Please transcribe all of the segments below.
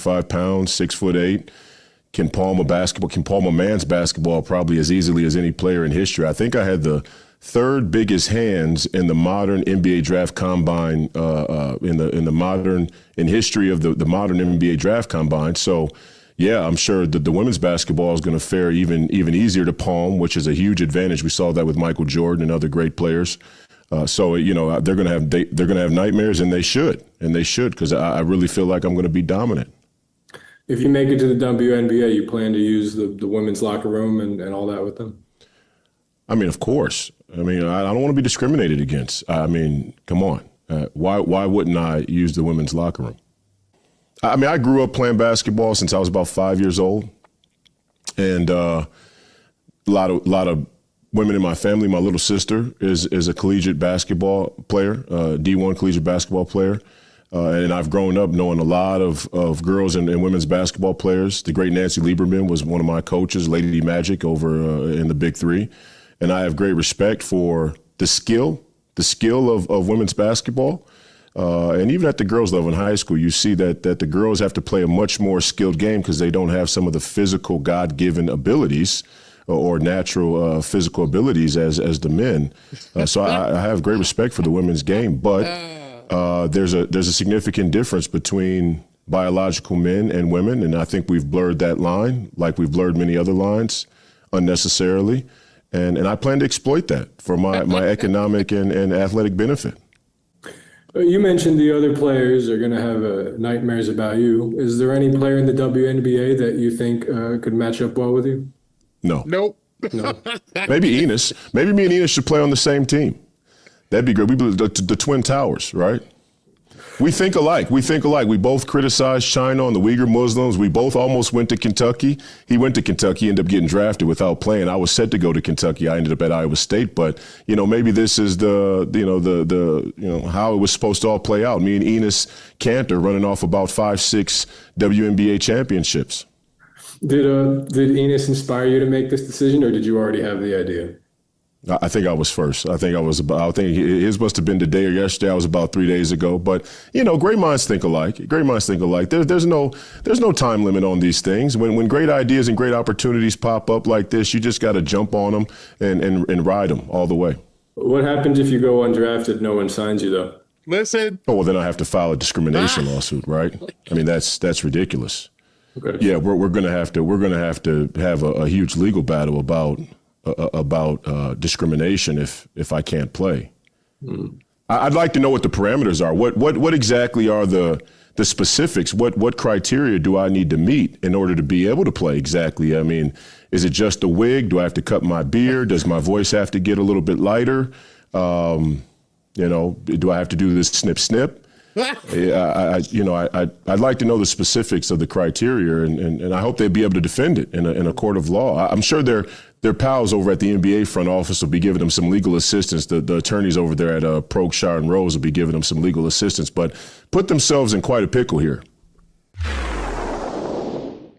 295 pounds, 6'8", can palm a man's basketball probably as easily as any player in history. I think I had the third biggest hands in the modern NBA draft combine in history of the modern NBA draft combine. So, yeah, I'm sure that the women's basketball is going to fare even easier to palm, which is a huge advantage. We saw that with Michael Jordan and other great players. So they're going to have nightmares, and they should, because I really feel like I'm going to be dominant. If you make it to the WNBA, you plan to use the women's locker room and all that with them? I mean, of course. I mean, I don't want to be discriminated against. I mean, come on. Why wouldn't I use the women's locker room? I mean, I grew up playing basketball since I was about 5 years old, and a lot of women in my family. My little sister is a collegiate basketball player, D1 collegiate basketball player, and I've grown up knowing a lot of girls and women's basketball players. The great Nancy Lieberman was one of my coaches, Lady Magic over in the Big Three, and I have great respect for the skill of women's basketball. And even at the girls' level in high school, you see that the girls have to play a much more skilled game because they don't have some of the physical God-given abilities or natural physical abilities as the men. So I have great respect for the women's game, but there's a significant difference between biological men and women, and I think we've blurred that line like we've blurred many other lines unnecessarily. And I plan to exploit that for my economic and athletic benefit. You mentioned the other players are going to have nightmares about you. Is there any player in the WNBA that you think could match up well with you? No. Nope. No. Maybe Enos. Maybe me and Enos should play on the same team. That'd be great. We the Twin Towers, right? We think alike. We both criticize China and the Uyghur Muslims. We both almost went to Kentucky. He went to Kentucky, ended up getting drafted without playing. I was set to go to Kentucky. I ended up at Iowa State. But, maybe this is the how it was supposed to all play out. Me and Enos Kanter running off about 5-6 WNBA championships. Did Enos inspire you to make this decision, or did you already have the idea? I think I was first. I think his must have been today or yesterday. I was about 3 days ago. But, great minds think alike. There's no time limit on these things. When great ideas and great opportunities pop up like this, you just got to jump on them and ride them all the way. What happens if you go undrafted, no one signs you, though? Listen. Oh, well, then I have to file a discrimination lawsuit, right? I mean, that's ridiculous. Okay. Yeah, we're gonna have to have a huge legal battle about discrimination if I can't play. I'd like to know what the parameters are. What exactly are the specifics? What criteria do I need to meet in order to be able to play exactly? I mean, is it just a wig? Do I have to cut my beard? Does my voice have to get a little bit lighter? Do I have to do this snip? I'd like to know the specifics of the criteria, and I hope they'd be able to defend it in a court of law. I'm sure their pals over at the NBA front office will be giving them some legal assistance. The attorneys over there at Prokshire and Rose will be giving them some legal assistance, but put themselves in quite a pickle here.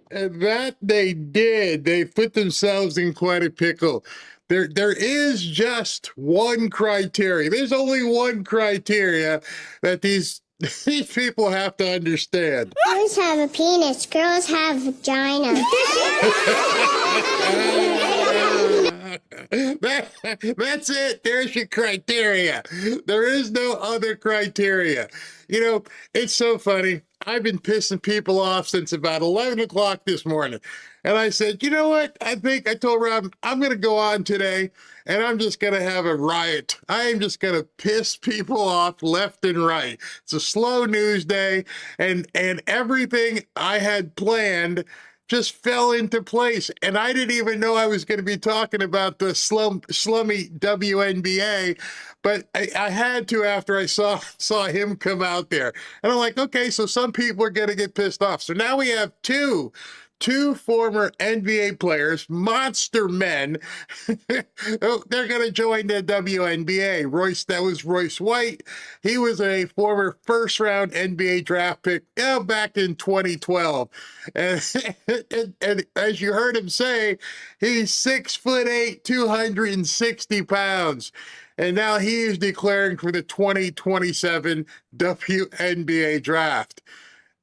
And that they did. They put themselves in quite a pickle. There is just one criteria. There's only one criteria that these people have to understand. Boys have a penis, girls have vagina. That's it. There's your criteria. There is no other criteria. It's so funny. I've been pissing people off since about 11 o'clock this morning. And I said, you know what? I told Rob, I'm going to go on today and I'm just going to have a riot. I am just going to piss people off left and right. It's a slow news day, and everything I had planned just fell into place. And I didn't even know I was going to be talking about the slummy WNBA, but I had to after I saw him come out there. And I'm like, okay, so some people are going to get pissed off. So now we have two former NBA players, monster men. They're going to join the WNBA. That was Royce White. He was a former first-round NBA draft pick back in 2012. And as you heard him say, he's 6'8", 260 pounds. And now he is declaring for the 2027 WNBA draft.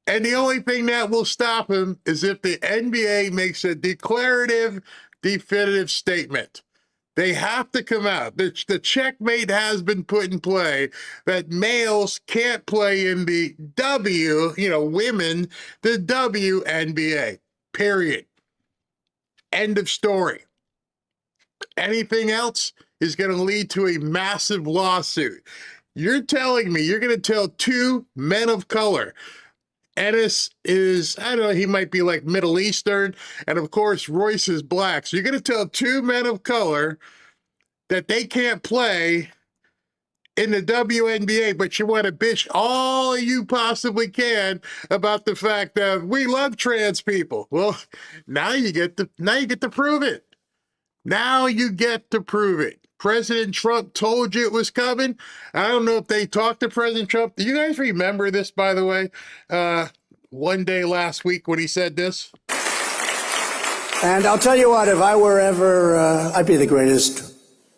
And the only thing that will stop him is if the NBA makes a declarative, definitive statement. They have to come out. The checkmate has been put in play that males can't play in the women, the WNBA. Period. End of story. Anything else is going to lead to a massive lawsuit. You're telling me you're going to tell two men of color. Ennis is, I don't know, he might be like Middle Eastern. And of course, Royce is black. So you're going to tell two men of color that they can't play in the WNBA, but you want to bitch all you possibly can about the fact that we love trans people. Well, now you get to prove it. Now you get to prove it. President Trump told you it was coming. I don't know if they talked to President Trump. Do you guys remember this, by the way? One day last week when he said this. And I'll tell you what, if I were ever, I'd be the greatest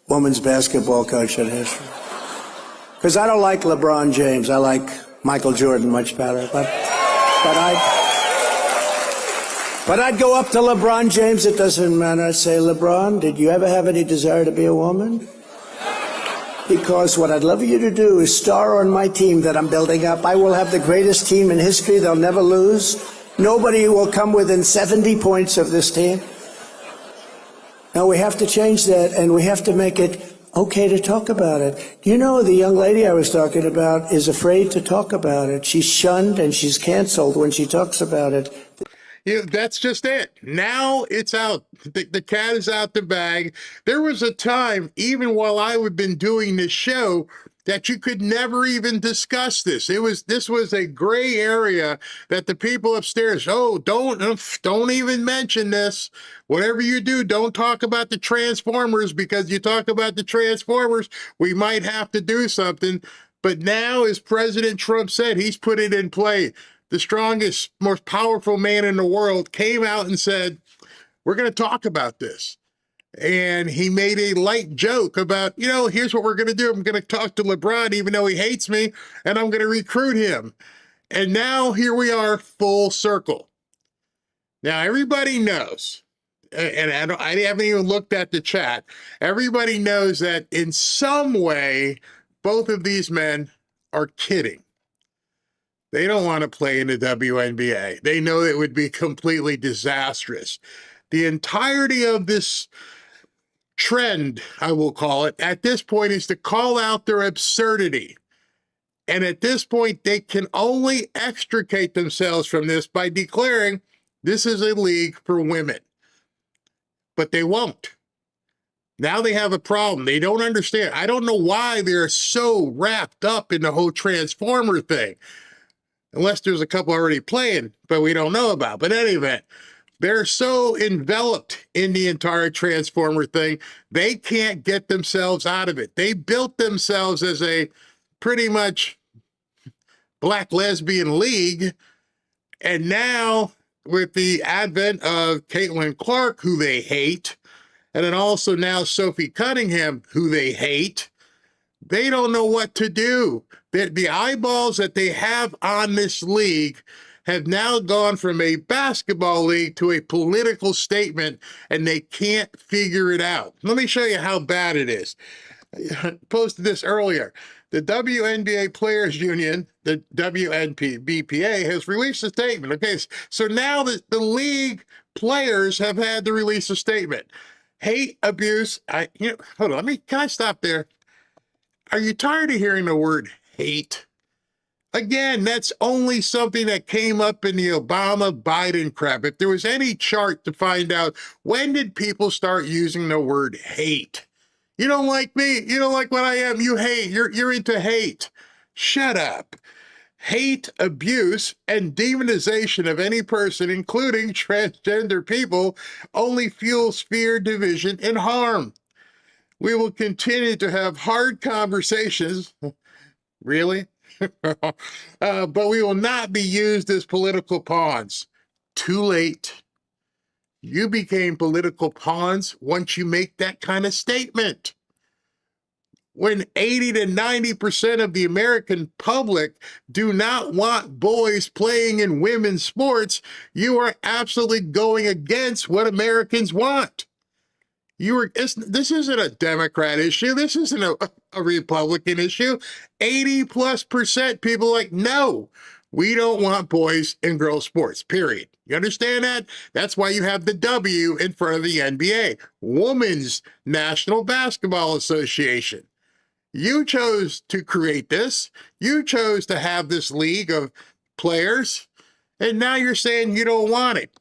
women's basketball coach in history. Because I don't like LeBron James. I like Michael Jordan much better. But I'd go up to LeBron James. It doesn't matter. I'd say, LeBron, did you ever have any desire to be a woman? Because what I'd love you to do is star on my team that I'm building up. I will have the greatest team in history. They'll never lose. Nobody will come within 70 points of this team. Now, we have to change that, and we have to make it okay to talk about it. You know, the young lady I was talking about is afraid to talk about it. She's shunned and she's canceled when she talks about it. That's just it. Now it's out. The cat is out the bag. There was a time, even while I had been doing this show, that you could never even discuss this. This was a gray area that the people upstairs, don't even mention this. Whatever you do, don't talk about the Transformers, because you talk about the Transformers, we might have to do something. But now, as President Trump said, he's put it in play. The strongest, most powerful man in the world came out and said, we're going to talk about this. And he made a light joke about, here's what we're going to do. I'm going to talk to LeBron, even though he hates me, and I'm going to recruit him. And now here we are, full circle. Now, everybody knows, and I haven't even looked at the chat. Everybody knows that in some way, both of these men are kidding. They don't want to play in the WNBA. They know it would be completely disastrous. The entirety of this trend, I will call it, at this point is to call out their absurdity. And at this point, they can only extricate themselves from this by declaring this is a league for women. But they won't. Now they have a problem. They don't understand. I don't know why they're so wrapped up in the whole Transformer thing. Unless there's a couple already playing, but we don't know about. But in any event, they're so enveloped in the entire Transformer thing, they can't get themselves out of it. They built themselves as a pretty much black lesbian league. And now, with the advent of Caitlin Clark, who they hate, and then also now Sophie Cunningham, who they hate, they don't know what to do. The eyeballs that they have on this league have now gone from a basketball league to a political statement, and they can't figure it out. Let me show you how bad it is. I posted this earlier. The WNBA Players Union, the WNBPA, has released a statement. Okay, so now the league players have had to release a statement. Hate, abuse. Hold on. Can I stop there? Are you tired of hearing the word hate? Again, that's only something that came up in the Obama-Biden crap. If there was any chart to find out, when did people start using the word hate? You don't like me. You don't like what I am. You hate. You're into hate. Shut up. Hate, abuse, and demonization of any person, including transgender people, only fuels fear, division, and harm. We will continue to have hard conversations. Really? But we will not be used as political pawns. Too late. You became political pawns once you make that kind of statement. when 80 to 90% of the American public do not want boys playing in women's sports, you are absolutely going against what Americans want. This isn't a Democrat issue. This isn't a Republican issue. 80+% people are like, no, we don't want boys and girls sports, period. You understand that? That's why you have the W in front of the NBA, Women's National Basketball Association. You chose to create this. You chose to have this league of players, and now you're saying you don't want it.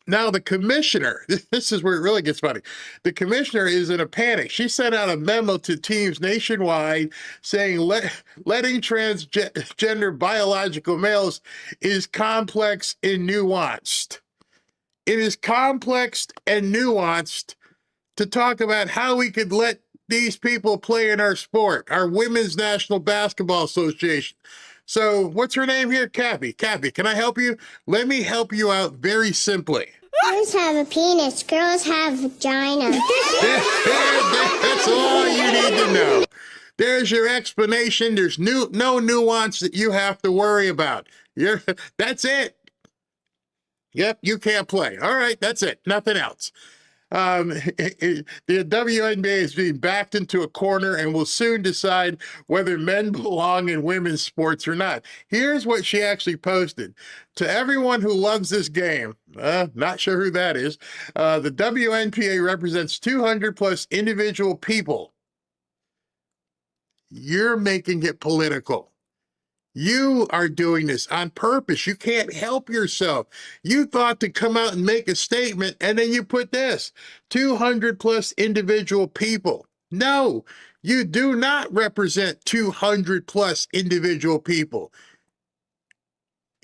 Now, the commissioner, this is where it really gets funny. The commissioner is in a panic. She sent out a memo to teams nationwide saying letting transgender biological males is complex and nuanced. It is complex and nuanced to talk about how we could let these people play in our sport, our Women's National Basketball Association. So what's her name here? Kathy. Kathy, can I help you? Let me help you out very simply. Boys have a penis, girls have vagina. That's all you need to know. There's your explanation. There's no nuance that you have to worry about. That's it. Yep, you can't play. All right, that's it. Nothing else. The WNBA is being backed into a corner and will soon decide whether men belong in women's sports or not. Here's what she actually posted. To everyone who loves this game, not sure who that is, the WNBA represents 200 plus individual people. You're making it political. You are doing this on purpose. You can't help yourself. You thought to come out and make a statement, and then you put this, 200 plus individual people. No, you do not represent 200 plus individual people.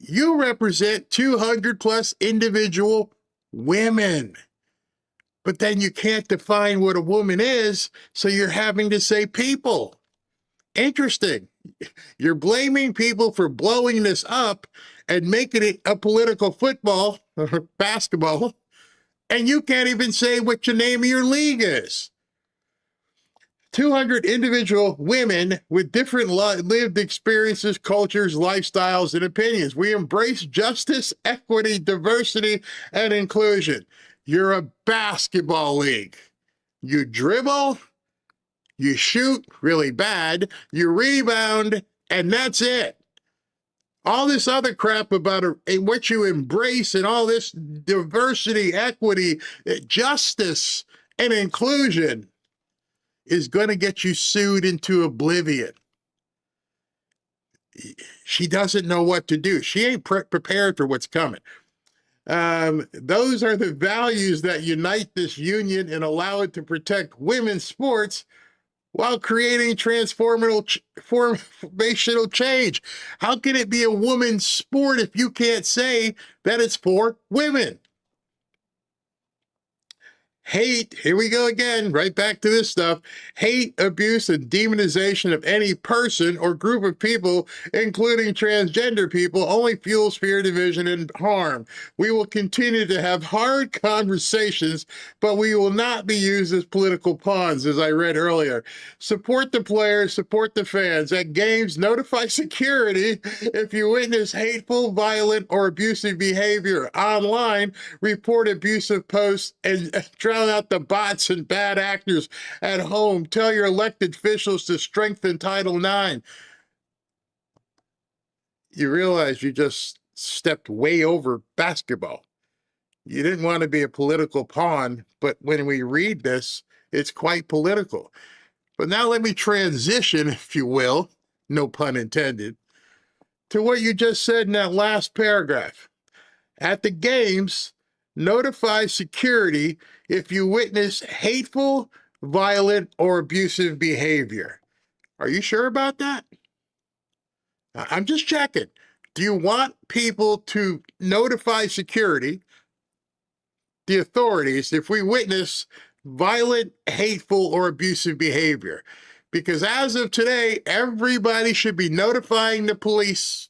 You represent 200 plus individual women. But then you can't define what a woman is, so you're having to say people. Interesting. You're blaming people for blowing this up and making it a political football or basketball, and you can't even say what the name of your league is. 200 individual women with different lived experiences, cultures, lifestyles, and opinions. We embrace justice, equity, diversity, and inclusion. You're a basketball league. You dribble, you shoot really bad, you rebound, and that's it. All this other crap about what you embrace and all this diversity, equity, justice, and inclusion is going to get you sued into oblivion. She doesn't know what to do. She ain't prepared for what's coming. Those are the values that unite this union and allow it to protect women's sports while creating transformational change. How can it be a woman's sport if you can't say that it's for women? Hate, here we go again, right back to this stuff. Hate, abuse, and demonization of any person or group of people, including transgender people, only fuels fear, division, and harm. We will continue to have hard conversations, but we will not be used as political pawns, as I read earlier. Support the players, support the fans. At games, notify security if you witness hateful, violent, or abusive behavior. Online, report abusive posts and drown out the bots and bad actors. At home, tell your elected officials to strengthen Title IX. You realize you just stepped way over basketball. You didn't want to be a political pawn, but when we read this, it's quite political. But now let me transition, if you will, no pun intended, to what you just said in that last paragraph. At the games, notify security if you witness hateful, violent, or abusive behavior. Are you sure about that? I'm just checking. Do you want people to notify security, the authorities, if we witness violent, hateful, or abusive behavior? Because as of today, everybody should be notifying the police,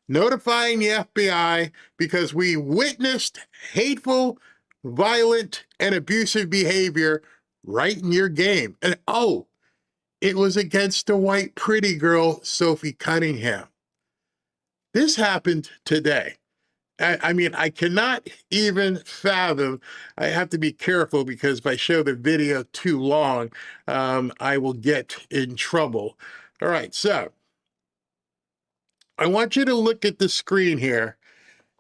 notifying the FBI, because we witnessed hateful, violent, and abusive behavior right in your game. And it was against a white pretty girl, Sophie Cunningham. This happened today. I mean, I cannot even fathom. I have to be careful because if I show the video too long, I will get in trouble. All right, so I want you to look at the screen here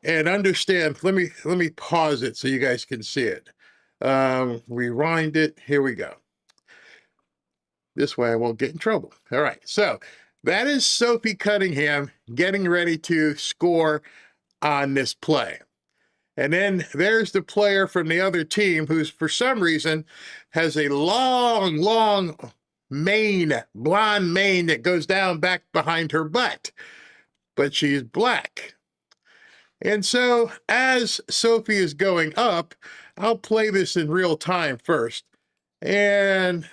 and understand. Let me pause it so you guys can see it. Rewind it. Here we go. This way I won't get in trouble. All right, so that is Sophie Cunningham getting ready to score on this play. And then there's the player from the other team who's, for some reason, has a long mane, blonde mane that goes down back behind her butt. But she's black. And so as Sophie is going up, I'll play this in real time first. And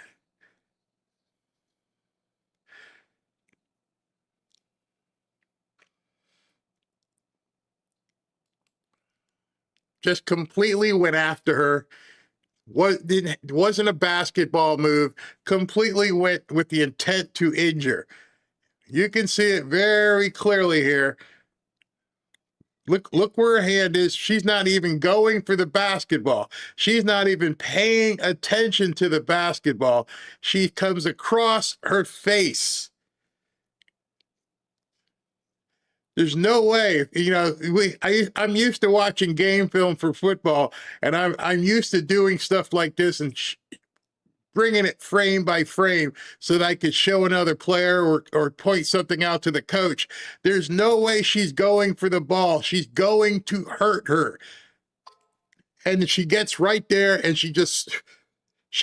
just completely went after her. Wasn't a basketball move, completely went with the intent to injure. You can see it very clearly here. Look where her hand is. She's not even going for the basketball. She's not even paying attention to the basketball. She comes across her face. There's no way, you know, I'm used to watching game film for football, and I'm used to doing stuff like this and bringing it frame by frame so that I could show another player or point something out to the coach. There's no way she's going for the ball. She's going to hurt her. And she gets right there, and she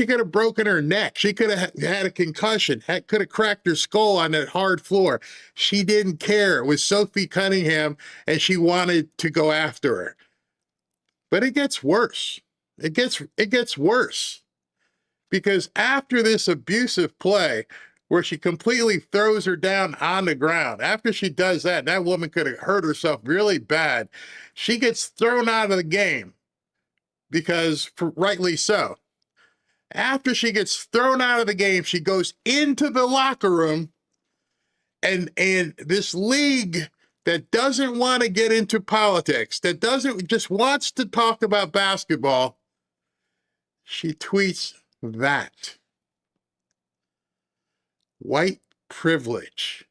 could have broken her neck. She could have had a concussion, could have cracked her skull on that hard floor. She didn't care. It was Sophie Cunningham, and she wanted to go after her. But it gets worse. It gets worse. Because after this abusive play, where she completely throws her down on the ground, after she does that, that woman could have hurt herself really bad. She gets thrown out of the game, because rightly so. After she gets thrown out of the game, she goes into the locker room, and this league that doesn't want to get into politics, that just wants to talk about basketball, she tweets that. White privilege.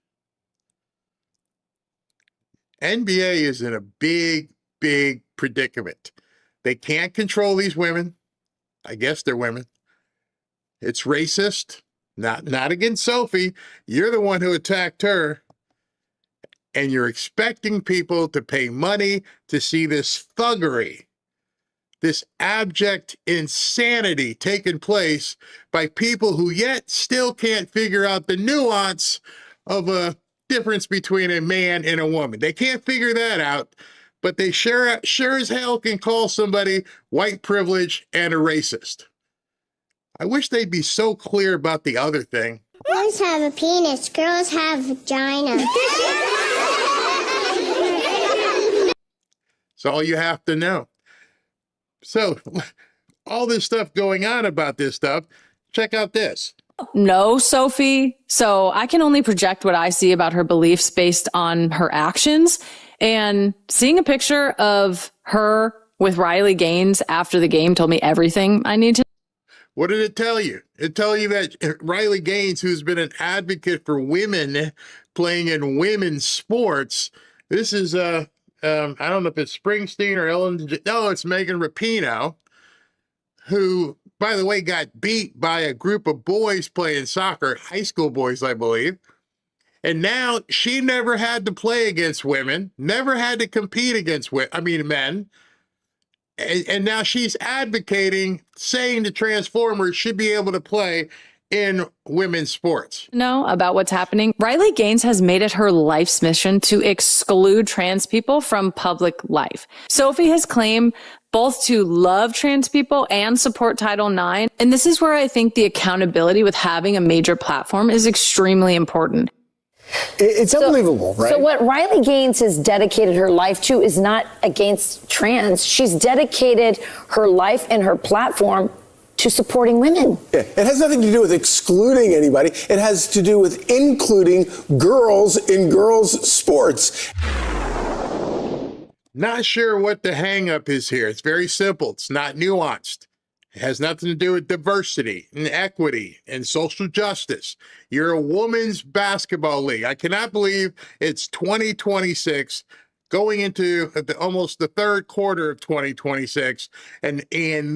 NBA is in a big predicament. They can't control these women. I guess they're women. It's racist. Not against Sophie. You're the one who attacked her. And you're expecting people to pay money to see this thuggery, this abject insanity taking place by people who yet still can't figure out the nuance of a difference between a man and a woman. They can't figure that out, but they sure as hell can call somebody white privilege and a racist. I wish they'd be so clear about the other thing. Boys have a penis, girls have vagina. It's all you have to know. So, all this stuff going on about this stuff, check out this. No, Sophie. So I can only project what I see about her beliefs based on her actions. And seeing a picture of her with Riley Gaines after the game told me everything I need to. What did it tell you? It told you that Riley Gaines, who's been an advocate for women playing in women's sports, this is I don't know if it's Springsteen or Ellen. No, it's Megan Rapinoe, who, by the way, got beat by a group of boys playing soccer, high school boys, I believe. And now she never had to play against women, never had to compete against men. And now she's advocating, saying the Transformers should be able to play in women's sports. Know about what's happening. Riley Gaines has made it her life's mission to exclude trans people from public life. Sophie has claimed both to love trans people and support Title IX. And this is where I think the accountability with having a major platform is extremely important. It's unbelievable, right? So what Riley Gaines has dedicated her life to is not against trans. She's dedicated her life and her platform to supporting women. Yeah, it has nothing to do with excluding anybody. It has to do with including girls in girls' sports. Not sure what the hang up is here. It's very simple. It's not nuanced. It has nothing to do with diversity and equity and social justice. You're a women's basketball league. I cannot believe it's 2026, going into almost the third quarter of 2026, and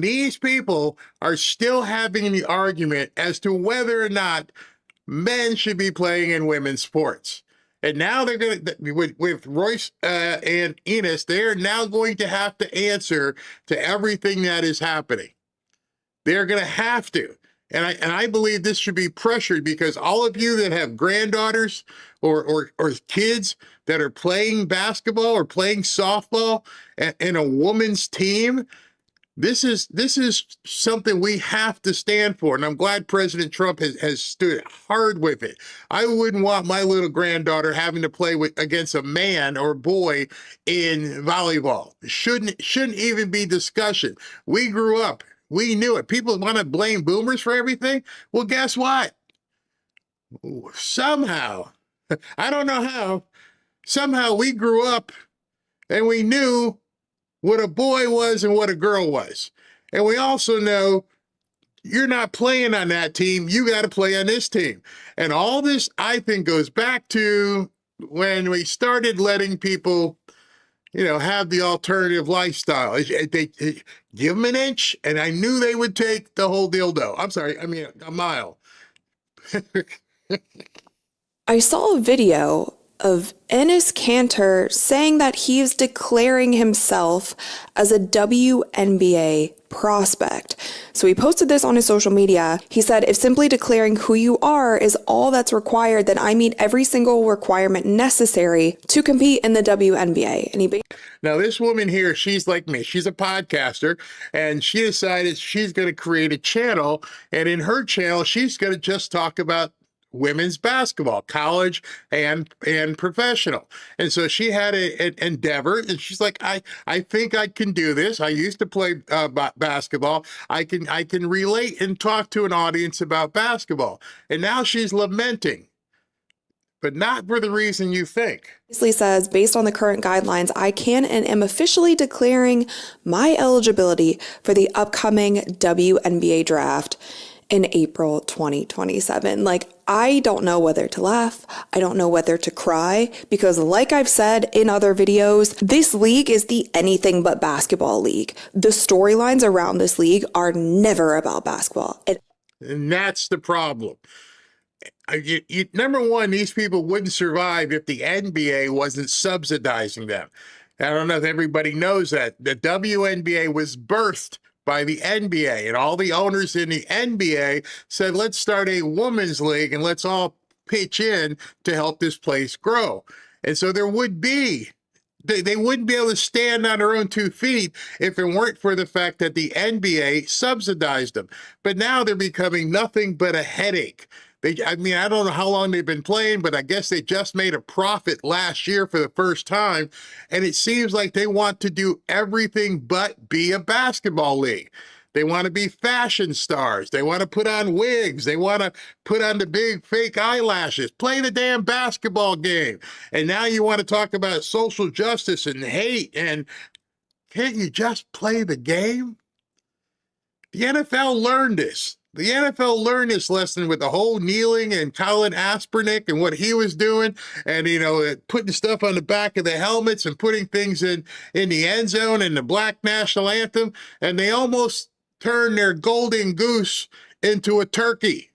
these people are still having the argument as to whether or not men should be playing in women's sports. And now they're going to, with Royce and Enos, they're now going to have to answer to everything that is happening. They're going to have to. And I believe this should be pressured, because all of you that have granddaughters or kids that are playing basketball or playing softball in a woman's team, this is something we have to stand for. And I'm glad President Trump has stood hard with it. I wouldn't want my little granddaughter having to play against a man or boy in volleyball. Shouldn't even be discussion. We grew up. We knew it. People want to blame boomers for everything. Well, guess what? Somehow, I don't know how, somehow we grew up and we knew what a boy was and what a girl was. And we also know you're not playing on that team. You got to play on this team. And all this, I think, goes back to when we started letting people, have the alternative lifestyle. They give them an inch, and I knew they would take the whole dildo. I'm sorry, I mean a mile. I saw a video of Enes Kanter saying that he is declaring himself as a WNBA prospect. So he posted this on his social media. He said, if simply declaring who you are is all that's required, then I meet every single requirement necessary to compete in the WNBA. And now this woman here, she's like me. She's a podcaster, and she decided she's going to create a channel. And in her channel, she's going to just talk about women's basketball, college and professional. And so she had an endeavor, and she's like, I think I can do this. I used to play basketball. I can relate and talk to an audience about basketball. And now she's lamenting, but not for the reason you think. He says, based on the current guidelines, I can and am officially declaring my eligibility for the upcoming WNBA draft in April 2027. Like, I don't know whether to laugh. I don't know whether to cry, because like I've said in other videos, this league is the anything but basketball league. The storylines around this league are never about basketball. And that's the problem. Number one, these people wouldn't survive if the NBA wasn't subsidizing them. I don't know if everybody knows that. The WNBA was birthed by the NBA, and all the owners in the NBA said, let's start a women's league and let's all pitch in to help this place grow. And so there would be, they wouldn't be able to stand on their own 2 feet if it weren't for the fact that the NBA subsidized them. But now they're becoming nothing but a headache. I don't know how long they've been playing, but I guess they just made a profit last year for the first time. And it seems like they want to do everything but be a basketball league. They want to be fashion stars. They want to put on wigs. They want to put on the big fake eyelashes. Play the damn basketball game. And now you want to talk about social justice and hate. And can't you just play the game? The NFL learned this. The NFL learned this lesson with the whole kneeling and Colin Kaepernick and what he was doing, and putting stuff on the back of the helmets and putting things in the end zone and the black national anthem, and they almost turned their golden goose into a turkey.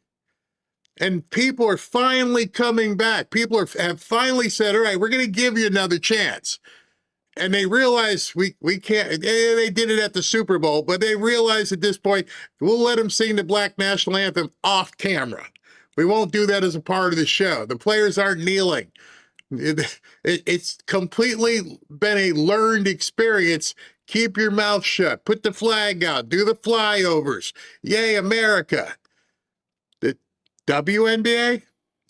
And people are finally coming back. People have finally said, all right, we're going to give you another chance. And they realize we can't, they did it at the Super Bowl, but they realize at this point, we'll let them sing the black national anthem off camera. We won't do that as a part of the show. The players aren't kneeling. It's completely been a learned experience. Keep your mouth shut. Put the flag out. Do the flyovers. Yay, America. The WNBA?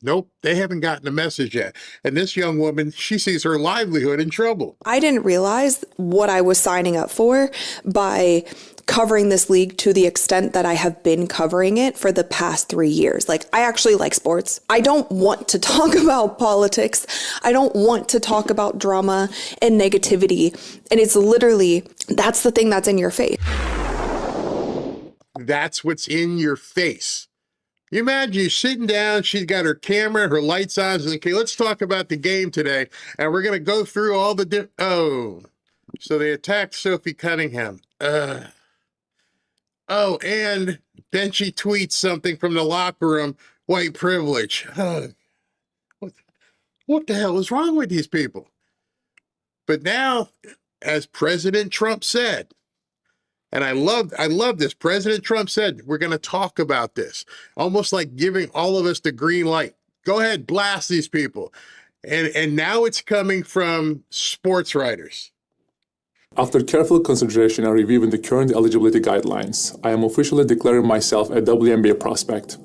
Nope, they haven't gotten the message yet. And this young woman, she sees her livelihood in trouble. I didn't realize what I was signing up for by covering this league to the extent that I have been covering it for the past 3 years. Like, I actually like sports. I don't want to talk about politics. I don't want to talk about drama and negativity. And it's literally, that's the thing that's in your face. That's what's in your face. You imagine you sitting down, she's got her camera, her lights on, and okay, let's talk about the game today. And we're going to go through all the so they attacked Sophie Cunningham. And then she tweets something from the locker room, white privilege. What the hell is wrong with these people? But now, as President Trump said, and I love this. President Trump said, we're going to talk about this, almost like giving all of us the green light. Go ahead, blast these people. And now it's coming from sports writers. After careful consideration and reviewing the current eligibility guidelines, I am officially declaring myself a WNBA prospect.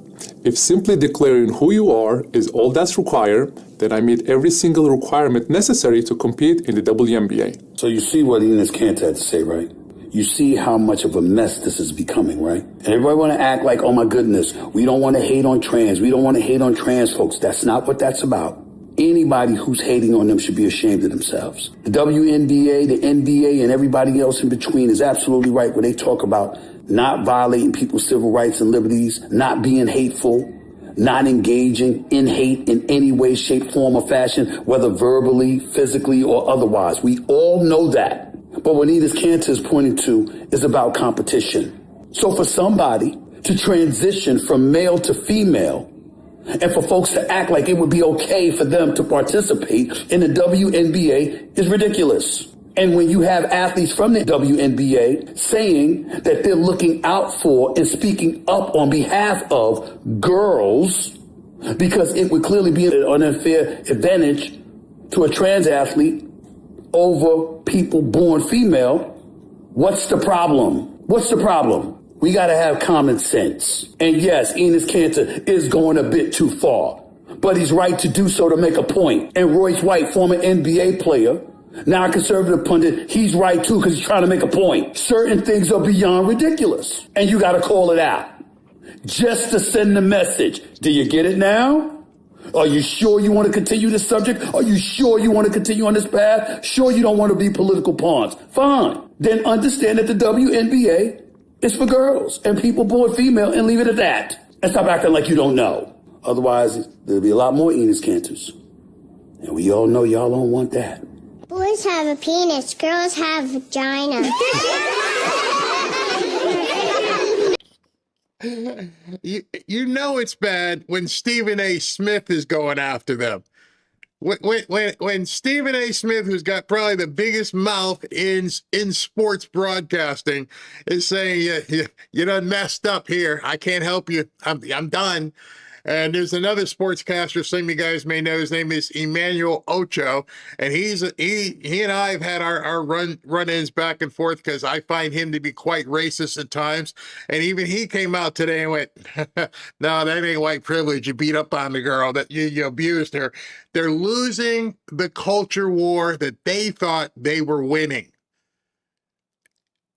If simply declaring who you are is all that's required, then I meet every single requirement necessary to compete in the WNBA. So you see what Enes Kanter had to say, right? You see how much of a mess this is becoming, right? And everybody want to act like, oh my goodness, we don't want to hate on trans. We don't want to hate on trans folks. That's not what that's about. Anybody who's hating on them should be ashamed of themselves. The WNBA, the NBA, and everybody else in between is absolutely right when they talk about not violating people's civil rights and liberties, not being hateful, not engaging in hate in any way, shape, form, or fashion, whether verbally, physically, or otherwise. We all know that. But what Enes Kanter is pointing to is about competition. So for somebody to transition from male to female, and for folks to act like it would be okay for them to participate in the WNBA is ridiculous. And when you have athletes from the WNBA saying that they're looking out for and speaking up on behalf of girls, because it would clearly be an unfair advantage to a trans athlete over people born female, what's the problem? What's the problem? We got to have common sense. And yes, Enes Kanter is going a bit too far, but he's right to do so to make a point. And Royce White, former NBA player, now a conservative pundit, he's right too because he's trying to make a point. Certain things are beyond ridiculous, and you got to call it out just to send the message. Do you get it now? Are you sure you want to continue this subject? Are you sure you want to continue on this path? Sure you don't want to be political pawns? Fine. Then understand that the WNBA is for girls and people born female, and leave it at that. And stop acting like you don't know. Otherwise, there'll be a lot more Enes Kanters. And we all know y'all don't want that. Boys have a penis, girls have vagina. You know it's bad when Stephen A. Smith is going after them. When Stephen A. Smith, who's got probably the biggest mouth in sports broadcasting, is saying, you done messed up here. I can't help you. I'm done. And there's another sportscaster, some of you guys may know, his name is Emmanuel Ocho, and he and I have had our run-ins back and forth because I find him to be quite racist at times. And even he came out today and went, no, that ain't white privilege. You beat up on the girl, that you abused her. They're losing the culture war that they thought they were winning.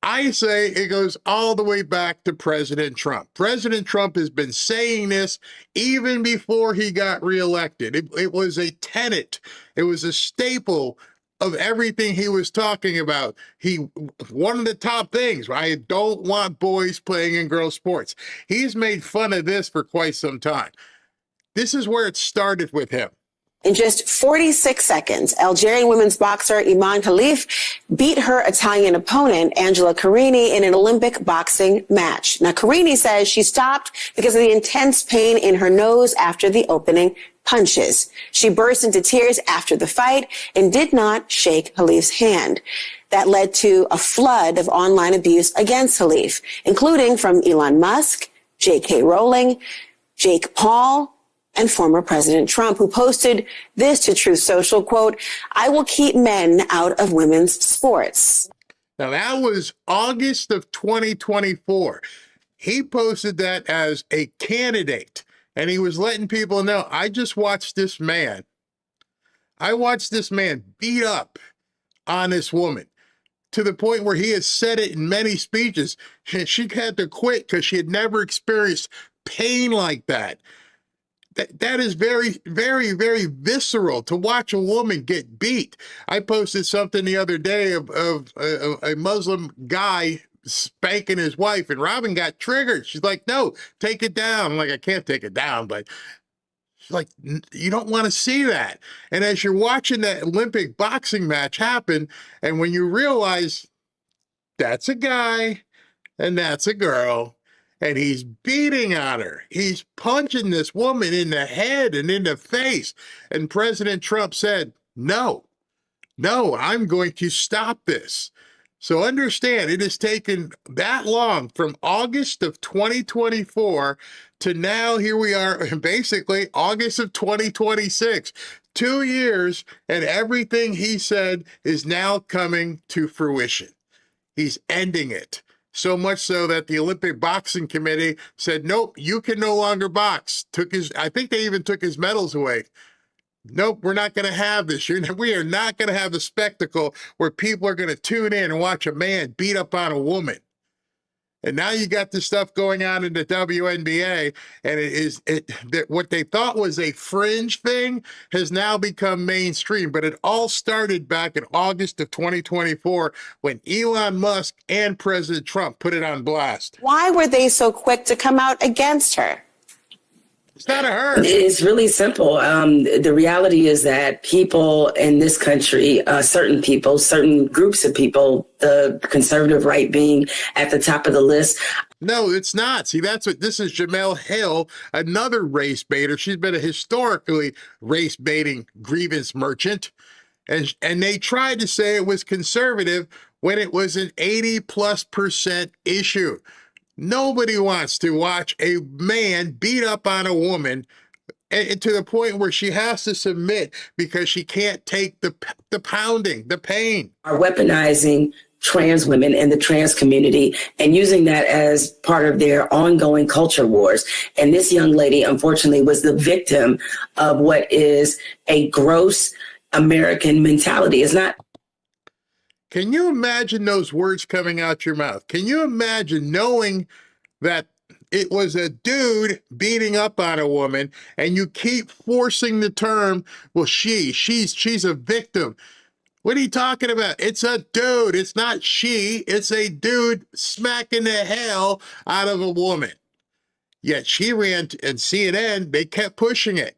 I say it goes all the way back to President Trump. President Trump has been saying this even before he got reelected. It was a tenet. It was a staple of everything he was talking about. One of the top things, I don't want boys playing in girls' sports. He's made fun of this for quite some time. This is where it started with him. In just 46 seconds, Algerian women's boxer Iman Khalif beat her Italian opponent, Angela Carini, in an Olympic boxing match. Now, Carini says she stopped because of the intense pain in her nose after the opening punches. She burst into tears after the fight and did not shake Khalif's hand. That led to a flood of online abuse against Khalif, including from Elon Musk, J.K. Rowling, Jake Paul, and former President Trump, who posted this to Truth Social, quote, "I will keep men out of women's sports." Now, that was August of 2024. He posted that as a candidate. And he was letting people know, I just watched this man. I watched this man beat up on this woman to the point where he has said it in many speeches. She had to quit because she had never experienced pain like that. That is very, very, very visceral to watch a woman get beat. I posted something the other day of a Muslim guy spanking his wife, and Robin got triggered. She's like, no, take it down. I'm like, I can't take it down, but she's like, you don't want to see that. And as you're watching that Olympic boxing match happen, and when you realize that's a guy and that's a girl, and he's beating on her, he's punching this woman in the head and in the face, and President Trump said, no, I'm going to stop this. So understand, it has taken that long from August of 2024 to now, here we are, basically August of 2026. 2 years, and everything he said is now coming to fruition. He's ending it. So much so that the Olympic Boxing Committee said, nope, you can no longer box. I think they even took his medals away. Nope, we're not going to have this. We are not going to have a spectacle where people are going to tune in and watch a man beat up on a woman. And now you got this stuff going on in the WNBA, and what they thought was a fringe thing has now become mainstream. But it all started back in August of 2024 when Elon Musk and President Trump put it on blast. Why were they so quick to come out against her? It's not a her. It's really simple. The reality is that people in this country, certain people, certain groups of people, the conservative right being at the top of the list. No, it's not. See, this is Jamel Hill, another race baiter. She's been a historically race baiting grievance merchant. And they tried to say it was conservative when it was an 80+% issue. Nobody wants to watch a man beat up on a woman and to the point where she has to submit because she can't take the pounding, the pain. Are weaponizing trans women and the trans community and using that as part of their ongoing culture wars. And this young lady, unfortunately, was the victim of what is a gross American mentality. It's not. Can you imagine those words coming out your mouth? Can you imagine knowing that it was a dude beating up on a woman and you keep forcing the term, well, she's a victim. What are you talking about? It's a dude. It's not she. It's a dude smacking the hell out of a woman. Yet she ran, and CNN, they kept pushing it.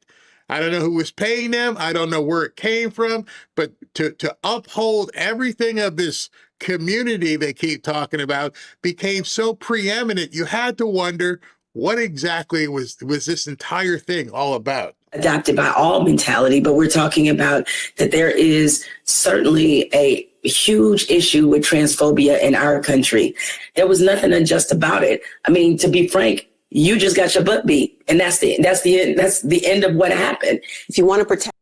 I don't know who was paying them. I don't know where it came from, but to uphold everything of this community they keep talking about became so preeminent, you had to wonder what exactly was this entire thing all about. Adopted by all mentality, but we're talking about that there is certainly a huge issue with transphobia in our country. There was nothing unjust about it. I mean, to be frank, you just got your butt beat, and that's the end of what happened. If you want to protect.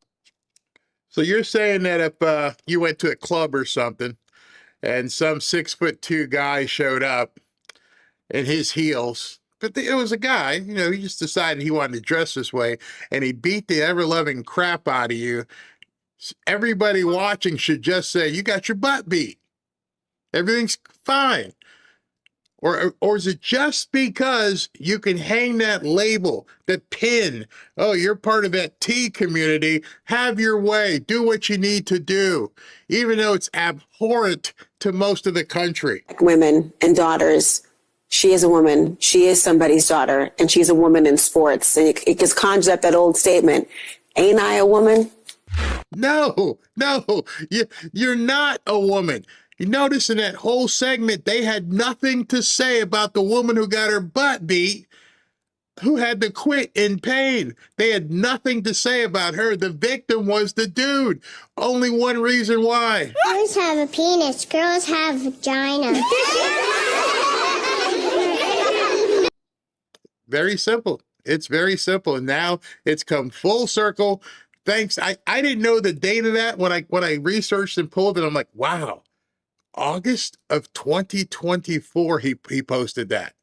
So you're saying that if you went to a club or something, and some 6'2" guy showed up in his heels, but it was a guy, he just decided he wanted to dress this way, and he beat the ever-loving crap out of you. Everybody watching should just say, you got your butt beat. Everything's fine. Or is it just because you can hang that label, the pin? Oh, you're part of that T community. Have your way. Do what you need to do, even though it's abhorrent to most of the country. Women and daughters. She is a woman. She is somebody's daughter, and she's a woman in sports. And it just conjures up that old statement, ain't I a woman? No, you're not a woman. You notice in that whole segment, they had nothing to say about the woman who got her butt beat, who had to quit in pain. They had nothing to say about her. The victim was the dude. Only one reason why. Boys have a penis, girls have vagina. Very simple. It's very simple. And now it's come full circle. Thanks. I didn't know the date of that when I researched and pulled it. I'm like, wow. August of 2024, he posted that.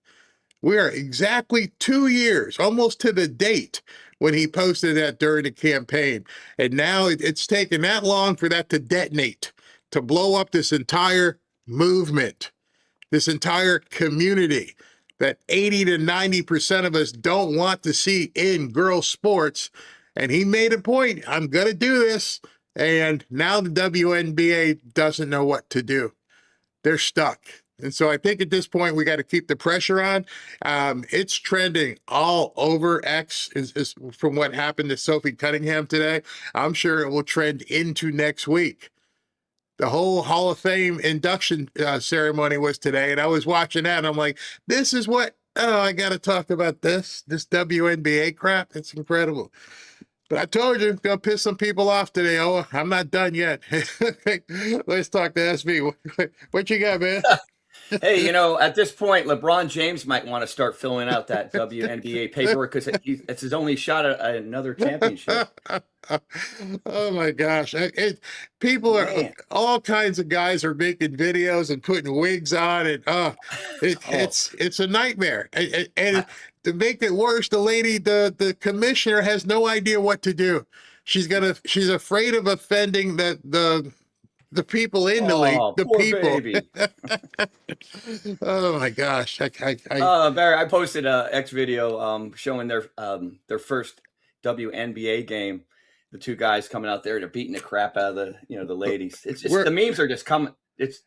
We are exactly 2 years, almost to the date, when he posted that during the campaign. And now it's taken that long for that to detonate, to blow up this entire movement, this entire community that 80 to 90% of us don't want to see in girls' sports. And he made a point, I'm going to do this. And now the WNBA doesn't know what to do. They're stuck. And so I think at this point, we got to keep the pressure on. It's trending all over X is from what happened to Sophie Cunningham today. I'm sure it will trend into next week. The whole Hall of Fame induction ceremony was today, and I was watching that, and I'm like, this is what, oh, I got to talk about this WNBA crap. It's incredible. But I told you, gonna piss some people off today. Oh, I'm not done yet. Let's talk to SB. What you got, man? Hey, at this point, LeBron James might want to start filling out that WNBA paperwork because it's his only shot at another championship. Oh my gosh. People are, all kinds of guys are making videos and putting wigs on, and it's a nightmare. And to make it worse, the commissioner has no idea what to do. She's afraid of offending the people in the league, the people. Oh my gosh. Barry, I posted a X video showing their first WNBA game. The two guys coming out there, they're beating the crap out of the ladies. It's just the memes are just coming.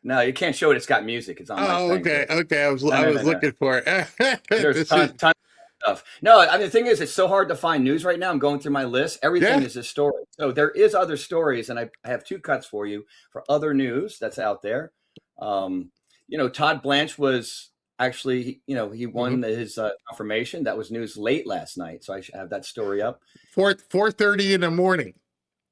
No, you can't show it. It's got music. It's on. Okay. I was looking for it. There's tons of stuff. No, I mean the thing is, it's so hard to find news right now. I'm going through my list. Everything is a story. So there is other stories, and I have two cuts for you for other news that's out there. Todd Blanche was actually, he won his confirmation. That was news late last night, so I should have that story up. 4:30 in the morning.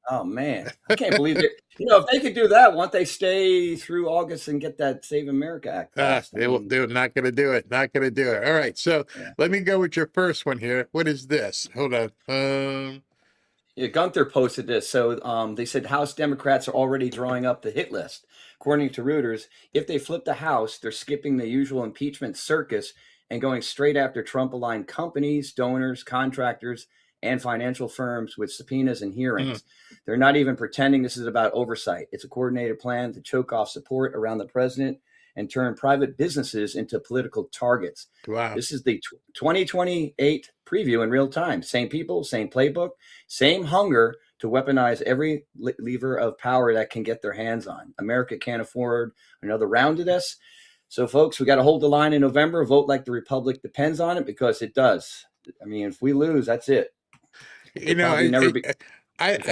Oh man, I can't believe it. If they could do that, why don't they stay through August and get that Save America Act passed? They're not going to do it. Not going to do it. All right, so let me go with your first one here. What is this? Hold on. Gunther posted this. So they said House Democrats are already drawing up the hit list. According to Reuters, if they flip the House, they're skipping the usual impeachment circus and going straight after Trump-aligned companies, donors, contractors, and financial firms with subpoenas and hearings. They're not even pretending this is about oversight. It's a coordinated plan to choke off support around the president and turn private businesses into political targets. Wow. This is the 2028 preview in real time. Same people, same playbook, same hunger to weaponize every lever of power that can get their hands on. America can't afford another round of this. So, folks, we got to hold the line in November. Vote like the Republic depends on it, because it does. I mean, if we lose, that's it. I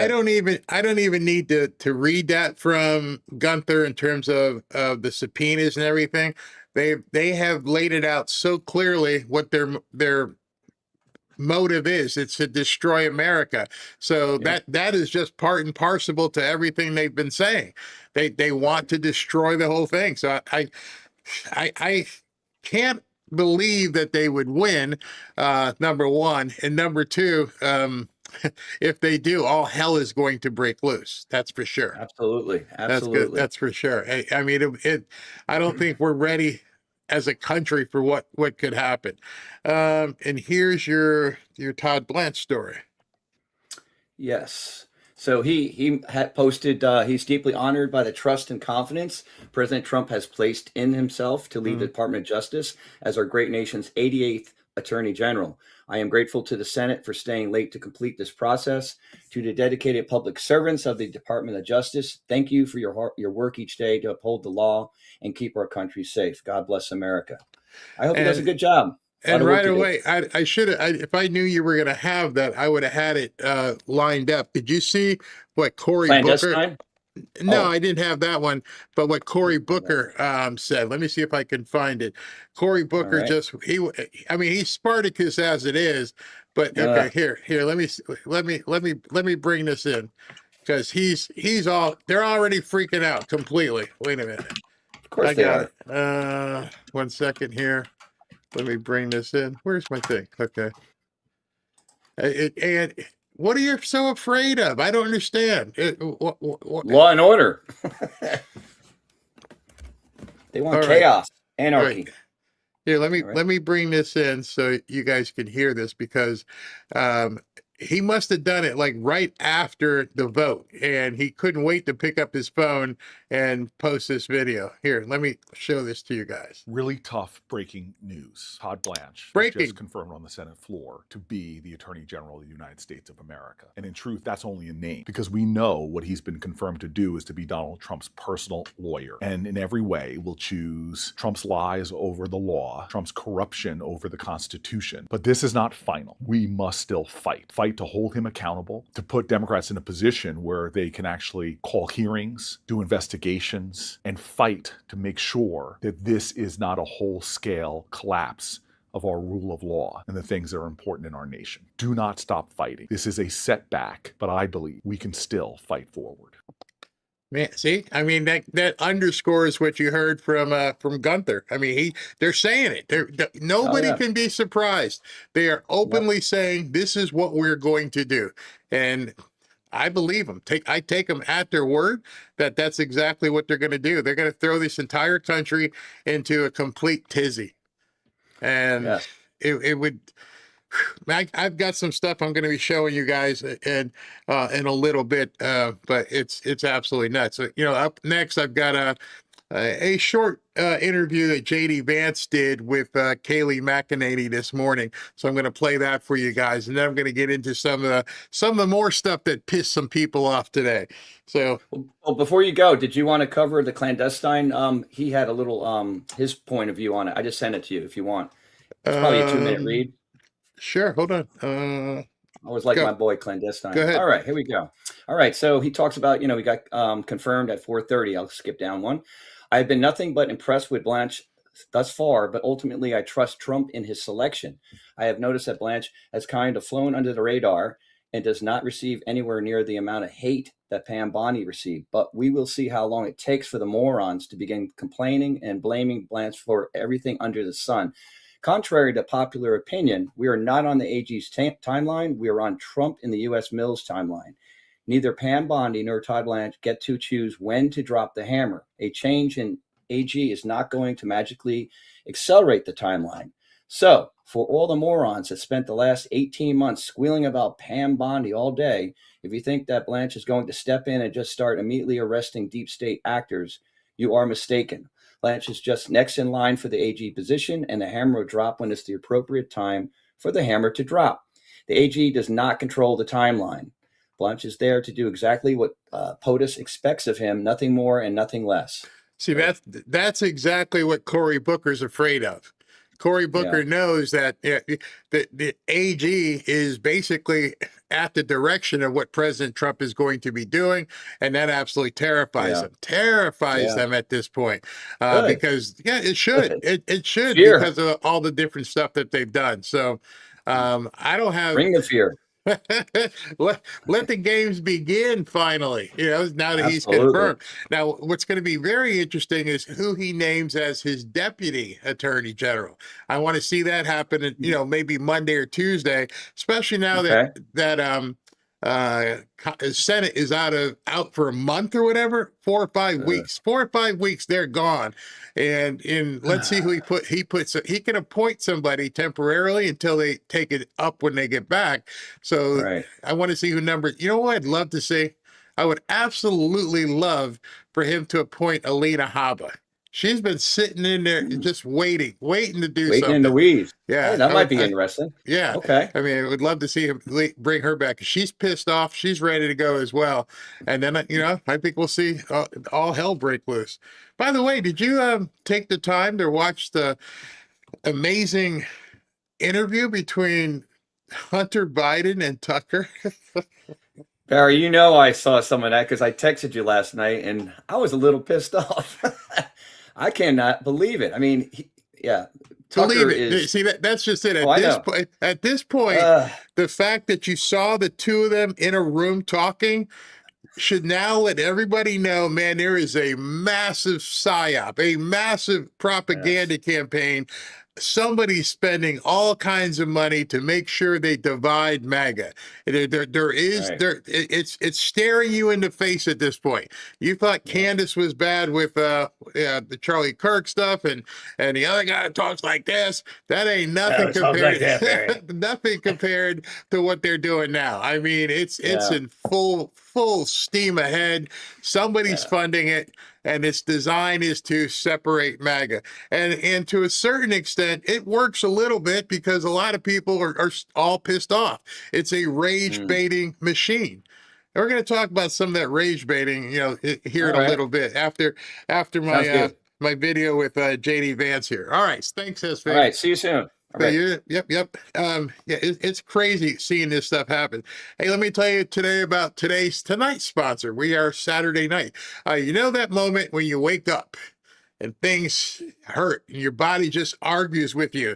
don't even need to read that from Gunther in terms of the subpoenas and everything. They have laid it out so clearly what their motive is. It's to destroy America. So that is just part and parcel to everything they've been saying. They want to destroy the whole thing. So I can't believe that they would win, number one, and number two, if they do, all hell is going to break loose. That's for sure. Absolutely. That's good. That's for sure. I mean, I don't think we're ready as a country for what could happen. And here's your Todd Blanche story. Yes. So he had posted, he's deeply honored by the trust and confidence President Trump has placed in himself to lead the Department of Justice as our great nation's 88th Attorney General. I am grateful to the Senate for staying late to complete this process. To the dedicated public servants of the Department of Justice, thank you for your work each day to uphold the law and keep our country safe. God bless America. I hope he does a good job. And right away, I should have, if I knew you were going to have that, I would have had it lined up. Did you see what Cory Booker? No, I didn't have that one. But what Cory Booker said, let me see if I can find it. Cory Booker he's Spartacus as it is, but okay, here, let me bring this in, because they're already freaking out completely. Wait a minute. Of course I got it. 1 second here. Let me bring this in. Where's my thing? Okay. And what are you so afraid of? I don't understand. What? Law and order. They want chaos, anarchy. Here, let me bring this in so you guys can hear this, because he must have done it like right after the vote, and he couldn't wait to pick up his phone and post this video. Here, let me show this to you guys. Really tough breaking news. Todd Blanche was Breaking. just confirmed on the Senate floor to be the Attorney General of the United States of America. And in truth, that's only a name, because we know what he's been confirmed to do is to be Donald Trump's personal lawyer. And in every way will choose Trump's lies over the law, Trump's corruption over the Constitution. But this is not final. We must still fight. Fight to hold him accountable, to put Democrats in a position where they can actually call hearings, do investigations, and fight to make sure that this is not a whole-scale collapse of our rule of law and the things that are important in our nation. Do not stop fighting. This is a setback, but I believe we can still fight forward. Man, see, I mean, that underscores what you heard from Gunther. I mean, they're saying it. Nobody can be surprised. They are openly saying this is what we're going to do, and I believe them. I take them at their word that that's exactly what they're going to do. They're going to throw this entire country into a complete tizzy, and it would. I've got some stuff I'm going to be showing you guys in a little bit, but it's absolutely nuts. So, up next I've got a short interview that JD Vance did with Kayleigh McEnany this morning. So I'm going to play that for you guys, and then I'm going to get into some of the more stuff that pissed some people off today. So, well, before you go, did you want to cover the clandestine? He had a little his point of view on it. I just sent it to you if you want. It's probably a 2-minute read. Sure. Hold on. I always like my boy Clandestine. Go ahead. All right, here we go. All right, so he talks about, we got confirmed at 4:30. I'll skip down one. I have been nothing but impressed with Blanche thus far, but ultimately I trust Trump in his selection. I have noticed that Blanche has kind of flown under the radar and does not receive anywhere near the amount of hate that Pam Bondi received. But we will see how long it takes for the morons to begin complaining and blaming Blanche for everything under the sun. Contrary to popular opinion, we are not on the AG's timeline. We are on Trump in the U.S. Mills timeline. Neither Pam Bondi nor Todd Blanche get to choose when to drop the hammer. A change in AG is not going to magically accelerate the timeline. So, for all the morons that spent the last 18 months squealing about Pam Bondi all day, if you think that Blanche is going to step in and just start immediately arresting deep state actors, you are mistaken. Blanche is just next in line for the AG position, and the hammer will drop when it's the appropriate time for the hammer to drop. The AG does not control the timeline. Blanche is there to do exactly what POTUS expects of him, nothing more and nothing less. See, that's exactly what Cory Booker's afraid of. Cory Booker knows that the AG is basically at the direction of what President Trump is going to be doing, and that absolutely terrifies them at this point. Because it should, it should, because of all the different stuff that they've done. So I don't have bring the fear. let the games begin finally, now that he's confirmed. Now, what's going to be very interesting is who he names as his deputy attorney general. I want to see that happen, maybe Monday or Tuesday, especially now that Senate is out for a month or whatever, 4 or 5 weeks. 4 or 5 weeks, they're gone. And let's see who he can appoint somebody temporarily until they take it up when they get back. So I want to see who numbers. You know what I'd love to see? I would absolutely love for him to appoint Alina Habba. She's been sitting in there just waiting to do something. Waiting in the weeds. Yeah. Hey, that might be interesting. Yeah. Okay. I mean, I would love to see him bring her back. She's pissed off. She's ready to go as well. And then, I think we'll see all hell break loose. By the way, did you take the time to watch the amazing interview between Hunter Biden and Tucker? Barry, I saw some of that because I texted you last night and I was a little pissed off. I cannot believe it. I mean, Tucker is. See, that's just it. At this point, the fact that you saw the two of them in a room talking should now let everybody know, man, there is a massive psyop, a massive propaganda campaign somebody's spending all kinds of money to make sure they divide MAGA. It's staring you in the face at this point. You thought Candace was bad with the Charlie Kirk stuff, and the other guy talks like this. That ain't nothing compared. Nothing compared to what they're doing now. I mean, it's in full steam ahead. Somebody's funding it. And its design is to separate MAGA. And to a certain extent, it works a little bit because a lot of people are all pissed off. It's a rage baiting machine. And we're going to talk about some of that rage baiting, here in a little bit after my video with JD Vance here. All right. Thanks, SVA. All right. See you soon. Right. Yep. It's crazy seeing this stuff happen. Hey, let me tell you today about tonight's sponsor. We are Saturday night. You know that moment when you wake up and things hurt and your body just argues with you.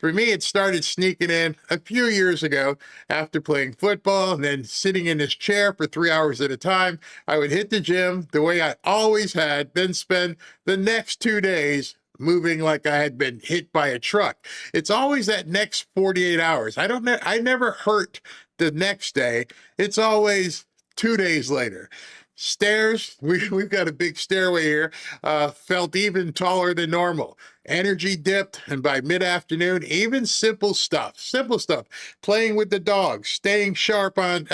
For me, it started sneaking in a few years ago after playing football and then sitting in this chair for 3 hours at a time. I would hit the gym the way I always had, then spend the next 2 days moving like I had been hit by a truck. It's always that next 48 hours. I never hurt the next day. It's always 2 days later. Stairs, we've got a big stairway here, felt even taller than normal. Energy dipped, and by mid-afternoon, even simple stuff, playing with the dogs, staying sharp on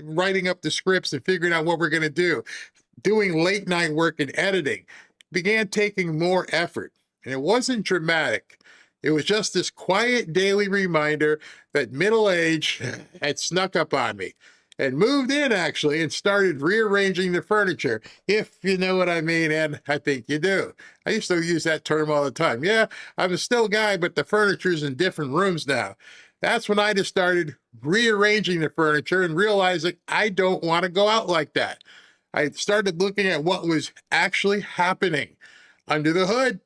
writing up the scripts and figuring out what we're going to do, doing late night work and editing, began taking more effort. And it wasn't dramatic. It was just this quiet daily reminder that middle age had snuck up on me and moved in, actually, and started rearranging the furniture, if you know what I mean, and I think you do. I used to use that term all the time. Yeah, I'm a still guy, but the furniture's in different rooms now. That's when I just started rearranging the furniture and realizing I don't want to go out like that. I started looking at what was actually happening under the hood,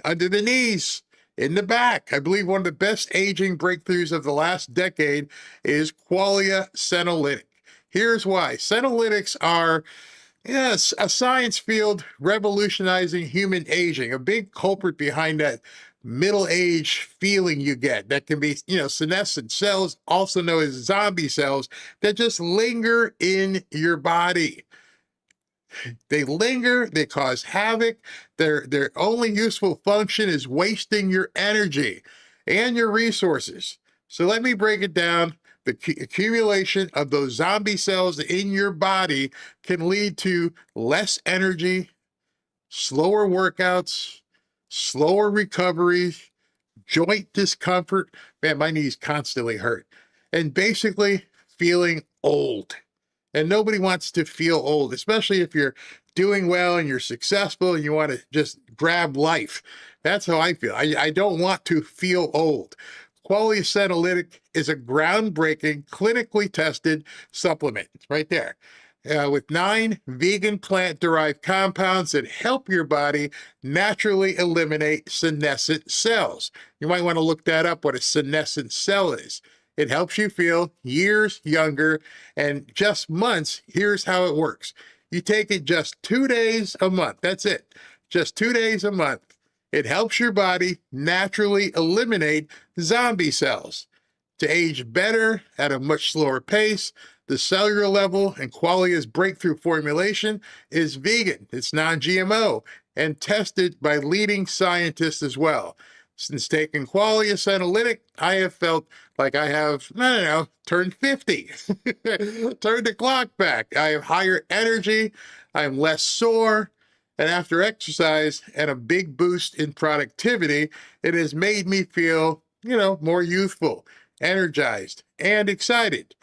under the knees, in the back. I believe one of the best aging breakthroughs of the last decade is qualia senolytic. Here's why. Senolytics are a science field revolutionizing human aging. A big culprit behind that middle age feeling you get that can be, senescent cells, also known as zombie cells, that just linger in your body. They linger, they cause havoc. Their only useful function is wasting your energy and your resources. So let me break it down. The accumulation of those zombie cells in your body can lead to less energy, slower workouts, slower recovery, joint discomfort. Man, my knees constantly hurt. And basically feeling old. And nobody wants to feel old, especially if you're doing well and you're successful and you want to just grab life. That's how I feel. I don't want to feel old. Qualia senolytic is a groundbreaking, clinically tested supplement. It's right there. With 9 vegan plant-derived compounds that help your body naturally eliminate senescent cells. You might want to look that up, what a senescent cell is. It helps you feel years younger, and just months. Here's how it works. You take it just 2 days a month. That's it. Just 2 days a month. It helps your body naturally eliminate zombie cells to age better at a much slower pace. The cellular level and Qualia's breakthrough formulation is vegan. It's non-GMO and tested by leading scientists as well. Since taking Qualia senolytic, I have felt like I have, turned 50. Turned the clock back. I have higher energy. I'm less sore. And after exercise and a big boost in productivity, it has made me feel, more youthful, energized, and excited.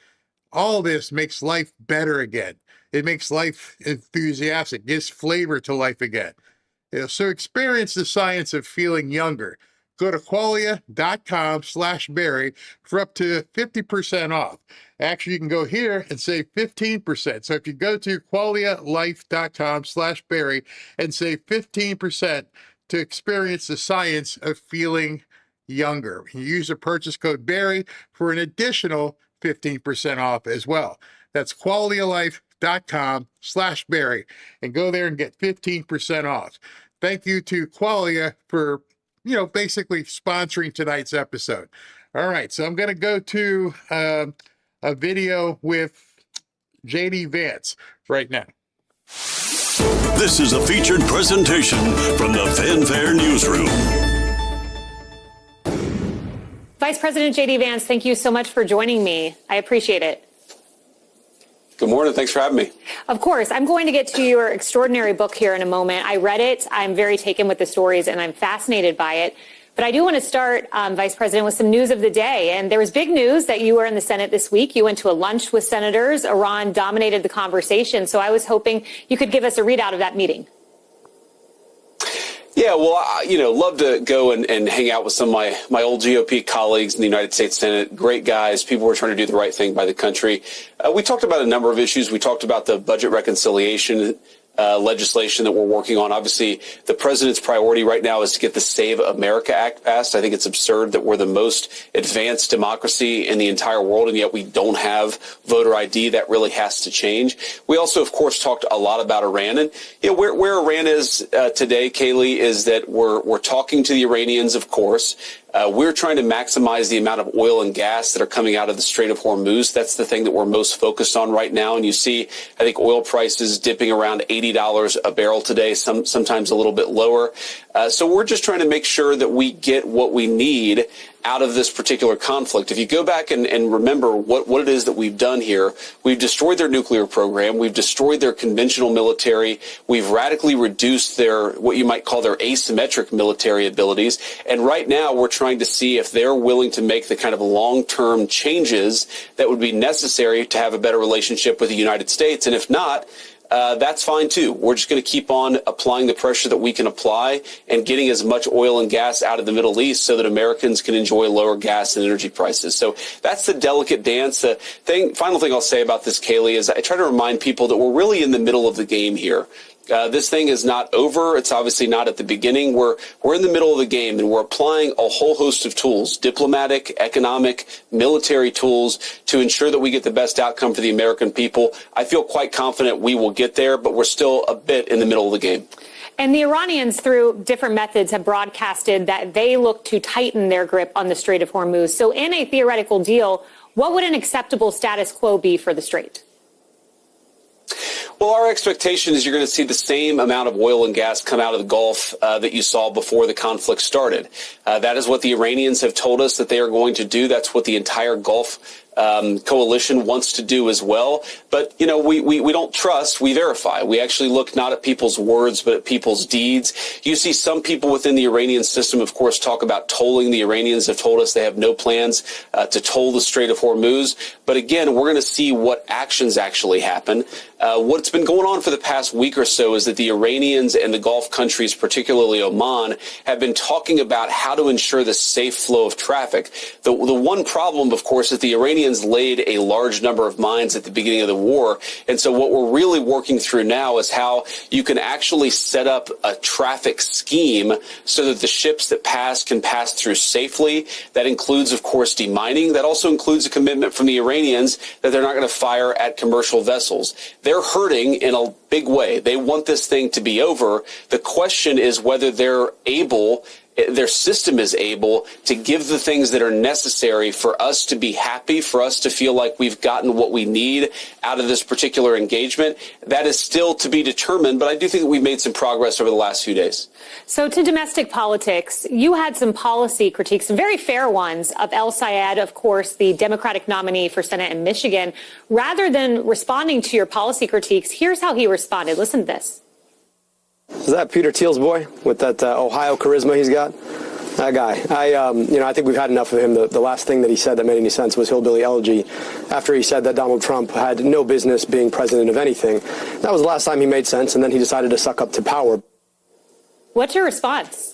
All this makes life better again. It makes life enthusiastic, gives flavor to life again. So experience the science of feeling younger. Go to qualia.com/Barry for up to 50% off. Actually, you can go here and save 15%. So if you go to qualialife.com/Barry and save 15% to experience the science of feeling younger. You use the purchase code Barry for an additional 15% off as well. That's qualialife.com/Barry and go there and get 15% off. Thank you to Qualia for basically sponsoring tonight's episode. All right, so I'm going to go to a video with JD Vance right now. This is a featured presentation from the Fanfare Newsroom. Vice President JD Vance, thank you so much for joining me. I appreciate it. Good morning. Thanks for having me. Of course. I'm going to get to your extraordinary book here in a moment. I read it. I'm very taken with the stories, and I'm fascinated by it. But I do want to start, Vice President, with some news of the day. And there was big news that you were in the Senate this week. You went to a lunch with senators. Iran dominated the conversation. So I was hoping you could give us a readout of that meeting. Yeah, well, love to go and hang out with some of my old GOP colleagues in the United States Senate. Great guys. People who are trying to do the right thing by the country. We talked about a number of issues. We talked about the budget reconciliation legislation that we're working on. Obviously, the president's priority right now is to get the Save America Act passed. I think it's absurd that we're the most advanced democracy in the entire world, and yet we don't have voter ID. That really has to change. We also, of course, talked a lot about Iran. And where Iran is today, Kaylee, is that we're talking to the Iranians, of course. We're trying to maximize the amount of oil and gas that are coming out of the Strait of Hormuz. That's the thing that we're most focused on right now. And you see, I think, oil prices dipping around $80 a barrel today, sometimes a little bit lower. So we're just trying to make sure that we get what we need out of this particular conflict. If you go back and remember what it is that we've done here, we've destroyed their nuclear program. We've destroyed their conventional military. We've radically reduced their, what you might call their asymmetric military abilities. And right now we're trying to see if they're willing to make the kind of long-term changes that would be necessary to have a better relationship with the United States. And if not, that's fine too. We're just going to keep on applying the pressure that we can apply and getting as much oil and gas out of the Middle East so that Americans can enjoy lower gas and energy prices. So that's the delicate dance. Final thing I'll say about this, Kaylee, is I try to remind people that we're really in the middle of the game here. This thing is not over. It's obviously not at the beginning. We're in the middle of the game, and we're applying a whole host of tools, diplomatic, economic, military tools, to ensure that we get the best outcome for the American people. I feel quite confident we will get there, but we're still a bit in the middle of the game. And the Iranians, through different methods, have broadcasted that they look to tighten their grip on the Strait of Hormuz. So in a theoretical deal, what would an acceptable status quo be for the Strait? Well, our expectation is you're going to see the same amount of oil and gas come out of the Gulf that you saw before the conflict started. That is what the Iranians have told us that they are going to do. That's what the entire Gulf coalition wants to do as well. But, we don't trust, we verify. We actually look not at people's words, but at people's deeds. You see some people within the Iranian system, of course, talk about tolling. The Iranians have told us they have no plans to toll the Strait of Hormuz. But again, we're going to see what actions actually happen. What's been going on for the past week or so is that the Iranians and the Gulf countries, particularly Oman, have been talking about how to ensure the safe flow of traffic. The one problem, of course, is the Iranians laid a large number of mines at the beginning of the war. And so what we're really working through now is how you can actually set up a traffic scheme so that the ships that pass can pass through safely. That includes, of course, demining. That also includes a commitment from the Iranians that they're not going to fire at commercial vessels. They're hurting in a big way. They want this thing to be over. The question is whether their system is able to give the things that are necessary for us to be happy, for us to feel like we've gotten what we need out of this particular engagement. That is still to be determined, but I do think that we've made some progress over the last few days. So to domestic politics, you had some policy critiques, some very fair ones, of El Sayed, of course, the Democratic nominee for Senate in Michigan. Rather than responding to your policy critiques, here's how he responded. Listen to this. Is that Peter Thiel's boy with that Ohio charisma he's got? That guy. I think we've had enough of him. The last thing that he said that made any sense was hillbilly elegy after he said that Donald Trump had no business being president of anything. That was the last time he made sense, and then he decided to suck up to power. What's your response?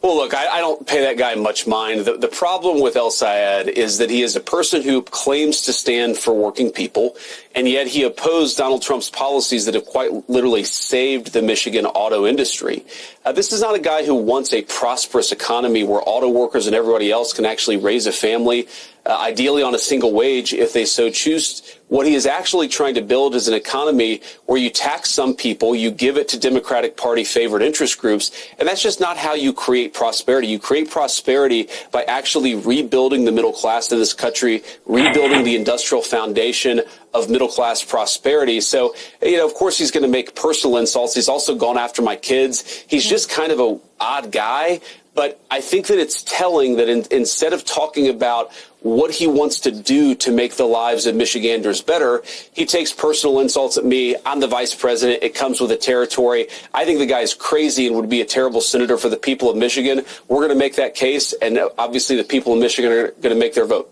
Well, look, I don't pay that guy much mind. The problem with El Sayed is that he is a person who claims to stand for working people, and yet he opposed Donald Trump's policies that have quite literally saved the Michigan auto industry. This is not a guy who wants a prosperous economy where auto workers and everybody else can actually raise a family. ideally on a single wage if they so choose. What he is actually trying to build is an economy where you tax some people, you give it to Democratic Party favored interest groups, and that's just not how you create prosperity. You create prosperity by actually rebuilding the middle class of this country, rebuilding the industrial foundation of middle class prosperity. So, of course, he's going to make personal insults. He's also gone after my kids. He's just kind of an odd guy. But I think that it's telling that instead of talking about what he wants to do to make the lives of Michiganders better, he takes personal insults at me. I'm the vice president. It comes with the territory. I think the guy's crazy and would be a terrible senator for the people of Michigan. We're going to make that case, and obviously the people of Michigan are going to make their vote.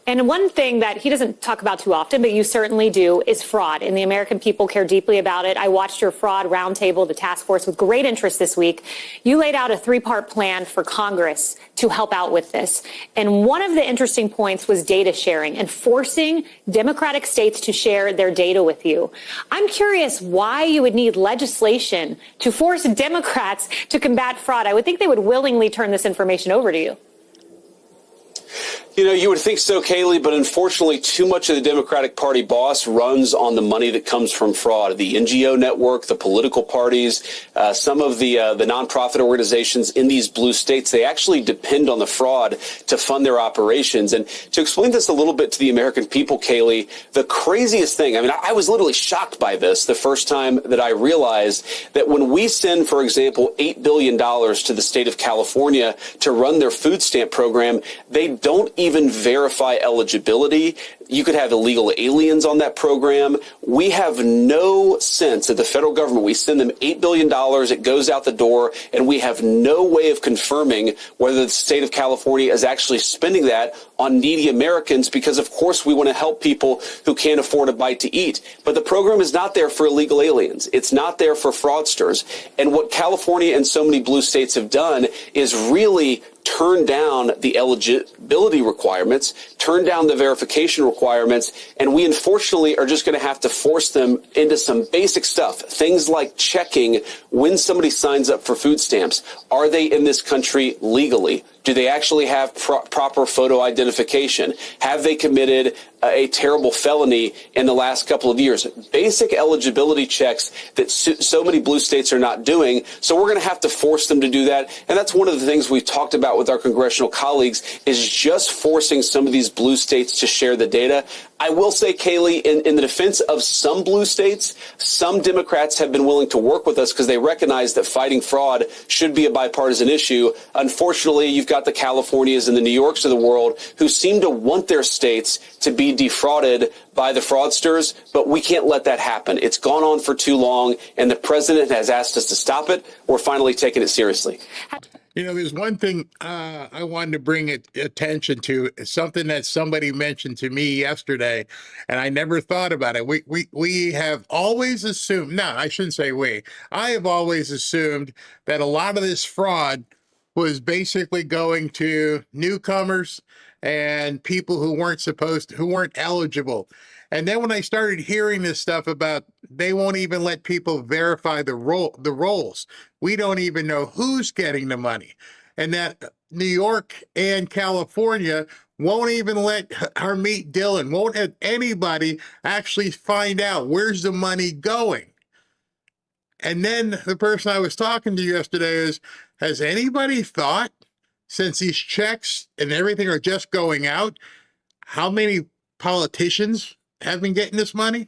And one thing that he doesn't talk about too often, but you certainly do, is fraud. And the American people care deeply about it. I watched your fraud roundtable, the task force, with great interest this week. You laid out a 3-part plan for Congress to help out with this. And one of the interesting points was data sharing and forcing Democratic states to share their data with you. I'm curious why you would need legislation to force Democrats to combat fraud. I would think they would willingly turn this information over to you. You would think so, Kayleigh, but unfortunately, too much of the Democratic Party boss runs on the money that comes from fraud. The NGO network, the political parties, some of the nonprofit organizations in these blue states, they actually depend on the fraud to fund their operations. And to explain this a little bit to the American people, Kayleigh, the craziest thing, I was literally shocked by this the first time that I realized that when we send, for example, $8 billion to the state of California to run their food stamp program, they don't even verify eligibility. You could have illegal aliens on that program. We have no sense that the federal government, we send them $8 billion, it goes out the door, and we have no way of confirming whether the state of California is actually spending that on needy Americans, because of course we want to help people who can't afford a bite to eat. But the program is not there for illegal aliens. It's not there for fraudsters. And what California and so many blue states have done is really turn down the eligibility requirements, turn down the verification requirements, and we unfortunately are just going to have to force them into some basic stuff. Things like checking when somebody signs up for food stamps. Are they in this country legally? Do they actually have proper photo identification? Have they committed a terrible felony in the last couple of years? Basic eligibility checks that so many blue states are not doing. So we're going to have to force them to do that. And that's one of the things we've talked about with our congressional colleagues, is just forcing some of these blue states to share the data. I will say, Kayleigh, in the defense of some blue states, some Democrats have been willing to work with us because they recognize that fighting fraud should be a bipartisan issue. Unfortunately, you've got the Californias and the New Yorks of the world who seem to want their states to be defrauded by the fraudsters, but we can't let that happen. It's gone on for too long, and the president has asked us to stop it. We're finally taking it seriously. There's one thing I wanted to bring attention to, something that somebody mentioned to me yesterday, and I never thought about it. We have always assumed, no, I shouldn't say we, I have always assumed that a lot of this fraud was basically going to newcomers and people who weren't eligible. And then when I started hearing this stuff about they won't even let people verify the rolls, we don't even know who's getting the money, and that New York and California won't even let Harmeet Dillon, won't let anybody actually find out where's the money going. And then the person I was talking to yesterday is, has anybody thought, since these checks and everything are just going out, how many politicians have been getting this money?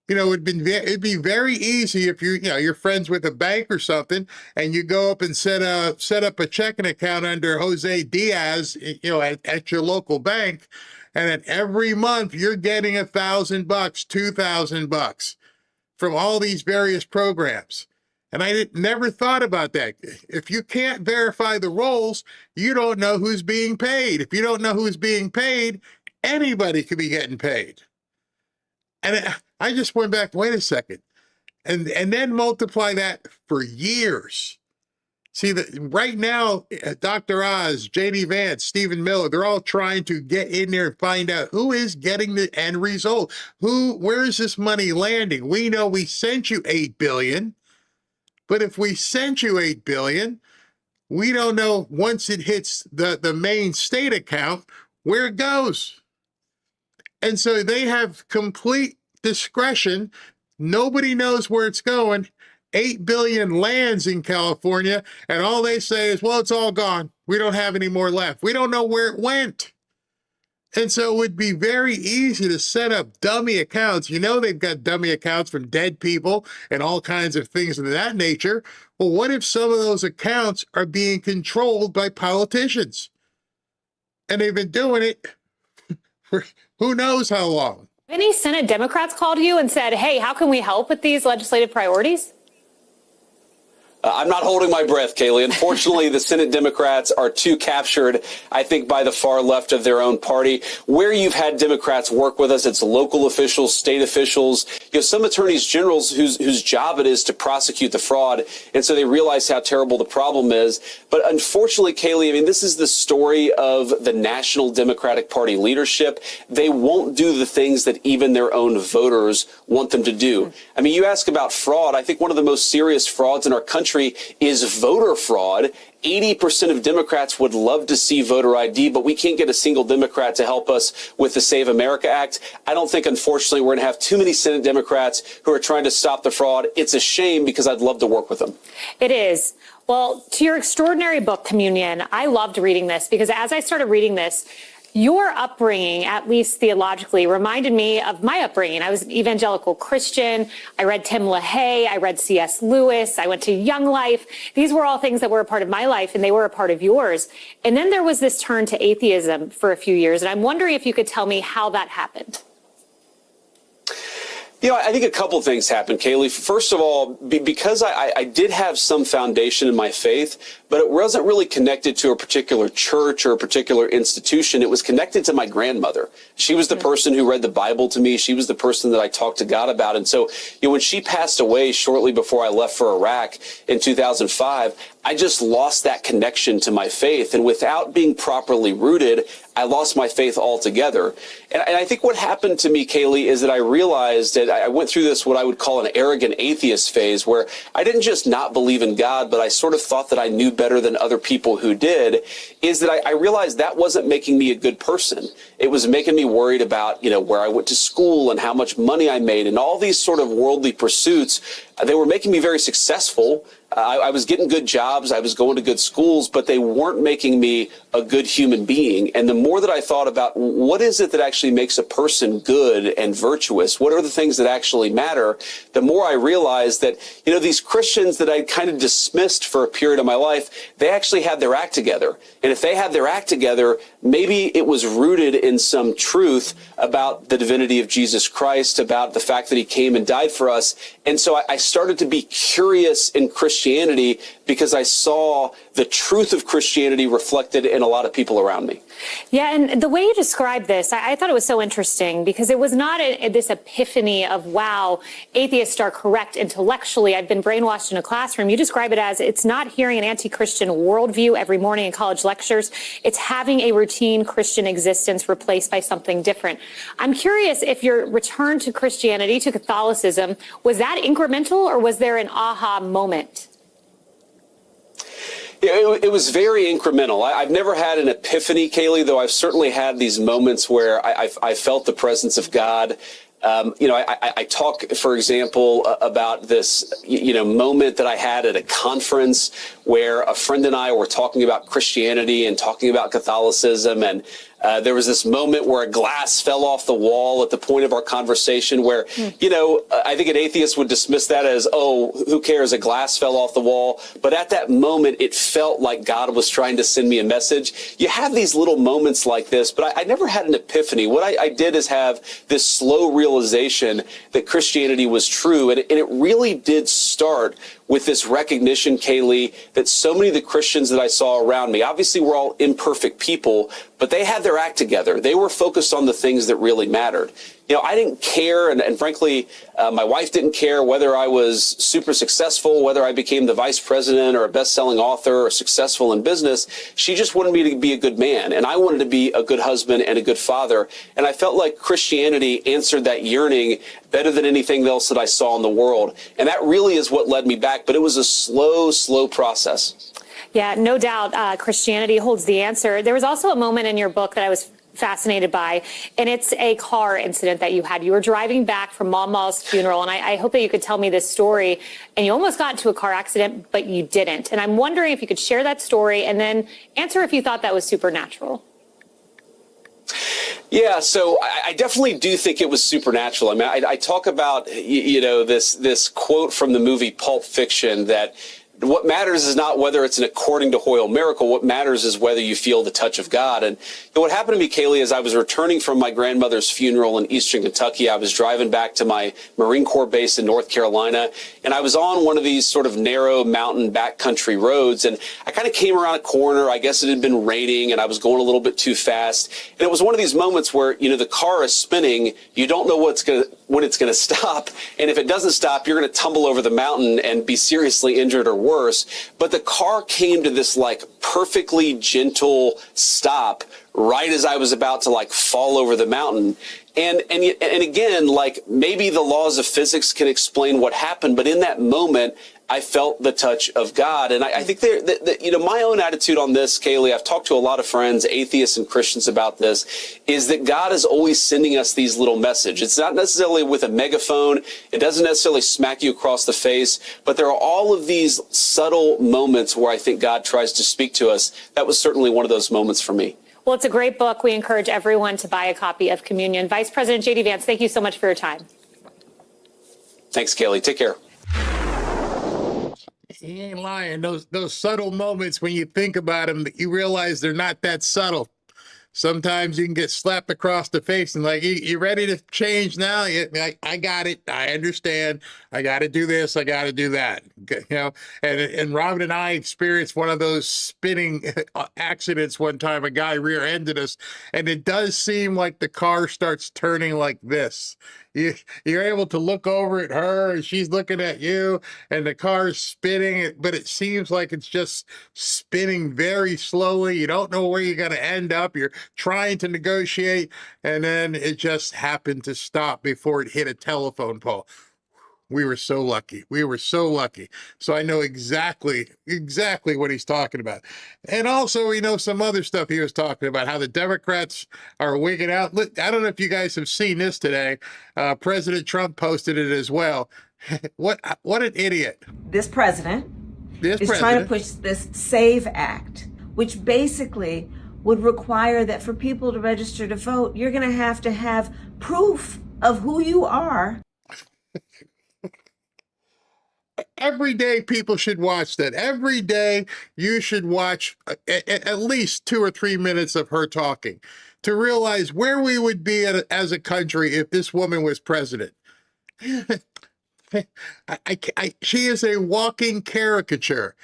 It'd be very easy if you're friends with a bank or something, and you go up and set up a checking account under Jose Diaz, at your local bank, and then every month you're getting $1,000, $2,000 from all these various programs. And I never thought about that. If you can't verify the rolls, you don't know who's being paid. If you don't know who's being paid, anybody could be getting paid. And I just went back, wait a second, and then multiply that for years. See, right now, Dr. Oz, J.D. Vance, Stephen Miller, they're all trying to get in there and find out who is getting the end result. Where is this money landing? We know we sent you $8 billion, but if we sent you $8 billion, we don't know once it hits the main state account, where it goes. And so they have complete discretion. Nobody knows where it's going. 8 billion lands in California, and all they say is, well, it's all gone. We don't have any more left. We don't know where it went. And so it would be very easy to set up dummy accounts. You know, they've got dummy accounts from dead people and all kinds of things of that nature. Well, what if some of those accounts are being controlled by politicians? And they've been doing it for who knows how long. Any Senate Democrats called you and said, hey, how can we help with these legislative priorities? I'm not holding my breath, Kaylee. Unfortunately, the Senate Democrats are too captured, I think, by the far left of their own party. Where you've had Democrats work with us, it's local officials, state officials, some attorneys generals whose job it is to prosecute the fraud. And so they realize how terrible the problem is. But unfortunately, Kaylee, I mean, this is the story of the National Democratic Party leadership. They won't do the things that even their own voters want them to do. I mean, you ask about fraud. I think one of the most serious frauds in our country is voter fraud. 80% of Democrats would love to see voter ID, but we can't get a single Democrat to help us with the Save America Act. I don't think, unfortunately, we're going to have too many Senate Democrats who are trying to stop the fraud. It's a shame because I'd love to work with them. It is. Well, to your extraordinary book, Communion, I loved reading this because as I started reading this, your upbringing, at least theologically, reminded me of my upbringing. I was an evangelical Christian. I read Tim LaHaye. I read C.S. Lewis. I went to Young Life. These were all things that were a part of my life, and they were a part of yours. And then there was this turn to atheism for a few years, and I'm wondering if you could tell me how that happened. I think a couple things happened, Kaylee. First of all, because I did have some foundation in my faith, but it wasn't really connected to a particular church or a particular institution. It was connected to my grandmother. She was the person who read the Bible to me. She was the person that I talked to God about. And so, when she passed away shortly before I left for Iraq in 2005, I just lost that connection to my faith. And without being properly rooted, I lost my faith altogether. And I think what happened to me, Kaylee, is that I realized that I went through this, what I would call an arrogant atheist phase, where I didn't just not believe in God, but I sort of thought that I knew better than other people who did, is that I realized that wasn't making me a good person. It was making me worried about, where I went to school and how much money I made and all these sort of worldly pursuits. They were making me very successful. I was getting good jobs. I was going to good schools, but they weren't making me a good human being. And the more that I thought about what is it that actually makes a person good and virtuous, what are the things that actually matter, the more I realized that, these Christians that I kind of dismissed for a period of my life, they actually had their act together. And if they had their act together, maybe it was rooted in some truth about the divinity of Jesus Christ, about the fact that he came and died for us. And so I started to be curious in Christianity because I saw the truth of Christianity reflected in a lot of people around me. Yeah, and the way you described this, I thought it was so interesting because it was not this epiphany of, wow, atheists are correct intellectually. I've been brainwashed in a classroom. You describe it as it's not hearing an anti-Christian worldview every morning in college lectures. It's having a routine Christian existence replaced by something different. I'm curious if your return to Christianity, to Catholicism, was that incremental or was there an aha moment? It was very incremental. I've never had an epiphany, Kaylee, though I've certainly had these moments where I felt the presence of God. I talk, for example, about this, moment that I had at a conference where a friend and I were talking about Christianity and talking about Catholicism. And there was this moment where a glass fell off the wall at the point of our conversation where, I think an atheist would dismiss that as, oh, who cares? A glass fell off the wall. But at that moment, it felt like God was trying to send me a message. You have these little moments like this, but I never had an epiphany. What I did is have this slow realization that Christianity was true. And it really did start with this recognition, Kaylee, that so many of the Christians that I saw around me, obviously we're all imperfect people, but they had their act together. They were focused on the things that really mattered. I didn't care, and frankly, my wife didn't care whether I was super successful, whether I became the vice president or a best-selling author or successful in business. She just wanted me to be a good man, and I wanted to be a good husband and a good father. And I felt like Christianity answered that yearning better than anything else that I saw in the world. And that really is what led me back, but it was a slow process. Yeah, no doubt Christianity holds the answer. There was also a moment in your book that I was fascinated by, and it's a car incident that you had. You were driving back from Mama's funeral, and I hope that you could tell me this story, and you almost got into a car accident, but you didn't. And I'm wondering if you could share that story and then answer if you thought that was supernatural. Yeah, so I definitely do think it was supernatural. I mean, I talk about, this quote from the movie Pulp Fiction that what matters is not whether it's an according to Hoyle miracle. What matters is whether you feel the touch of God. And what happened to me, Kaylee, is I was returning from my grandmother's funeral in eastern Kentucky. I was driving back to my Marine Corps base in North Carolina, and I was on one of these sort of narrow mountain backcountry roads, and I kind of came around a corner. I guess it had been raining, and I was going a little bit too fast. And it was one of these moments where, the car is spinning. You don't know when it's going to stop. And if it doesn't stop, you're going to tumble over the mountain and be seriously injured or worse. But the car came to this perfectly gentle stop right as I was about to fall over the mountain. And again, maybe the laws of physics can explain what happened, but in that moment, I felt the touch of God. And I think my own attitude on this, Kaylee, I've talked to a lot of friends, atheists and Christians about this, is that God is always sending us these little messages. It's not necessarily with a megaphone. It doesn't necessarily smack you across the face, but there are all of these subtle moments where I think God tries to speak to us. That was certainly one of those moments for me. Well, it's a great book. We encourage everyone to buy a copy of Communion. Vice President J.D. Vance, thank you so much for your time. Thanks, Kaylee. Take care. He ain't lying. Those subtle moments when you think about them, that you realize they're not that subtle. Sometimes you can get slapped across the face and you ready to change now? I got it. I understand. I got to do this. I got to do that. And Robin and I experienced one of those spinning accidents one time. A guy rear-ended us, and it does seem like the car starts turning like this. You're able to look over at her, and she's looking at you, and the car's spinning, but it seems like it's just spinning very slowly. You don't know where you're going to end up. You're trying to negotiate, and then it just happened to stop before it hit a telephone pole. We were so lucky. We were so lucky. So I know exactly what he's talking about. And also, we know some other stuff he was talking about, how the Democrats are wigging out. Look, I don't know if you guys have seen this today. President Trump posted it as well. What an idiot. This president is trying to push this SAVE Act, which basically would require that for people to register to vote, you're going to have proof of who you are. Every day people should watch that. Every day you should watch at least 2 or 3 minutes of her talking to realize where we would be as a country if this woman was president. She is a walking caricature.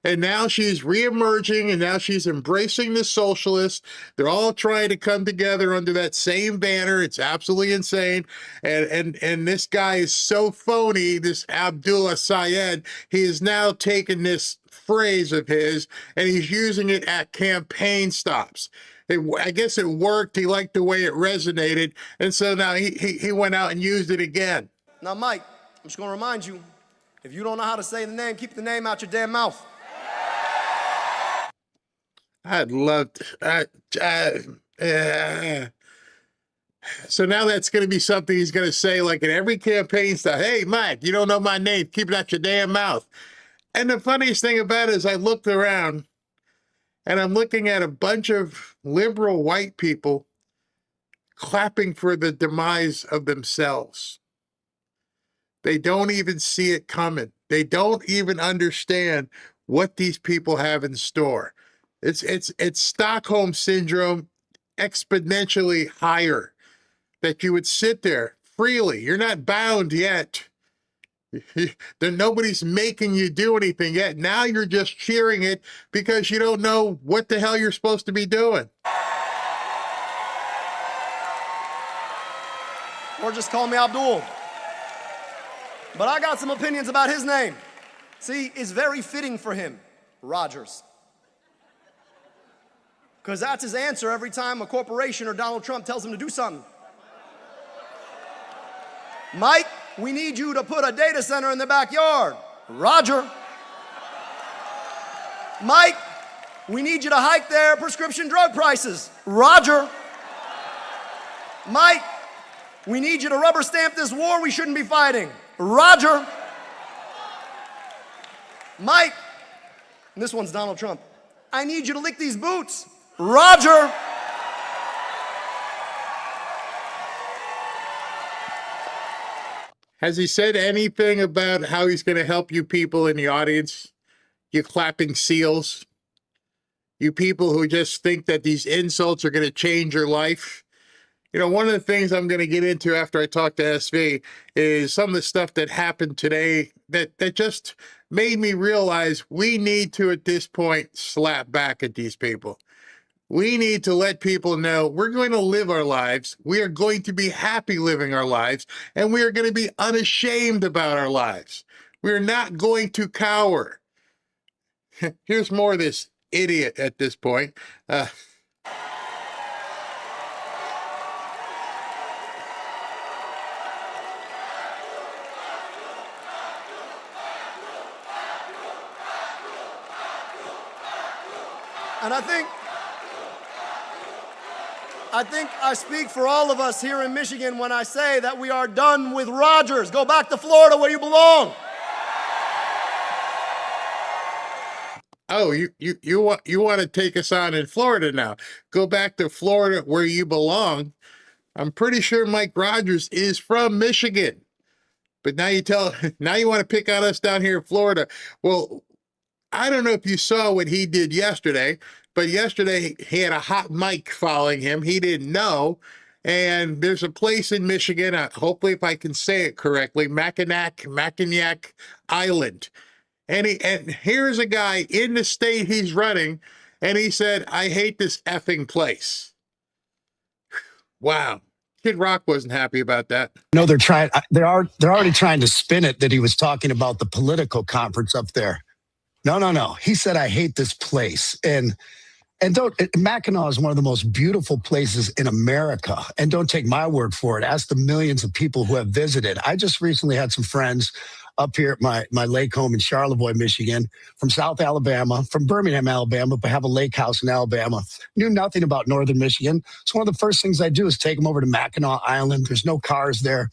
And now she's reemerging, and now she's embracing the socialists. They're all trying to come together under that same banner. It's absolutely insane. And this guy is so phony, this Abdullah Syed. He has now taken this phrase of his, and he's using it at campaign stops. I guess it worked. He liked the way it resonated. And so now he went out and used it again. Now, Mike, I'm just going to remind you, if you don't know how to say the name, keep the name out your damn mouth. I'd love to. So now that's going to be something he's going to say like in every campaign stuff. Hey, Mike, you don't know my name. Keep it out your damn mouth. And the funniest thing about it is I looked around and I'm looking at a bunch of liberal white people clapping for the demise of themselves. They don't even see it coming. They don't even understand what these people have in store. It's Stockholm syndrome exponentially higher, that you would sit there freely. You're not bound yet. Nobody's making you do anything yet. Now you're just cheering it because you don't know what the hell you're supposed to be doing. Or just call me Abdul. But I got some opinions about his name. See, it's very fitting for him, Rogers. Because that's his answer every time a corporation or Donald Trump tells him to do something. Mike, we need you to put a data center in the backyard. Roger. Mike, we need you to hike their prescription drug prices. Roger. Mike, we need you to rubber stamp this war we shouldn't be fighting. Roger. Mike, and this one's Donald Trump. I need you to lick these boots. Roger. Has he said anything about how he's going to help you people in the audience? You clapping seals? You people who just think that these insults are going to change your life? You know, one of the things I'm going to get into after I talk to SV is some of the stuff that happened today that just made me realize we need to, at this point, slap back at these people. We need to let people know we're going to live our lives. We are going to be happy living our lives, and we are going to be unashamed about our lives. We're not going to cower. Here's more of this idiot at this point. And I think I speak for all of us here in Michigan when I say that we are done with Rogers. Go back to Florida where you belong. Oh, you want to take us on in Florida now? Go back to Florida where you belong. I'm pretty sure Mike Rogers is from Michigan, but now you want to pick on us down here in Florida. Well, I don't know if you saw what he did yesterday, but yesterday he had a hot mic following him. He didn't know. And there's a place in Michigan, hopefully if I can say it correctly, Mackinac Island. And here's a guy in the state he's running, and he said, I hate this effing place. Wow. Kid Rock wasn't happy about that. No, they're already trying to spin it that he was talking about the political conference up there. No. He said, I hate this place. And Mackinac is one of the most beautiful places in America. And don't take my word for it. Ask the millions of people who have visited. I just recently had some friends up here at my lake home in Charlevoix, Michigan, from South Alabama, from Birmingham, Alabama, but have a lake house in Alabama. Knew nothing about Northern Michigan. So one of the first things I do is take them over to Mackinac Island. There's no cars there.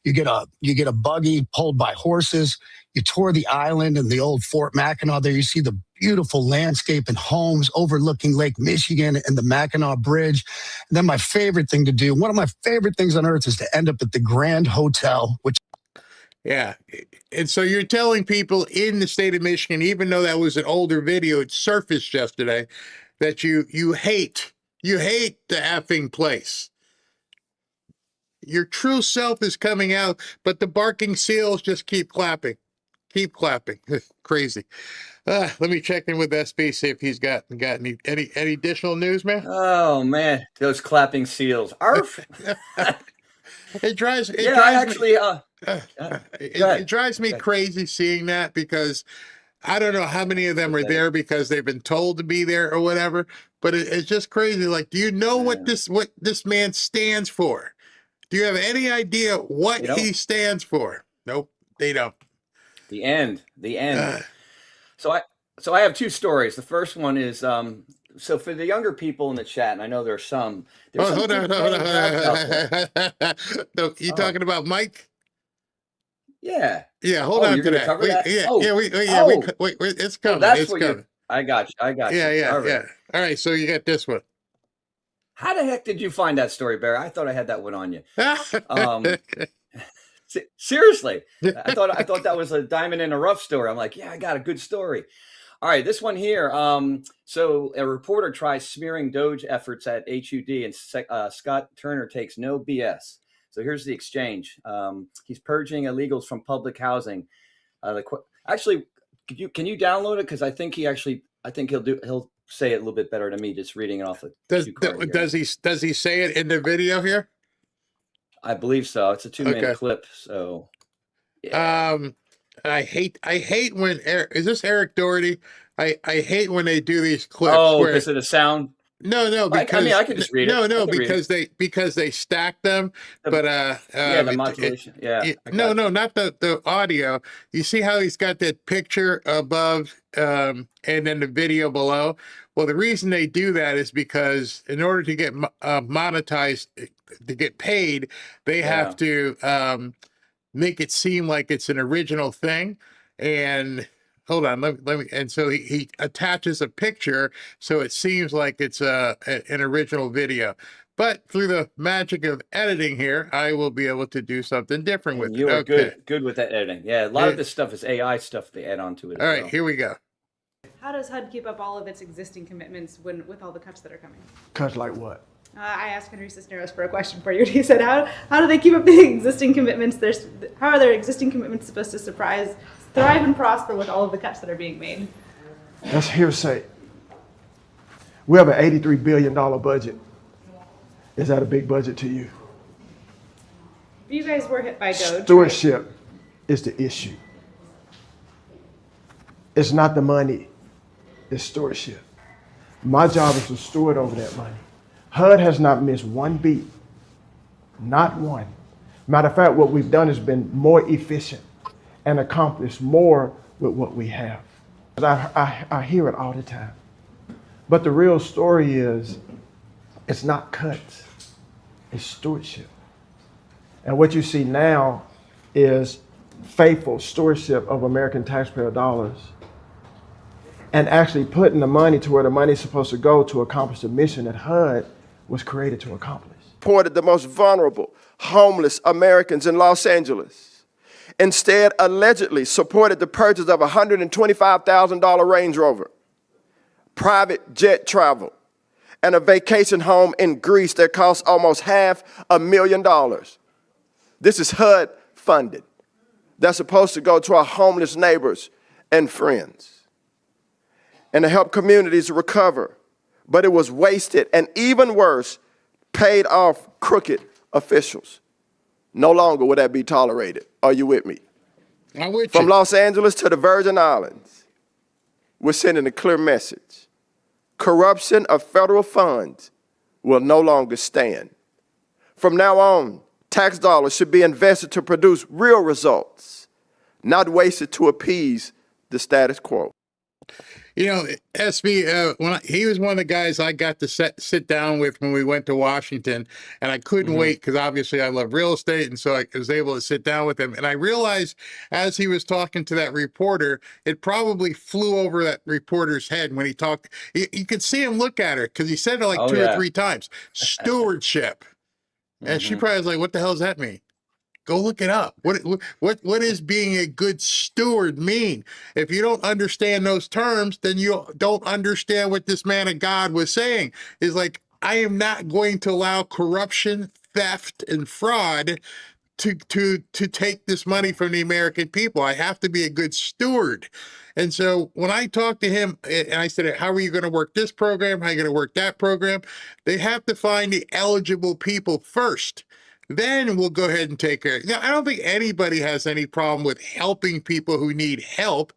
You get a buggy pulled by horses. You tour the island and the old Fort Mackinac. There you see the beautiful landscape and homes overlooking Lake Michigan and the Mackinac Bridge. And then my favorite thing to do, one of my favorite things on earth, is to end up at the Grand Hotel, which... Yeah. And so you're telling people in the state of Michigan, even though that was an older video, it surfaced yesterday, that you hate the effing place. Your true self is coming out, but the barking seals just keep clapping. Keep clapping. Crazy. Let me check in with SB, see if he's got any additional news, man. Oh man, those clapping seals. Arf. It drives me crazy seeing that, because I don't know how many of them are there because they've been told to be there or whatever, but it's just crazy. Like, do you know what this man stands for? Do you have any idea what he stands for? Nope, they don't. The end. So I have two stories. The first one is so for the younger people in the chat, and I know there are some. Hold on. You talking about Mike? Yeah. Yeah. Hold on to that. Cover that. Wait, it's coming. That's it's what coming. I got you. Yeah. All right. So you got this one. How the heck did you find that story, Barry? I thought I had that one on you. Seriously, I thought that was a diamond in a rough story. I'm like, yeah, I got a good story. All right, this one here. So a reporter tries smearing Doge efforts at HUD, and Scott Turner takes no BS. So here's the exchange. He's purging illegals from public housing. Actually, can you download it? Because I think he'll say it a little bit better than me just reading it off Does he say it in the video here? I believe so. It's a 2-minute clip. So, yeah. I hate when is this Eric Doherty? I hate when they do these clips. Oh, because of the sound. No, because I can just read it. Because they stack them. The modulation. Not the audio. You see how he's got that picture above and then the video below? Well, the reason they do that is because in order to get monetized, to get paid, they have to make it seem like it's an original thing. And hold on, let me. And so he attaches a picture so it seems like it's an original video. But through the magic of editing here, I will be able to do something different with You it. are Okay. good with that editing. Yeah, a lot of this stuff is AI stuff they add onto it. All right, here we go. How does HUD keep up all of its existing commitments with all the cuts that are coming? Cuts like what? I asked Henry Cisneros for a question for you. He said, how do they keep up the existing commitments? How are their existing commitments supposed to thrive and prosper with all of the cuts that are being made? That's hearsay. We have an $83 billion budget. Is that a big budget to you? You guys were hit by Doge. Stewardship is the issue. It's not the money, it's stewardship. My job is to steward over that money. HUD has not missed one beat, not one. Matter of fact, what we've done has been more efficient and accomplished more with what we have. I hear it all the time. But the real story is, it's not cuts, it's stewardship. And what you see now is faithful stewardship of American taxpayer dollars and actually putting the money to where the money is supposed to go to accomplish the mission that HUD was created to accomplish. Supported the most vulnerable, homeless Americans in Los Angeles. Instead, allegedly supported the purchase of a $125,000 Range Rover, private jet travel, and a vacation home in Greece that costs almost $500,000. This is HUD funded. That's supposed to go to our homeless neighbors and friends and to help communities recover. But it was wasted and even worse, paid off crooked officials. No longer will that be tolerated. Are you with me? I'm with From you. Los Angeles to the Virgin Islands, we're sending a clear message. Corruption of federal funds will no longer stand. From now on, tax dollars should be invested to produce real results, not wasted to appease the status quo. You know, SB, he was one of the guys I got to sit down with when we went to Washington, and I couldn't wait because obviously I love real estate, and so I was able to sit down with him. And I realized as he was talking to that reporter, it probably flew over that reporter's head when he talked. You could see him look at her because he said it like two or three times. Stewardship. And she probably was like, what the hell does that mean? Go look it up. What is being a good steward mean? If you don't understand those terms, then you don't understand what this man of God was saying. Is like, I am not going to allow corruption, theft, and fraud to take this money from the American people. I have to be a good steward. And so when I talked to him and I said, how are you going to work this program? How are you going to work that program? They have to find the eligible people first. Then we'll go ahead and take care. Now, I don't think anybody has any problem with helping people who need help,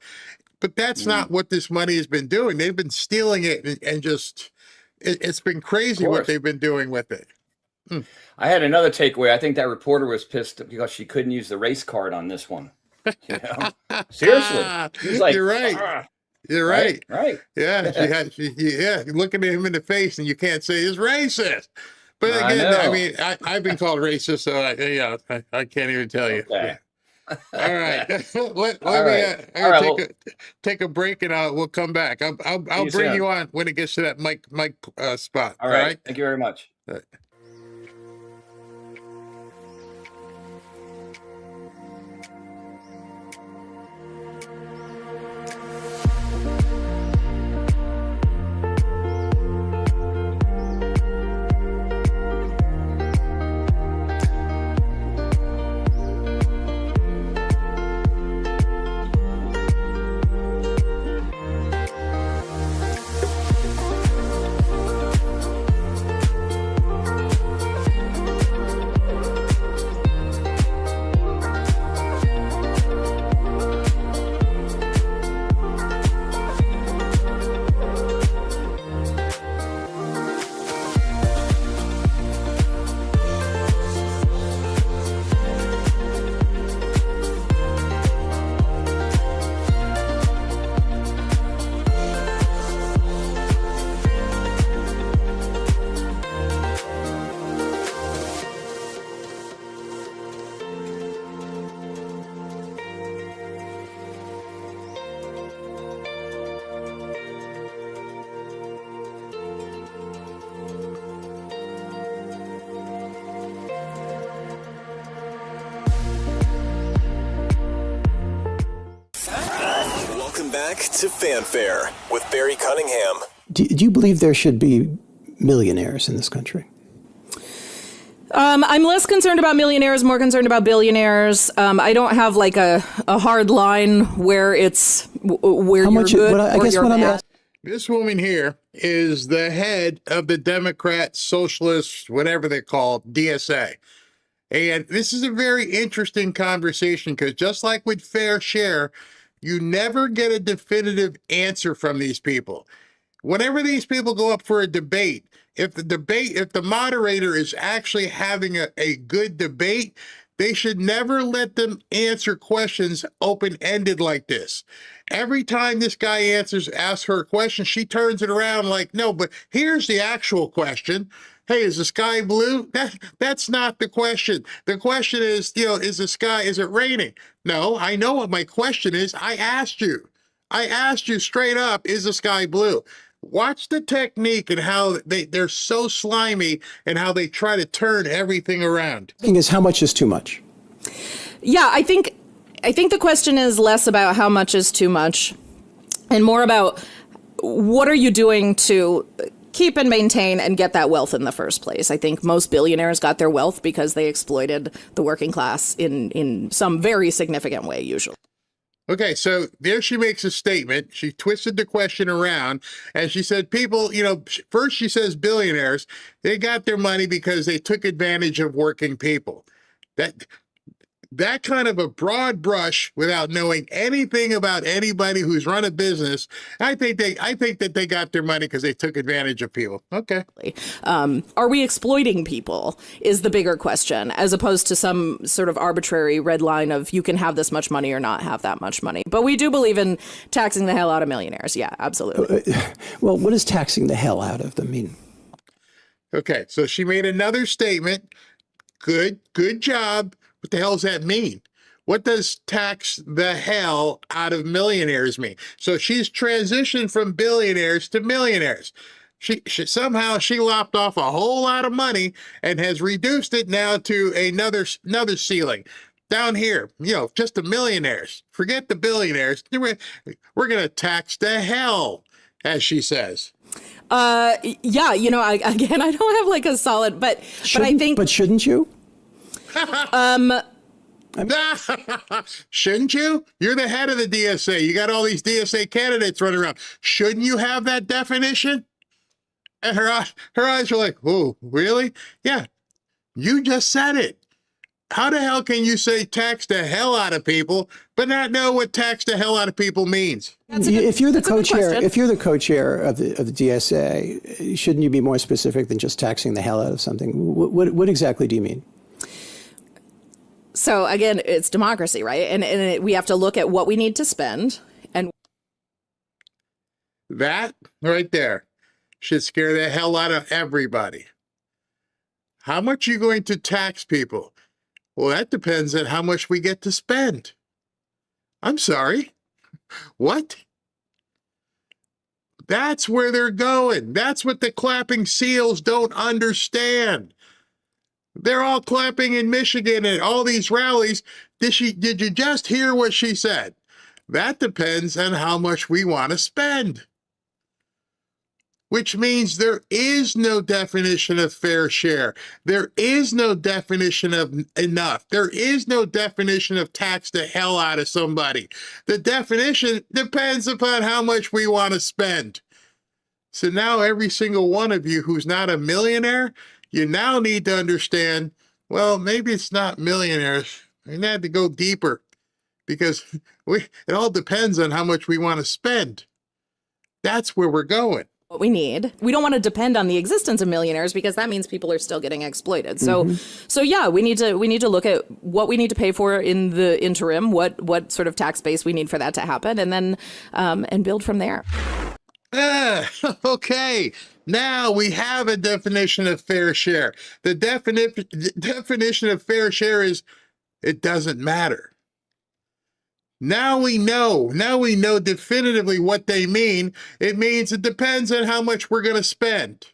but that's not what this money has been doing. They've been stealing it and just, it's been crazy what they've been doing with it. I had another takeaway. I think that reporter was pissed because she couldn't use the race card on this one. You know? Seriously. She's like, you're right. You're right. Right. Yeah. You're looking at him in the face and you can't say he's racist. But again, I mean, I've been called racist, so I can't even tell you. Okay. All right. Let me take a break and we'll come back. I'll bring you on when it gets to that mic spot. All right. Thank you very much. All right. back to Fanfare with Barry Cunningham. Do you believe there should be millionaires in this country? I'm less concerned about millionaires, more concerned about billionaires. I don't have like a hard line where it's where you're good or you're bad. This woman here is the head of the Democrat Socialist, whatever they're called, DSA. And this is a very interesting conversation because just like with fair share, you never get a definitive answer from these people. Whenever these people go up for a debate, if the moderator is actually having a good debate, they should never let them answer questions open-ended like this. Every time this guy asks her a question, she turns it around like, no, but here's the actual question. Hey, is the sky blue? That's not the question. The question is, is it raining? No, I know what my question is. I asked you straight up, is the sky blue? Watch the technique and how they're so slimy and how they try to turn everything around. The thing is, how much is too much? Yeah, I think the question is less about how much is too much and more about what are you doing to keep and maintain and get that wealth in the first place. I think most billionaires got their wealth because they exploited the working class in some very significant way, usually. Okay, so there she makes a statement. She twisted the question around and she said people, first she says billionaires, they got their money because they took advantage of working people. That kind of a broad brush without knowing anything about anybody who's run a business, I think that they got their money because they took advantage of people. Okay. Are we exploiting people is the bigger question, as opposed to some sort of arbitrary red line of you can have this much money or not have that much money. But we do believe in taxing the hell out of millionaires. Yeah, absolutely. Well, what does taxing the hell out of them mean? Okay, so she made another statement. Good job. What the hell does that mean? What does tax the hell out of millionaires mean? So she's transitioned from billionaires to millionaires. She somehow lopped off a whole lot of money and has reduced it now to another ceiling. Down here, just the millionaires. Forget the billionaires. We're going to tax the hell, as she says. Yeah, I don't have like a solid, but I think. But shouldn't you? Shouldn't you? You're the head of the DSA. You got all these DSA candidates running around. Shouldn't you have that definition? And her eyes were like, oh, really? Yeah, you just said it. How the hell can you say tax the hell out of people, but not know what tax the hell out of people means? If you're the co-chair of the DSA, shouldn't you be more specific than just taxing the hell out of something? What exactly do you mean? So again, it's democracy, right? And we have to look at what we need to spend. And that right there should scare the hell out of everybody. How much are you going to tax people? Well, that depends on how much we get to spend. I'm sorry. What? That's where they're going. That's what the clapping seals don't understand. They're all clapping in Michigan at all these rallies. Did you just hear what she said? That depends on how much we want to spend. Which means there is no definition of fair share. There is no definition of enough. There is no definition of tax the hell out of somebody. The definition depends upon how much we want to spend. So now every single one of you who's not a millionaire, you now need to understand, well, maybe it's not millionaires. We had to go deeper because it all depends on how much we want to spend. That's where we're going. What we need. We don't want to depend on the existence of millionaires because that means people are still getting exploited. So yeah, we need to look at what we need to pay for in the interim, what sort of tax base we need for that to happen, and then and build from there. Okay. Now we have a definition of fair share. The definition of fair share is it doesn't matter. Now we know definitively what they mean. It means it depends on how much we're going to spend.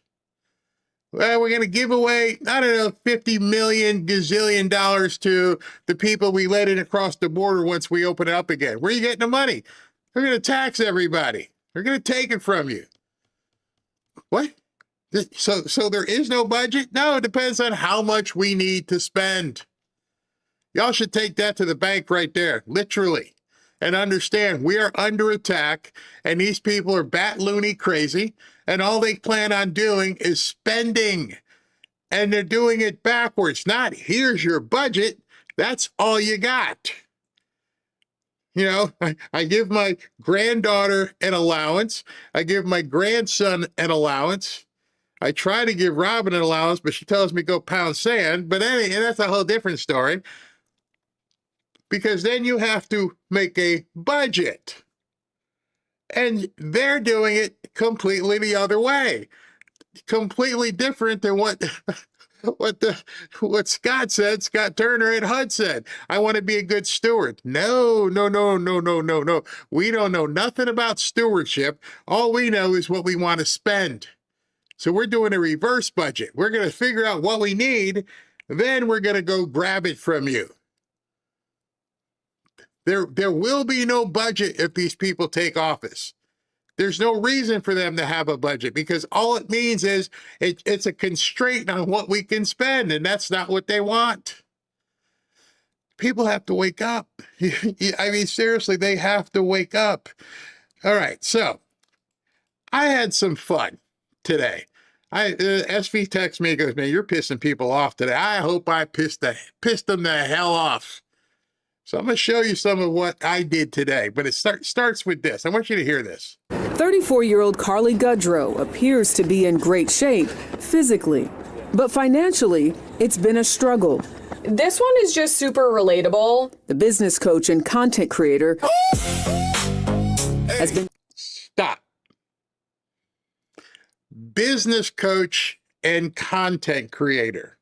Well, we're going to give away, I don't know, $50 million gazillion dollars to the people we let in across the border once we open it up again. Where are you getting the money? They're going to tax everybody. They're going to take it from you. What? So there is no budget? No, it depends on how much we need to spend. Y'all should take that to the bank right there, literally, and understand we are under attack, and these people are bat loony crazy, and all they plan on doing is spending, and they're doing it backwards. Not, here's your budget, that's all you got. You know, I give my granddaughter an allowance. I give my grandson an allowance. I try to give Robin an allowance, but she tells me go pound sand. But anyway, that's a whole different story. Because then you have to make a budget. And they're doing it completely the other way. Completely different than what Scott said, Scott Turner at HUD said. I want to be a good steward. No. We don't know nothing about stewardship. All we know is what we want to spend. So we're doing a reverse budget. We're going to figure out what we need, then we're going to go grab it from you. There will be no budget if these people take office. There's no reason for them to have a budget because all it means is it's a constraint on what we can spend, and that's not what they want. People have to wake up. I mean, seriously, they have to wake up. All right, so I had some fun today. SV texts me and goes, man, you're pissing people off today. I hope I pissed them the hell off. So I'm going to show you some of what I did today, but it starts with this. I want you to hear this. 34-year-old Carly Goodrow appears to be in great shape physically, but financially, it's been a struggle. This one is just super relatable. The business coach and content creator has been... Stop. Business coach and content creator.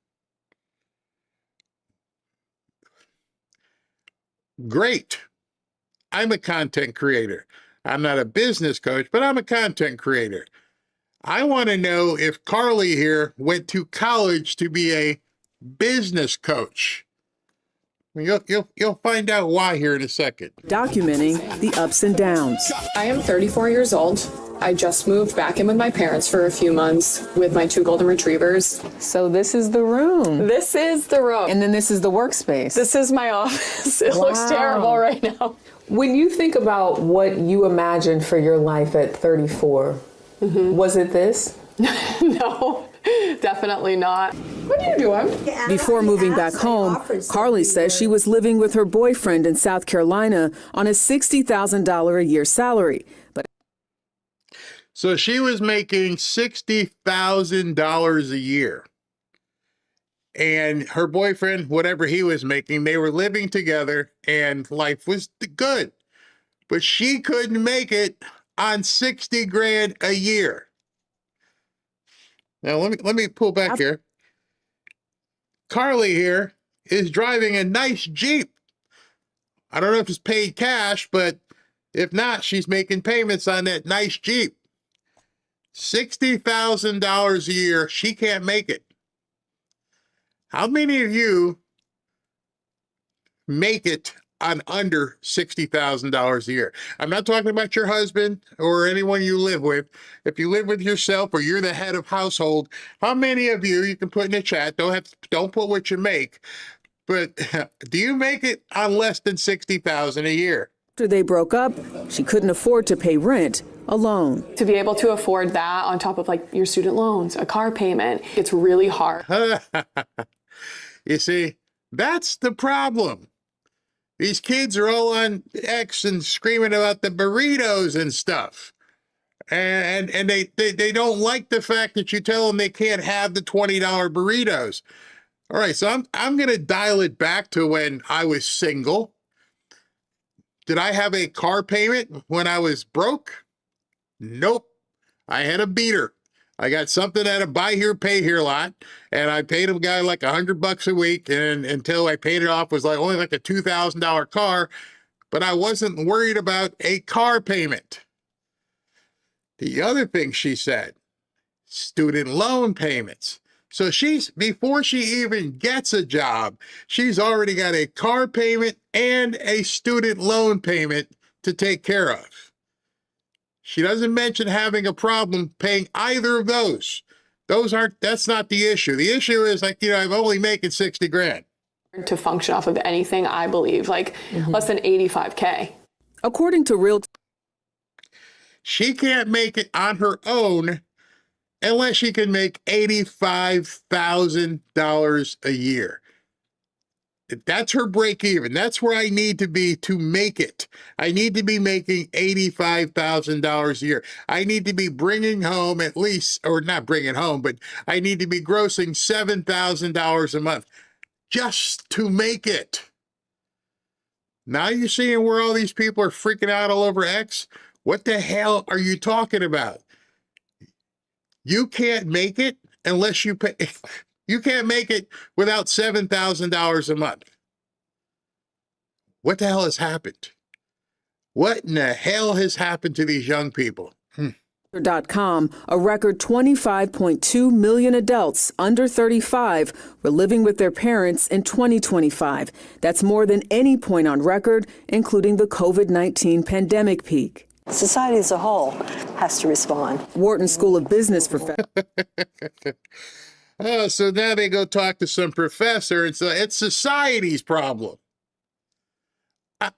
Great. I'm a content creator. I'm not a business coach, but I'm a content creator. I want to know if Carly here went to college to be a business coach. You'll find out why here in a second. Documenting the ups and downs. I am 34 years old. I just moved back in with my parents for a few months with my 2 golden retrievers. So this is the room. This is the room. And then this is the workspace. This is my office. It looks terrible right now. When you think about what you imagined for your life at 34, was it this? No, definitely not. What are you doing? Before moving back home, Carly says she was living with her boyfriend in South Carolina on a $60,000 a year salary. So she was making $60,000 a year. And her boyfriend, whatever he was making, they were living together and life was good. But she couldn't make it on 60 grand a year. Now let me pull back here. Carly here is driving a nice Jeep. I don't know if it's paid cash, but if not, she's making payments on that nice Jeep. $60,000 a year, she can't make it. How many of you make it on under $60,000 a year? I'm not talking about your husband or anyone you live with. If you live with yourself or you're the head of household, how many of you can put in the chat, don't put what you make, but do you make it on less than $60,000 a year? After they broke up, she couldn't afford to pay rent alone. To be able to afford that on top of like your student loans, a car payment, it's really hard. You see, that's the problem. These kids are all on X and screaming about the burritos and stuff. And they don't like the fact that you tell them they can't have the $20 burritos. All right, so I'm going to dial it back to when I was single. Did I have a car payment when I was broke? Nope. I had a beater. I got something at a buy here, pay here lot, and I paid a guy like $100 a week, and until I paid it off, was like only like a $2,000 car, but I wasn't worried about a car payment. The other thing she said, student loan payments. So before she even gets a job, she's already got a car payment and a student loan payment to take care of. She doesn't mention having a problem paying either of those. That's not the issue. The issue is like, I'm only making 60 grand. To function off of anything, I believe, like less than 85K. According to Real, she can't make it on her own unless she can make $85,000 a year. That's her break even. That's where I need to be to make it. I need to be making $85,000 a year. I need to be bringing home at least, or not bringing home, but I need to be grossing $7,000 a month just to make it. Now you're seeing where all these people are freaking out all over X? What the hell are you talking about? You can't make it unless you pay. You can't make it without $7,000 a month. What the hell has happened? What in the hell has happened to these young people? .com, a record 25.2 million adults under 35 were living with their parents in 2025. That's more than any point on record, including the COVID-19 pandemic peak. Society as a whole has to respond. Wharton School of Business professor. Oh, so now they go talk to some professor and say it's society's problem.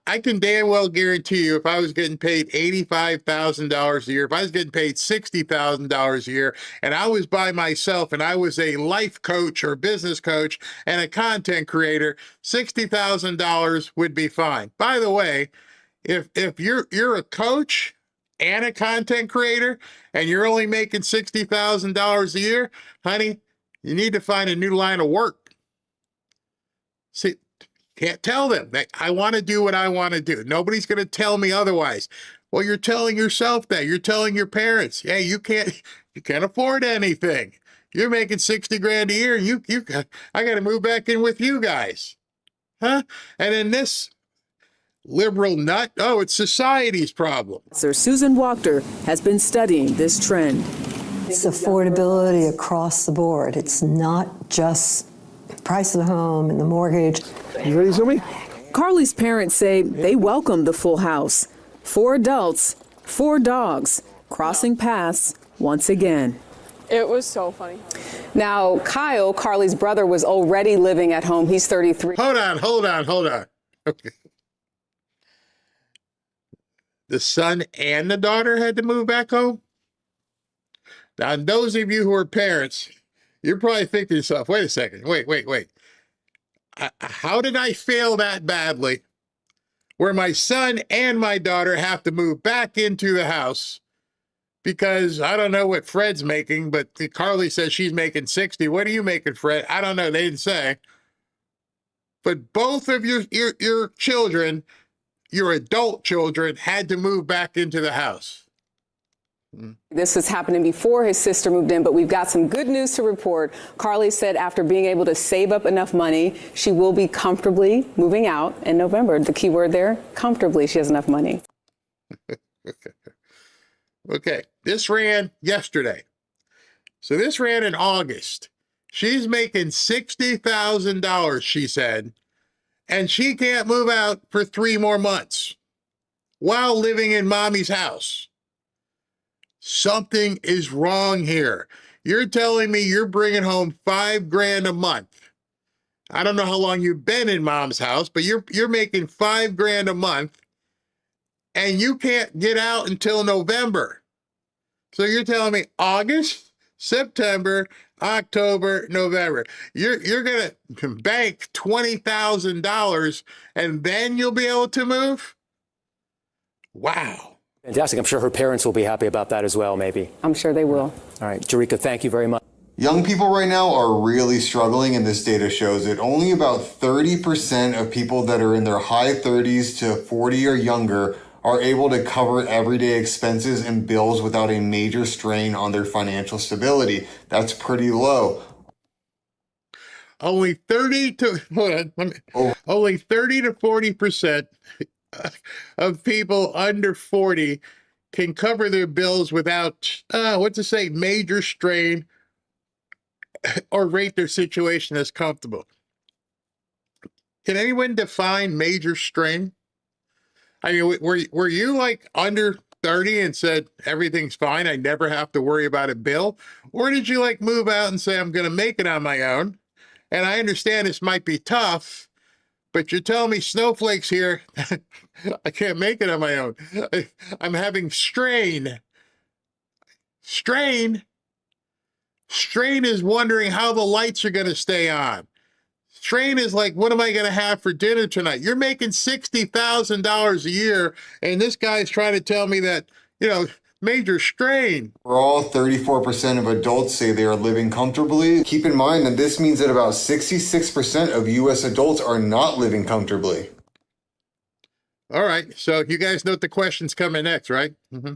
I can damn well guarantee you if I was getting paid $85,000 a year, if I was getting paid $60,000 a year, and I was by myself and I was a life coach or business coach and a content creator, $60,000 would be fine. By the way, if you're a coach and a content creator and you're only making $60,000 a year, honey, you need to find a new line of work. See, can't tell them that I want to do what I want to do. Nobody's going to tell me otherwise. Well, you're telling yourself that. You're telling your parents, hey, you can't afford anything. You're making 60 grand a year. I got to move back in with you guys. Huh? And then this liberal nut, it's society's problem. Sir Susan Wachter has been studying this trend. It's affordability across the board. It's not just price of the home and the mortgage. You ready to zoom me? Carly's parents say they welcome the full house. 4 adults, 4 dogs, crossing paths once again. It was so funny. Now, Kyle, Carly's brother, was already living at home. He's 33. Hold on. Okay. The son and the daughter had to move back home? Now, those of you who are parents, you're probably thinking to yourself, wait a second, wait. How did I fail that badly where my son and my daughter have to move back into the house because I don't know what Fred's making, but Carly says she's making 60. What are you making, Fred? I don't know. They didn't say. But both of your children, your adult children, had to move back into the house. This was happening before his sister moved in, but we've got some good news to report. Carly said after being able to save up enough money, she will be comfortably moving out in November. The key word there, comfortably, she has enough money. Okay, this ran yesterday. So this ran in August. She's making $60,000, she said, and she can't move out for 3 more months while living in mommy's house. Something is wrong here. You're telling me you're bringing home $5 grand a month. I don't know how long you've been in mom's house, but you're making $5 grand a month and you can't get out until November. So you're telling me August, September, October, November. You're going to bank $20,000 and then you'll be able to move? Wow. Fantastic. I'm sure her parents will be happy about that as well, maybe. I'm sure they will. All right, Jerika, thank you very much. Young people right now are really struggling, and this data shows it. Only about 30% of people that are in their high 30s to 40 or younger are able to cover everyday expenses and bills without a major strain on their financial stability. That's pretty low. Only 30 to 40% of people under 40 can cover their bills without, major strain or rate their situation as comfortable. Can anyone define major strain? I mean, were you like under 30 and said everything's fine, I never have to worry about a bill? Or did you like move out and say I'm going to make it on my own? And I understand this might be tough, but you're telling me snowflakes here, I can't make it on my own. I'm having strain. Strain is wondering how the lights are going to stay on. Strain is like, what am I going to have for dinner tonight? You're making $60,000 a year, and this guy's trying to tell me that, major strain. Overall, 34% of adults say they are living comfortably. Keep in mind that this means that about 66% of U.S. adults are not living comfortably. All right, so you guys know what the question's coming next, right? Mm-hmm.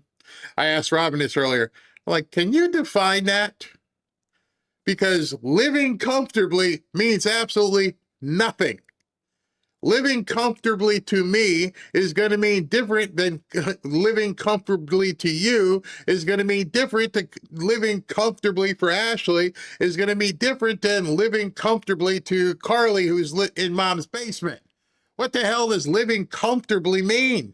I asked Robin this earlier. Like, can you define that? Because living comfortably means absolutely nothing. Living comfortably to me is going to mean different than living comfortably to you is going to mean different to living comfortably for Ashley is going to be different than living comfortably to Carly, who's in mom's basement. What the hell does living comfortably mean?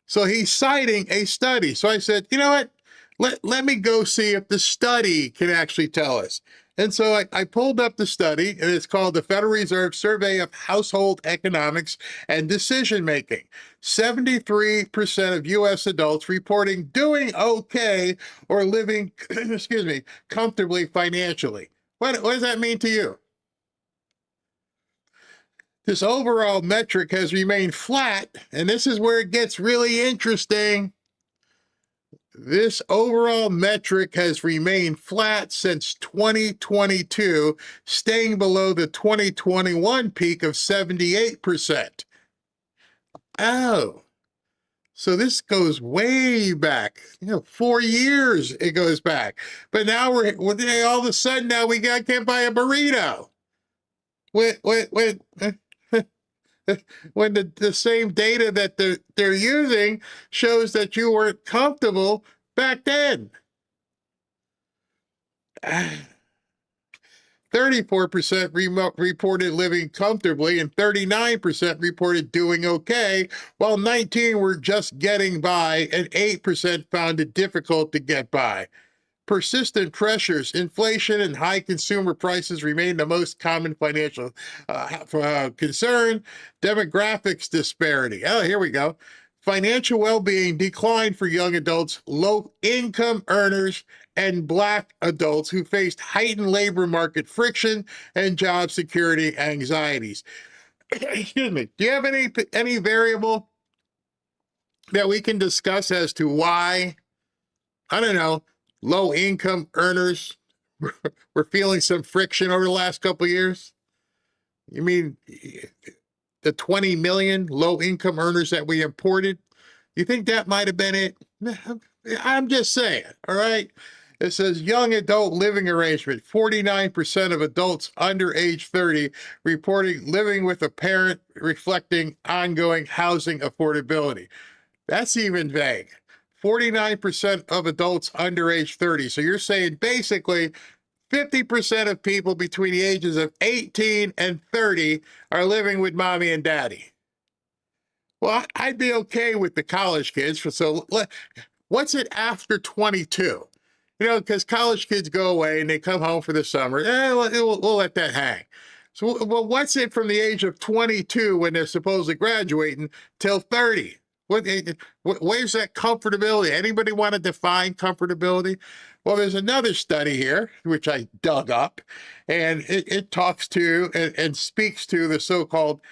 So he's citing a study. So I said, you know what? Let me go see if the study can actually tell us. And so I pulled up the study, and it's called the Federal Reserve Survey of Household Economics and Decision Making. 73% of U.S. adults reporting doing okay or living, comfortably financially. What does that mean to you? This overall metric has remained flat, and this is where it gets really interesting. This overall metric has remained flat since 2022, staying below the 2021 peak of 78%. Oh, so this goes way back, 4 years it goes back. But now we're all of a sudden now can't buy a burrito. When the same data that they're using shows that you weren't comfortable back then. 34% reported living comfortably and 39% reported doing okay, while 19% were just getting by and 8% found it difficult to get by. Persistent pressures, inflation, and high consumer prices remain the most common financial concern. Demographics disparity. Oh, here we go. Financial well-being declined for young adults, low-income earners, and Black adults who faced heightened labor market friction and job security anxieties. Excuse me. Do you have any variable that we can discuss as to why, I don't know, low-income earners were feeling some friction over the last couple of years? You mean the 20 million low-income earners that we imported? You think that might have been it? I'm just saying, all right? It says young adult living arrangement. 49% of adults under age 30 reporting living with a parent, reflecting ongoing housing affordability. That's even vague. 49% of adults under age 30. So you're saying basically 50% of people between the ages of 18 and 30 are living with mommy and daddy. Well, I'd be okay with the college kids. So what's it after 22? Because college kids go away and they come home for the summer. We'll let that hang. So, well, what's it from the age of 22 when they're supposedly graduating till 30? Where's that comfortability? Anybody want to define comfortability? Well, there's another study here, which I dug up, and it talks to and speaks to the so-called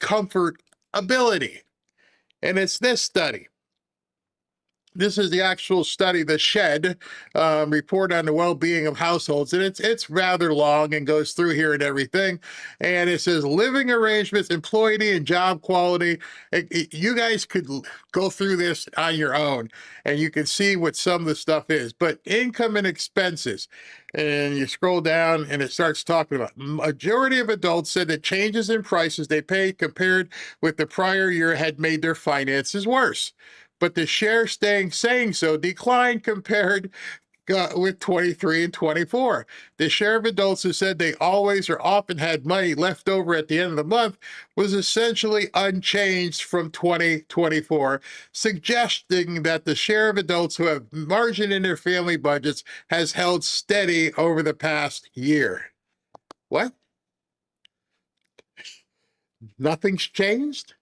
comfortability. And it's this study. This is the actual study, the SHED report on the well-being of households, and it's rather long and goes through here and everything. And it says living arrangements, employee and job quality. You guys could go through this on your own, and you can see what some of the stuff is. But income and expenses, and you scroll down, and it starts talking about majority of adults said that changes in prices they paid compared with the prior year had made their finances worse. But the share saying so declined compared with 23 and 24. The share of adults who said they always or often had money left over at the end of the month was essentially unchanged from 2024, suggesting that the share of adults who have margin in their family budgets has held steady over the past year. What? Nothing's changed?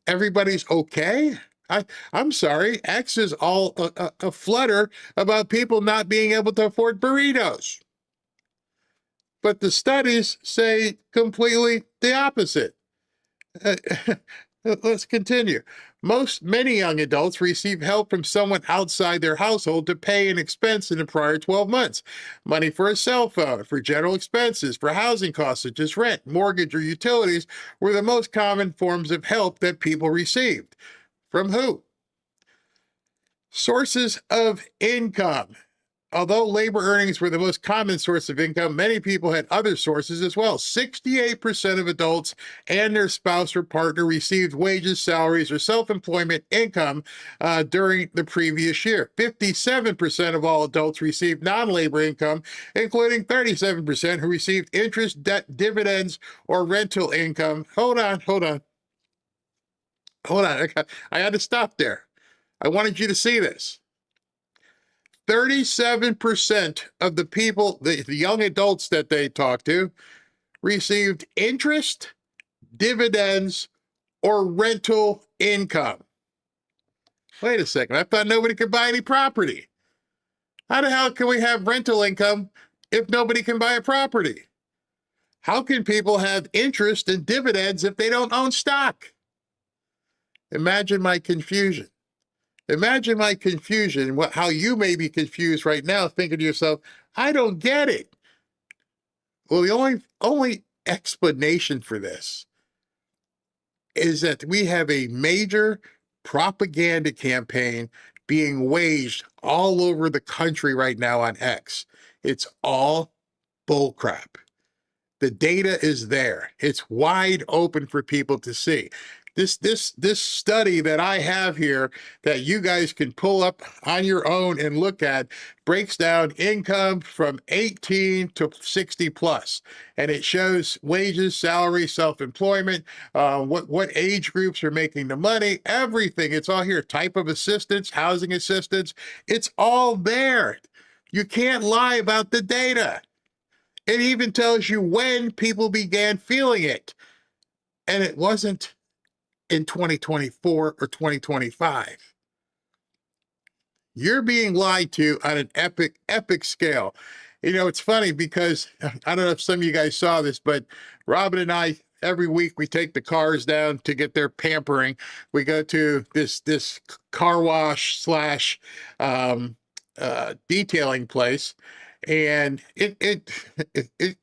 Everybody's okay? I'm sorry, X is all a flutter about people not being able to afford burritos. But the studies say completely the opposite. Let's continue. Many young adults receive help from someone outside their household to pay an expense in the prior 12 months. Money for a cell phone, for general expenses, for housing costs such as rent, mortgage, or utilities were the most common forms of help that people received. From who? Sources of income. Although labor earnings were the most common source of income, many people had other sources as well. 68% of adults and their spouse or partner received wages, salaries, or self-employment income during the previous year. 57% of all adults received non-labor income, including 37% who received interest, debt, dividends, or rental income. Hold on. I had to stop there. I wanted you to see this. 37% of the people, the young adults that they talked to, received interest, dividends, or rental income. Wait a second, I thought nobody could buy any property. How the hell can we have rental income if nobody can buy a property? How can people have interest and dividends if they don't own stock? Imagine my confusion. Imagine my confusion, how you may be confused right now, thinking to yourself, I don't get it. Well, the only explanation for this is that we have a major propaganda campaign being waged all over the country right now on X. It's all bullcrap. The data is there. It's wide open for people to see. This study that I have here that you guys can pull up on your own and look at breaks down income from 18 to 60 plus, and it shows wages, salary, self-employment, what age groups are making the money, everything. It's all here. Type of assistance, housing assistance. It's all there. You can't lie about the data. It even tells you when people began feeling it, and it wasn't in 2024 or 2025. You're being lied to on an epic scale. You know, it's funny because I don't know if some of you guys saw this, but Robin and I, every week we take the cars down to get their pampering. We go to this car wash slash detailing place. And it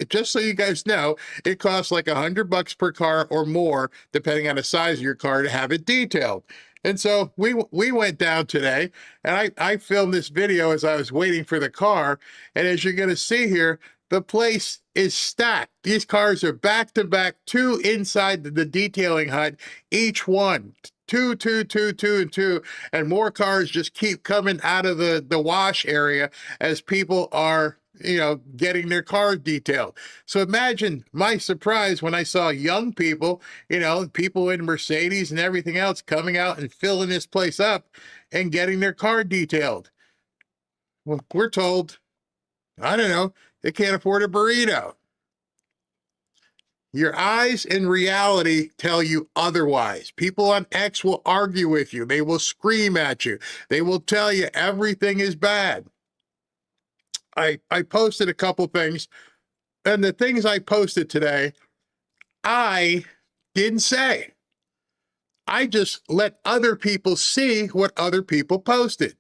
just so you guys know, it costs like $100 per car or more, depending on the size of your car, to have it detailed. And so we went down today, and I filmed this video as I was waiting for the car. And as you're going to see here, the place is stacked. These cars are back to back, two inside the detailing hut, each one. Two, and more cars just keep coming out of the wash area as people are, getting their cars detailed. So imagine my surprise when I saw young people, people in Mercedes and everything else coming out and filling this place up and getting their car detailed. Well, we're told, I don't know, they can't afford a burrito. Your eyes and reality tell you otherwise. People on X will argue with you. They will scream at you. They will tell you everything is bad. I posted a couple things, and the things I posted today, I didn't say. I just let other people see what other people posted.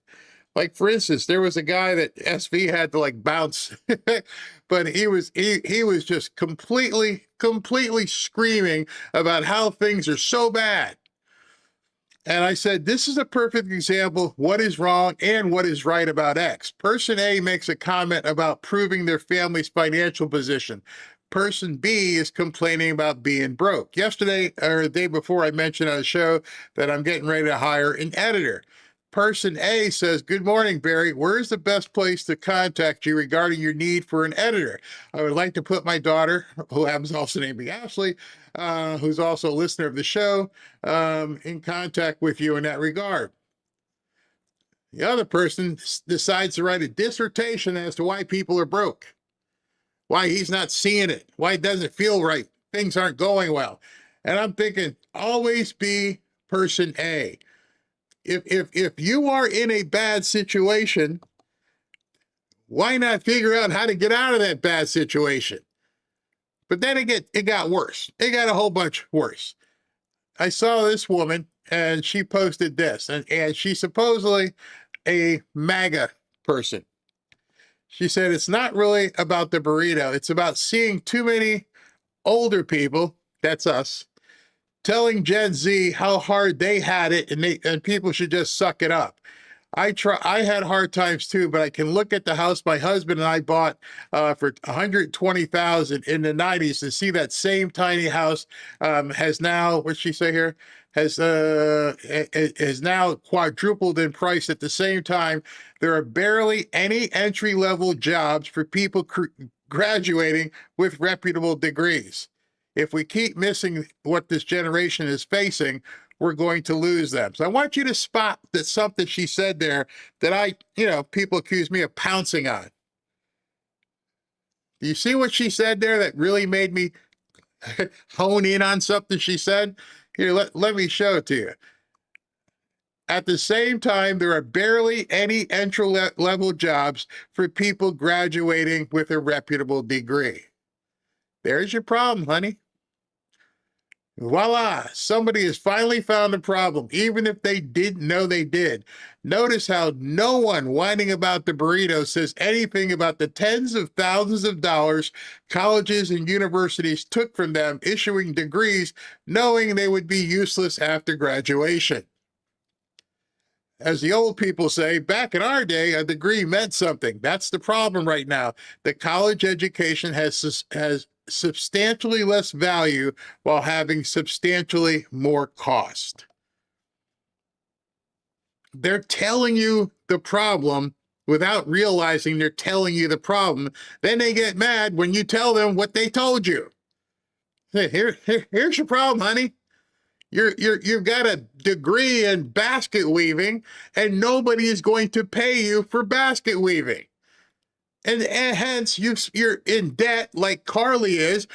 Like, for instance, there was a guy that SV had to bounce, but he was just completely screaming about how things are so bad. And I said, this is a perfect example of what is wrong and what is right about X. Person A makes a comment about proving their family's financial position. Person B is complaining about being broke. Yesterday or the day before, I mentioned on the show that I'm getting ready to hire an editor. Person A says, "Good morning, Barry. Where's the best place to contact you regarding your need for an editor? I would like to put my daughter, who happens also named Ashley, who's also a listener of the show, in contact with you in that regard." The other person decides to write a dissertation as to why people are broke, why he's not seeing it, why it doesn't feel right, things aren't going well. And I'm thinking, always be person A. If you are in a bad situation, why not figure out how to get out of that bad situation? But then it got worse. It got a whole bunch worse. I saw this woman, and she posted this, and she's supposedly a MAGA person. She said, "It's not really about the burrito. It's about seeing too many older people," that's us, "telling Gen Z how hard they had it, and people should just suck it up." I had hard times too, but I can look at the house my husband and I bought for $120,000 in the 90s and see that same tiny house has now, what'd she say here? Has now quadrupled in price. At the same time, there are barely any entry-level jobs for people graduating with reputable degrees. If we keep missing what this generation is facing, we're going to lose them. So I want you to spot that something she said there that people accuse me of pouncing on. Do you see what she said there that really made me hone in on something she said? Here, let me show it to you. At the same time, there are barely any entry-level jobs for people graduating with a reputable degree. There's your problem, honey. Voila, somebody has finally found a problem, even if they didn't know they did. Notice how no one whining about the burrito says anything about the tens of thousands of dollars colleges and universities took from them issuing degrees, knowing they would be useless after graduation. As the old people say, back in our day, a degree meant something. That's the problem right now. The college education has substantially less value while having substantially more cost. They're telling you the problem without realizing they're telling you the problem. Then they get mad when you tell them what they told you. Hey, here's your problem, honey. You've got a degree in basket weaving, and nobody is going to pay you for basket weaving. And hence, you're in debt like Carly is.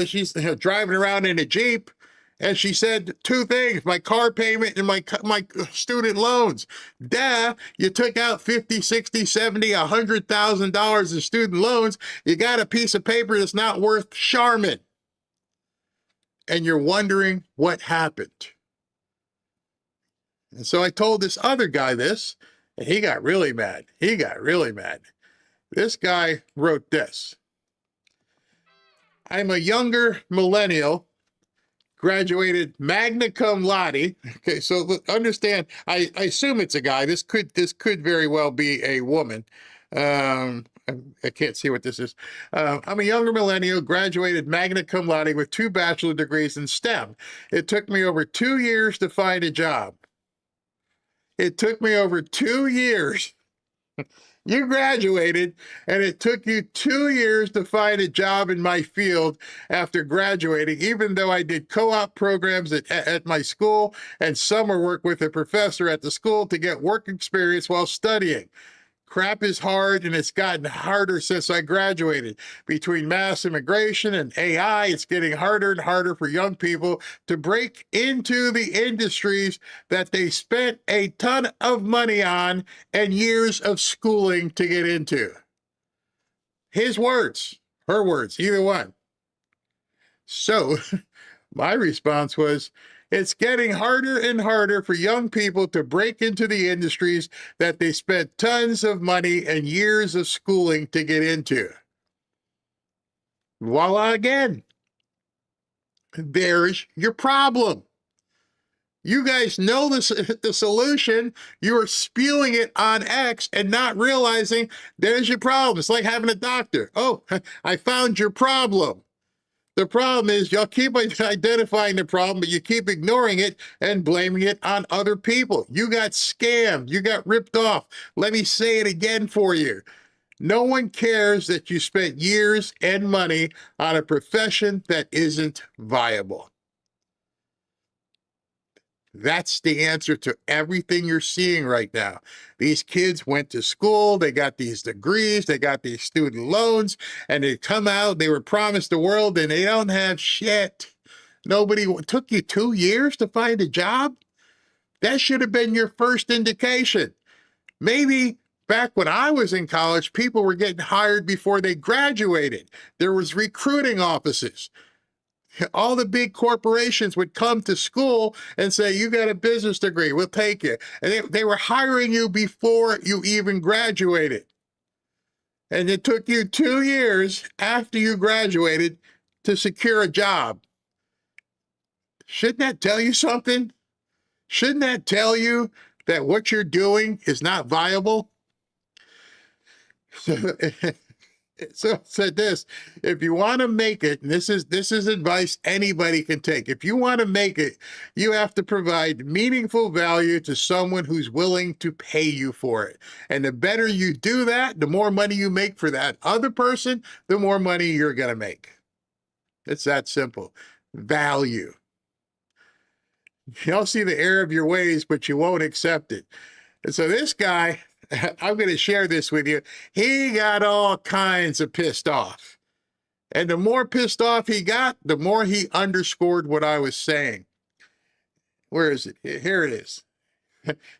She's driving around in a Jeep, and she said two things: my car payment and my student loans. Duh, you took out $50,000, $60,000, $70,000, $100,000 in student loans. You got a piece of paper that's not worth Charmin. And you're wondering what happened. And so I told this other guy this, and he got really mad. This guy wrote this: "I'm a younger millennial, graduated magna cum laude." Okay, so understand, I assume it's a guy. This could very well be a woman. I can't see what this is. "I'm a younger millennial, graduated magna cum laude with 2 bachelor degrees in STEM. It took me over 2 years to find a job." It took me over 2 years. You graduated, and it took you 2 years to find a job in my field after graduating, even though I did co-op programs at my school and summer work with a professor at the school to get work experience while studying. Crap is hard, and it's gotten harder since I graduated. Between mass immigration and AI, it's getting harder and harder for young people to break into the industries that they spent a ton of money on and years of schooling to get into. His words, her words, either one. So my response was, it's getting harder and harder for young people to break into the industries that they spent tons of money and years of schooling to get into. Voila again. There's your problem. You guys know the solution. You are spewing it on X and not realizing there's your problem. It's like having a doctor. "Oh, I found your problem." The problem is y'all keep identifying the problem, but you keep ignoring it and blaming it on other people. You got scammed. You got ripped off. Let me say it again for you. No one cares that you spent years and money on a profession that isn't viable. That's the answer to everything you're seeing right now. These kids went to school, they got these degrees, they got these student loans, and they come out, they were promised the world, and they don't have shit. Nobody took you 2 years to find a job? That should have been your first indication. Maybe back when I was in college, people were getting hired before they graduated. There was recruiting offices. All the big corporations would come to school and say, you got a business degree, we'll take you. And they were hiring you before you even graduated. And it took you 2 years after you graduated to secure a job. Shouldn't that tell you something? Shouldn't that tell you that what you're doing is not viable? So it said this, if you want to make it, and this is advice anybody can take. If you want to make it, you have to provide meaningful value to someone who's willing to pay you for it. And the better you do that, the more money you make for that other person, the more money you're going to make. It's that simple. Value. You'll see the error of your ways, but you won't accept it. And so this guy, I'm going to share this with you. He got all kinds of pissed off. And the more pissed off he got, the more he underscored what I was saying. Where is it? Here it is.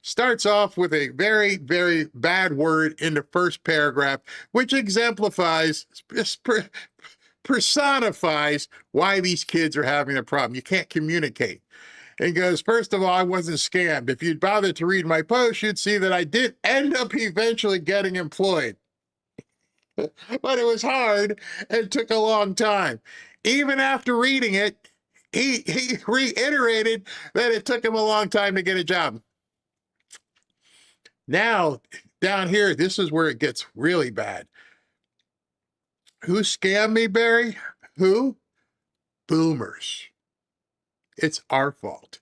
Starts off with a very, very bad word in the first paragraph, which exemplifies, personifies why these kids are having a problem. You can't communicate. And goes, first of all, I wasn't scammed. If you'd bothered to read my post, you'd see that I did end up eventually getting employed. But it was hard and took a long time. Even after reading it, he reiterated that it took him a long time to get a job. Now, down here, this is where it gets really bad. Who scammed me, Barry? Who? Boomers. It's our fault.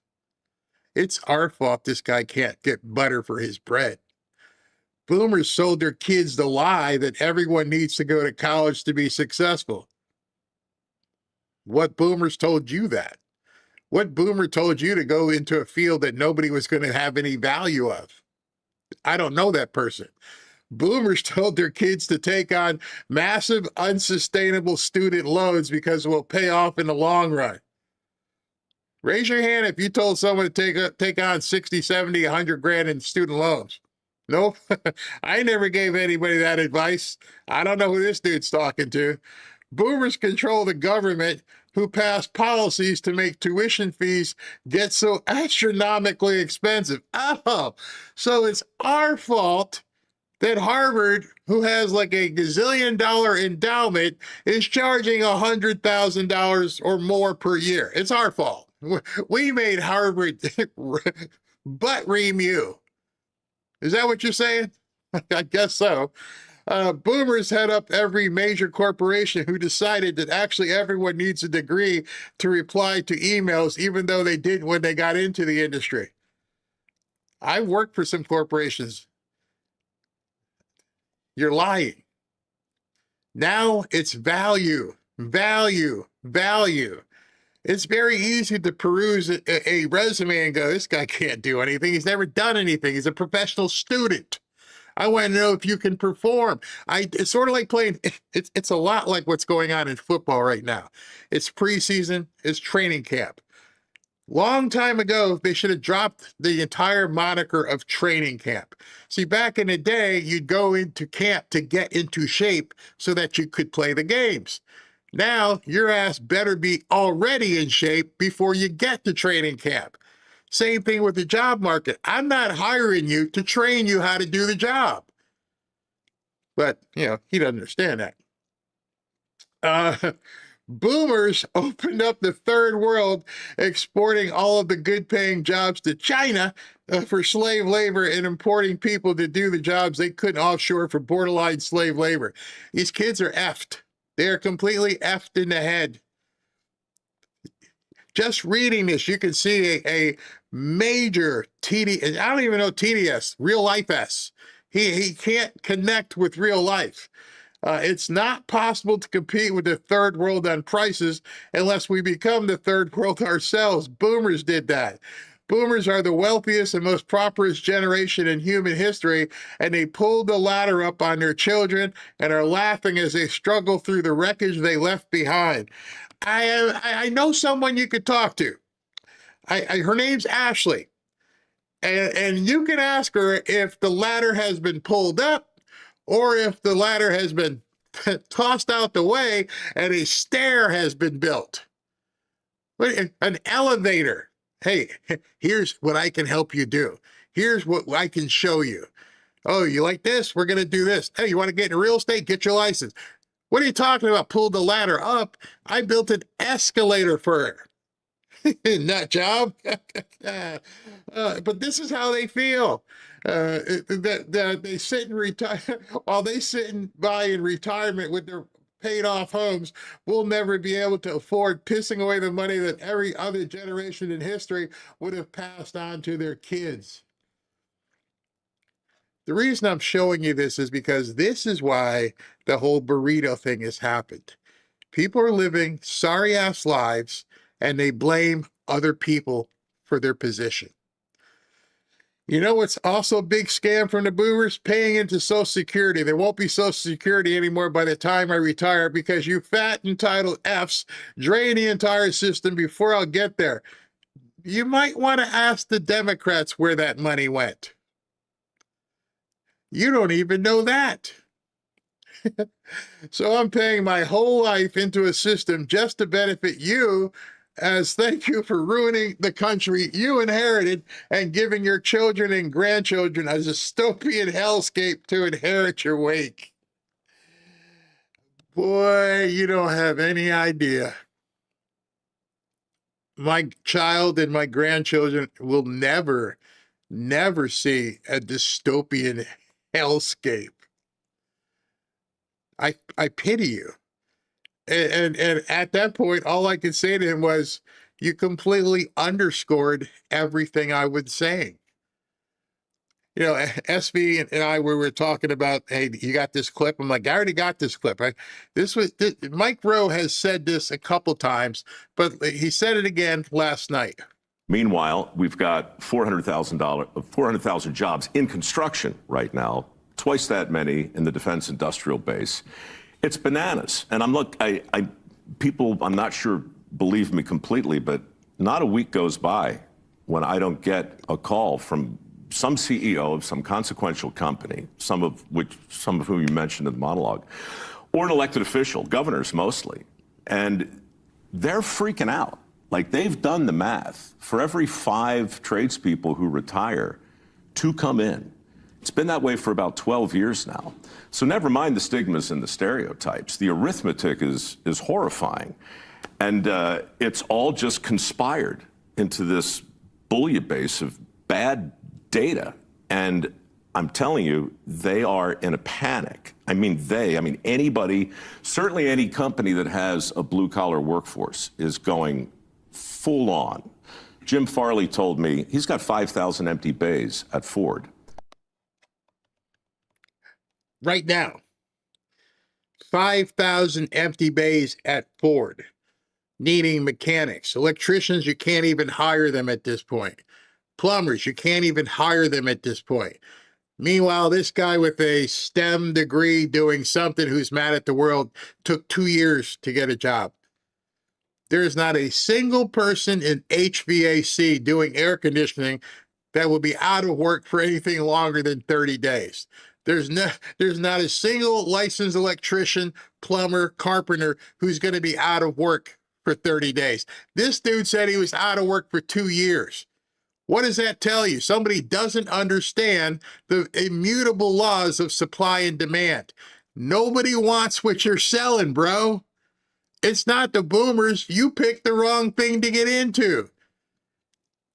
It's our fault this guy can't get butter for his bread. Boomers sold their kids the lie that everyone needs to go to college to be successful. What boomers told you that? What boomer told you to go into a field that nobody was going to have any value of? I don't know that person. Boomers told their kids to take on massive, unsustainable student loans because it will pay off in the long run. Raise your hand if you told someone to take on 60, 70, 100 grand in student loans. Nope. I never gave anybody that advice. I don't know who this dude's talking to. Boomers control the government, who passed policies to make tuition fees get so astronomically expensive. Oh, so it's our fault that Harvard, who has like a gazillion-dollar endowment, is charging $100,000 or more per year. It's our fault. We made Harvard butt ream you. Is that what you're saying? I guess so. Boomers head up every major corporation who decided that actually everyone needs a degree to reply to emails, even though they did when they got into the industry. I worked for some corporations. You're lying. Now it's value, value, value. It's very easy to peruse a resume and go, this guy can't do anything. He's never done anything. He's a professional student. I want to know if you can perform. It's sort of like playing, it's a lot like what's going on in football right now. It's preseason, it's training camp. Long time ago, they should have dropped the entire moniker of training camp. See, back in the day, you'd go into camp to get into shape so that you could play the games. Now, your ass better be already in shape before you get to training camp. Same thing with the job market. I'm not hiring you to train you how to do the job. But, he doesn't understand that. Boomers opened up the third world, exporting all of the good-paying jobs to China for slave labor and importing people to do the jobs they couldn't offshore for borderline slave labor. These kids are effed. They are completely effed in the head. Just reading this, you can see a major TD, I don't even know TDS, real life S. He can't connect with real life. It's not possible to compete with the third world on prices unless we become the third world ourselves. Boomers did that. Boomers are the wealthiest and most prosperous generation in human history, and they pulled the ladder up on their children and are laughing as they struggle through the wreckage they left behind. I know someone you could talk to. Her name's Ashley, and you can ask her if the ladder has been pulled up or if the ladder has been tossed out the way and a stair has been built. An elevator. Hey, here's what I can help you do. Here's what I can show you. Oh, you like this? We're going to do this. Hey, you want to get into real estate? Get your license. What are you talking about? Pull the ladder up. I built an escalator for her. Nut job. But this is how they feel. They sit and retire while they sitting by in retirement with their paid off homes. We'll never be able to afford pissing away the money that every other generation in history would have passed on to their kids. The reason I'm showing you this is because this is why the whole burrito thing has happened. People are living sorry ass lives and they blame other people for their position. You know what's also a big scam from the boomers? Paying into Social Security. There won't be Social Security anymore by the time I retire because you fat entitled Fs drain the entire system before I'll get there. You might want to ask the Democrats where that money went. You don't even know that. So I'm paying my whole life into a system just to benefit you, as thank you for ruining the country you inherited and giving your children and grandchildren a dystopian hellscape to inherit your wake. Boy, you don't have any idea. My child and my grandchildren will never see a dystopian hellscape. I pity you. And at that point, all I could say to him was, you completely underscored everything I was saying. You know, SB and I, we were talking about, hey, you got this clip? I'm like, I already got this clip. Mike Rowe has said this a couple times, but he said it again last night. Meanwhile, we've got 400,000 jobs in construction right now, twice that many in the defense industrial base. It's bananas. And people, I'm not sure, believe me completely, but not a week goes by when I don't get a call from some CEO of some consequential company, some of whom you mentioned in the monologue, or an elected official, governors mostly. And they're freaking out. Like, they've done the math. For every 5 tradespeople who retire, 2 come in. It's been that way for about 12 years now. So never mind the stigmas and the stereotypes. The arithmetic is horrifying. And it's all just conspired into this bouillabaisse of bad data. And I'm telling you, they are in a panic. I mean anybody, certainly any company that has a blue-collar workforce is going full on. Jim Farley told me he's got 5,000 empty bays at Ford. Right now, 5,000 empty bays at Ford, needing mechanics. Electricians, you can't even hire them at this point. Plumbers, you can't even hire them at this point. Meanwhile, this guy with a STEM degree doing something who's mad at the world took 2 years to get a job. There is not a single person in HVAC doing air conditioning that will be out of work for anything longer than 30 days. There's not a single licensed electrician, plumber, carpenter who's going to be out of work for 30 days. This dude said he was out of work for 2 years. What does that tell you? Somebody doesn't understand the immutable laws of supply and demand. Nobody wants what you're selling, bro. It's not the boomers. You picked the wrong thing to get into.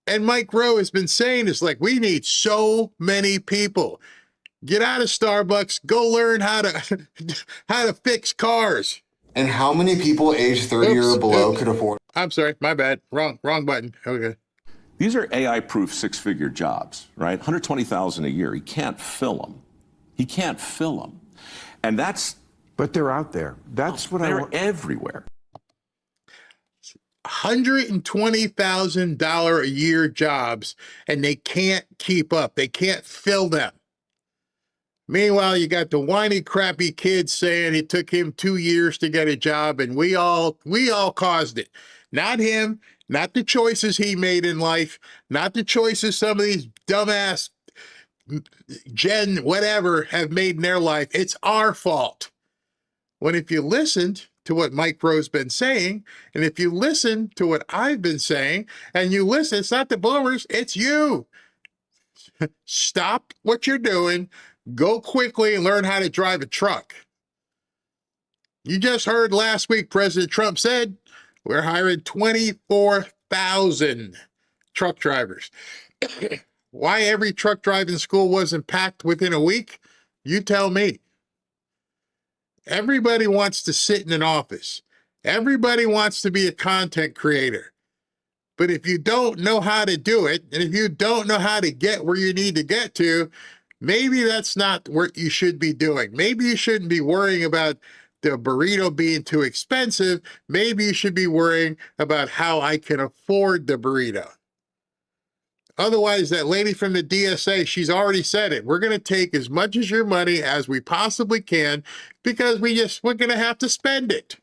And Mike Rowe has been saying this, like, we need so many people. Get out of Starbucks, go learn how to fix cars. And how many people age 30 or below could afford? I'm sorry, my bad. Wrong button. Okay. These are AI-proof six-figure jobs, right? 120,000 a year. He can't fill them. He can't fill them. And that's... But they're out there. That's what I want. They're everywhere. $120,000 a year jobs, and they can't keep up. They can't fill them. Meanwhile, you got the whiny, crappy kid saying it took him 2 years to get a job, and we all caused it. Not him, not the choices he made in life, not the choices some of these dumbass Gen whatever have made in their life. It's our fault. When if you listened to what Mike Rowe's been saying, and if you listen to what I've been saying, and you listen, it's not the boomers, it's you. Stop what you're doing. Go quickly and learn how to drive a truck. You just heard last week President Trump said we're hiring 24,000 truck drivers. Why every truck driving school wasn't packed within a week? You tell me. Everybody wants to sit in an office. Everybody wants to be a content creator. But if you don't know how to do it, and if you don't know how to get where you need to get to, maybe that's not what you should be doing. Maybe you shouldn't be worrying about the burrito being too expensive. Maybe you should be worrying about how I can afford the burrito. Otherwise, that lady from the DSA, she's already said it. We're going to take as much of your money as we possibly can because we're going to have to spend it.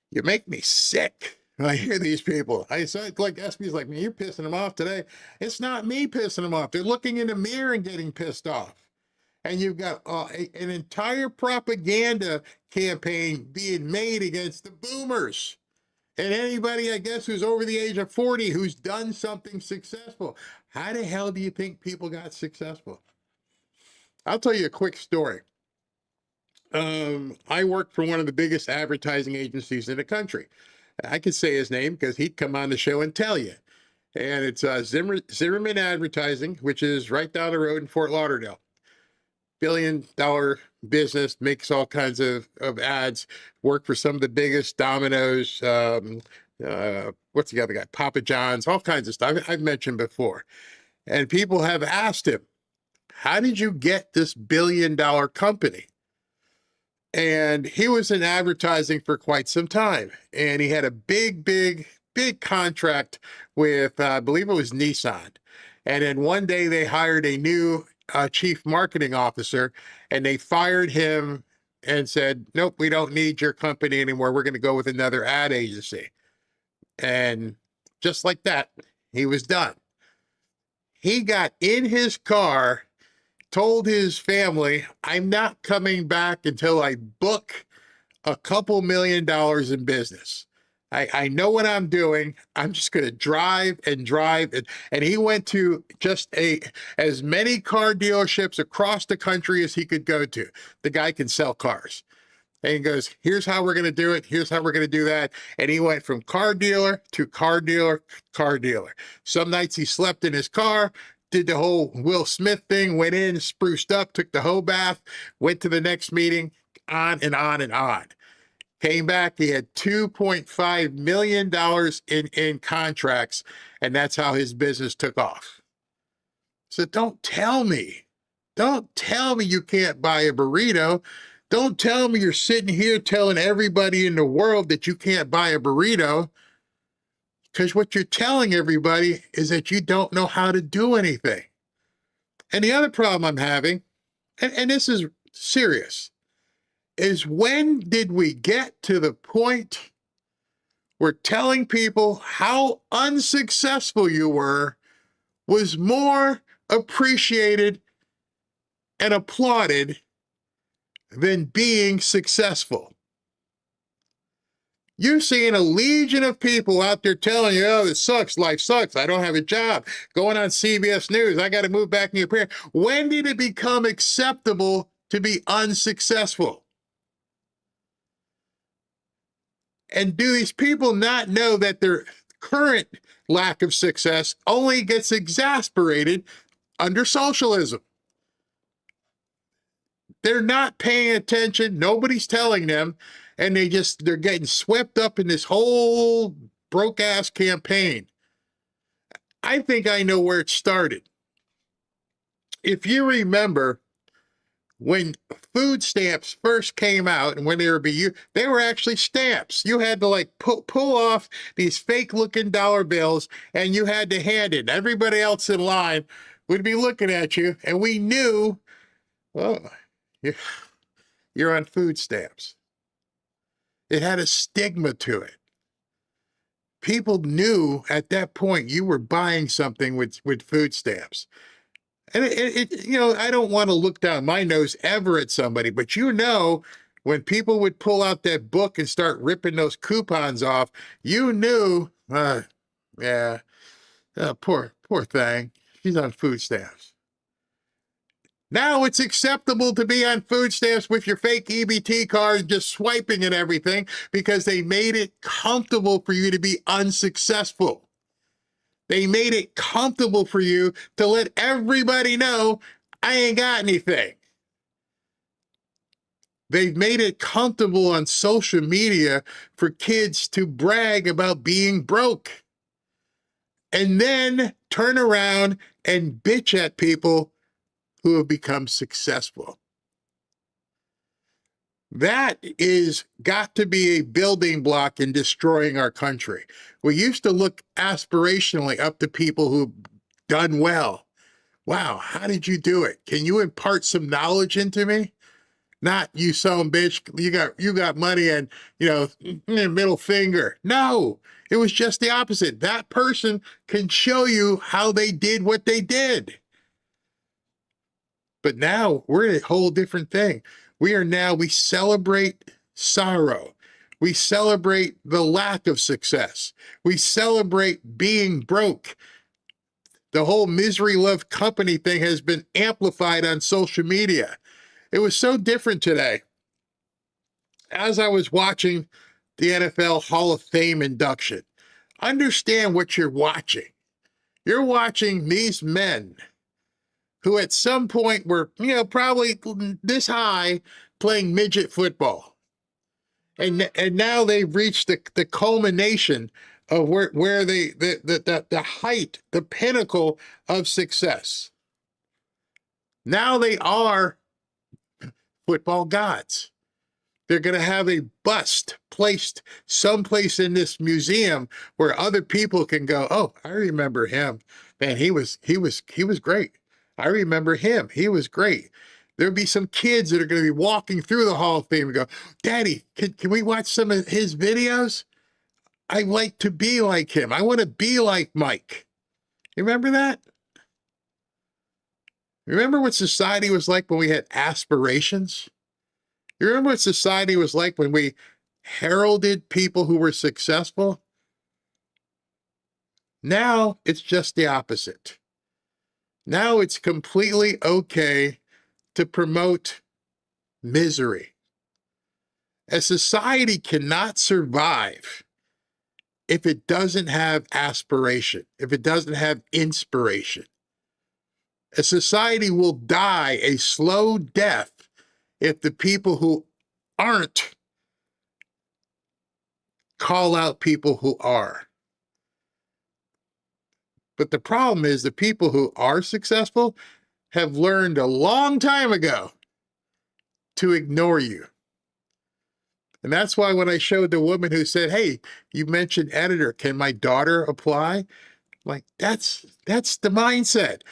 You make me sick when I hear these people. I saw it like SB's like, man, you're pissing them off today. It's not me pissing them off. They're looking in the mirror and getting pissed off. And you've got an entire propaganda campaign being made against the boomers. And anybody, I guess, who's over the age of 40 who's done something successful. How the hell do you think people got successful? I'll tell you a quick story. I worked for one of the biggest advertising agencies in the country. I could say his name because he'd come on the show and tell you. And it's Zimmerman Advertising, which is right down the road in Fort Lauderdale. $1 billion business, makes all kinds of ads, work for some of the biggest Domino's, what's the other guy? Papa John's, all kinds of stuff I've mentioned before. And people have asked him, how did you get this $1 billion company? And he was in advertising for quite some time. And he had a big contract with, I believe it was Nissan. And then one day they hired a new chief marketing officer, and they fired him and said, nope, we don't need your company anymore. We're going to go with another ad agency. And just like that, he was done. He got in his car, told his family, I'm not coming back until I book a couple $1 million in business. I know what I'm doing. I'm just going to drive. And he went to just as many car dealerships across the country as he could go to. The guy can sell cars. And he goes, here's how we're going to do it. Here's how we're going to do that. And he went from car dealer to car dealer, car dealer. Some nights he slept in his car, did the whole Will Smith thing, went in, spruced up, took the whole bath, went to the next meeting, on and on and on. Came back, he had $2.5 million in contracts, and that's how his business took off. So don't tell me you can't buy a burrito. Don't tell me you're sitting here telling everybody in the world that you can't buy a burrito, because what you're telling everybody is that you don't know how to do anything. And the other problem I'm having, and this is serious, is when did we get to the point where telling people how unsuccessful you were was more appreciated and applauded than being successful? You're seeing a legion of people out there telling you, oh, this sucks, life sucks, I don't have a job, going on CBS News, I got to move back in your parents. When did it become acceptable to be unsuccessful? And do these people not know that their current lack of success only gets exasperated under socialism? They're not paying attention. Nobody's telling them. And they're getting swept up in this whole broke ass campaign. I think I know where it started. If you remember, when food stamps first came out and when they were actually stamps. You had to like pull off these fake looking dollar bills and you had to hand it. Everybody else in line would be looking at you and we knew, well, you're on food stamps. It had a stigma to it. People knew at that point you were buying something with food stamps. And I don't want to look down my nose ever at somebody, but when people would pull out that book and start ripping those coupons off, you knew, poor thing, she's on food stamps. Now it's acceptable to be on food stamps with your fake EBT card, just swiping and everything, because they made it comfortable for you to be unsuccessful. They made it comfortable for you to let everybody know, I ain't got anything. They've made it comfortable on social media for kids to brag about being broke. And then turn around and bitch at people who have become successful. That is got to be a building block in destroying our country. We used to look aspirationally up to people who've done well. Wow, how did you do it? Can you impart some knowledge into me? Not you some bitch, you got money and middle finger. No, it was just the opposite. That person can show you how they did what they did. But now we're a whole different thing. We celebrate sorrow. We celebrate the lack of success. We celebrate being broke. The whole misery love company thing has been amplified on social media. It was so different today. As I was watching the NFL Hall of Fame induction, understand what you're watching. You're watching these men who at some point were, probably this high playing midget football. And now they've reached the culmination of where the height, the pinnacle of success. Now they are football gods. They're going to have a bust placed someplace in this museum where other people can go, oh, I remember him. Man, he was great. I remember him. He was great. There'll be some kids that are going to be walking through the Hall of Fame and go, Daddy, can we watch some of his videos? I like to be like him. I want to be like Mike. You remember that? Remember what society was like when we had aspirations? You remember what society was like when we heralded people who were successful? Now it's just the opposite. Now it's completely okay to promote misery. A society cannot survive if it doesn't have aspiration, if it doesn't have inspiration. A society will die a slow death if the people who aren't call out people who are. But the problem is the people who are successful have learned a long time ago to ignore you. And that's why when I showed the woman who said, hey, you mentioned editor, can my daughter apply? I'm like, that's the mindset.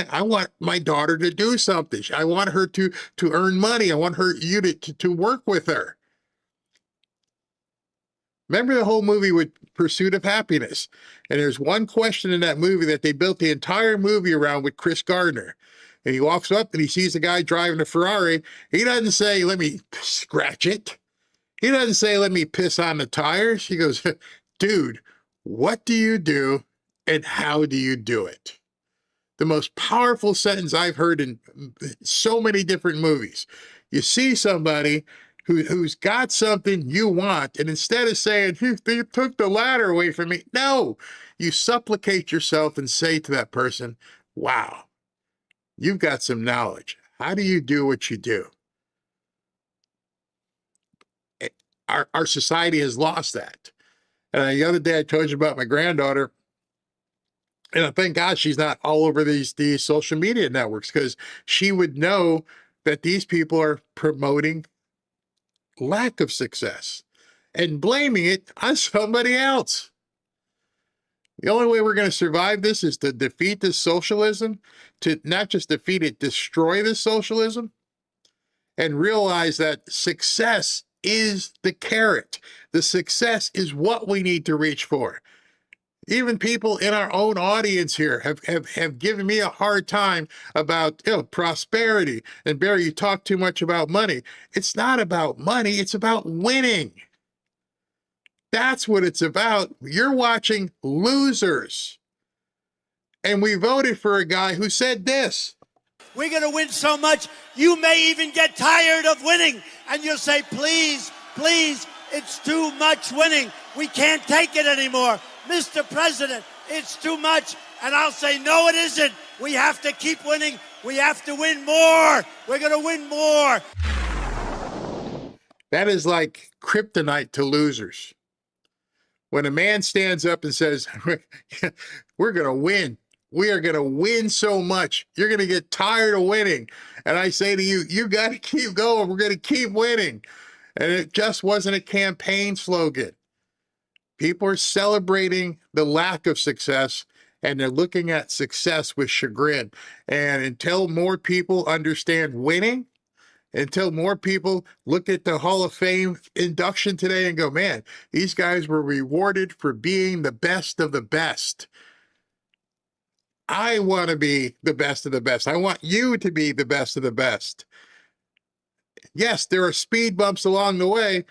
I want my daughter to do something. I want her to earn money. I want you to work with her. Remember the whole movie with Pursuit of Happiness? And there's one question in that movie that they built the entire movie around with Chris Gardner. And he walks up and he sees a guy driving a Ferrari. He doesn't say, let me scratch it. He doesn't say, let me piss on the tires. He goes, dude, what do you do and how do you do it? The most powerful sentence I've heard in so many different movies. You see somebody who's got something you want, and instead of saying, you took the ladder away from me, no, you supplicate yourself and say to that person, wow, you've got some knowledge. How do you do what you do? our society has lost that. And the other day I told you about my granddaughter, and thank God she's not all over these social media networks, because she would know that these people are promoting lack of success and blaming it on somebody else. The only way we're going to survive this is to defeat this socialism, to not just defeat it, destroy this socialism, and realize that success is the carrot. The success is what we need to reach for. Even people in our own audience here have given me a hard time about prosperity. And Barry, you talk too much about money. It's not about money. It's about winning. That's what it's about. You're watching losers. And we voted for a guy who said this. We're going to win so much, you may even get tired of winning. And you'll say, please, please, it's too much winning. We can't take it anymore. Mr. President, it's too much. And I'll say, no, it isn't. We have to keep winning. We have to win more. We're going to win more. That is like kryptonite to losers. When a man stands up and says, we're going to win. We are going to win so much. You're going to get tired of winning. And I say to you, you got to keep going. We're going to keep winning. And it just wasn't a campaign slogan. People are celebrating the lack of success, and they're looking at success with chagrin. And until more people understand winning, until more people look at the Hall of Fame induction today and go, man, these guys were rewarded for being the best of the best. I want to be the best of the best. I want you to be the best of the best. Yes, there are speed bumps along the way,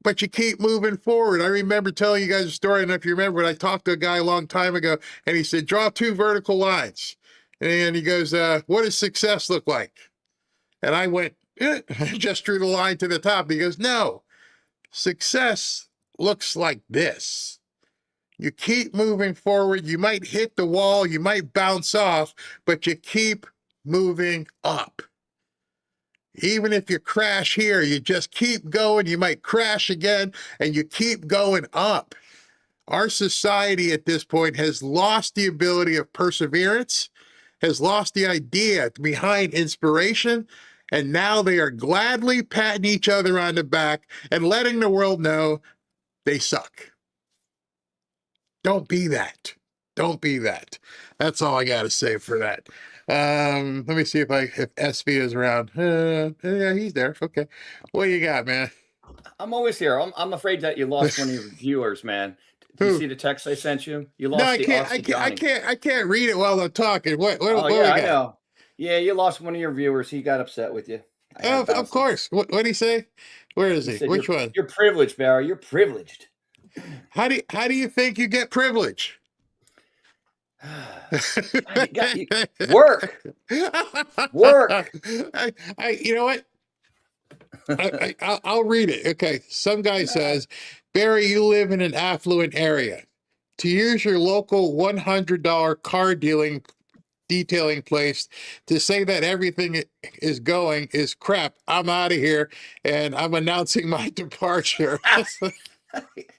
but you keep moving forward. I remember telling you guys a story, I don't know if you remember, but I talked to a guy a long time ago, and he said, draw 2 vertical lines. And he goes, what does success look like? And I went, just drew the line to the top. He goes, no, success looks like this. You keep moving forward. You might hit the wall, you might bounce off, but you keep moving up. Even if you crash here, you just keep going. You might crash again, and you keep going up. Our society at this point has lost the ability of perseverance, has lost the idea behind inspiration, and now they are gladly patting each other on the back and letting the world know they suck. Don't be that. Don't be that. That's all I got to say for that. Let me see if SV is around. Yeah, he's there. Okay. What do you got, man? I'm always here. I'm afraid that you lost one of your viewers, man. Did you see the text I sent you? You lost I can't read it while I'm talking. What yeah, we got? I know. Yeah, you lost one of your viewers. He got upset with you. Of course. What did he say? Where is he? Which one? You're privileged, Barry. You're privileged. How do you think you get privilege? Work. You know what? I'll read it. Okay. Some guy says, Barry, you live in an affluent area. To use your local $100 car detailing place to say that everything is going is crap. I'm out of here, and I'm announcing my departure.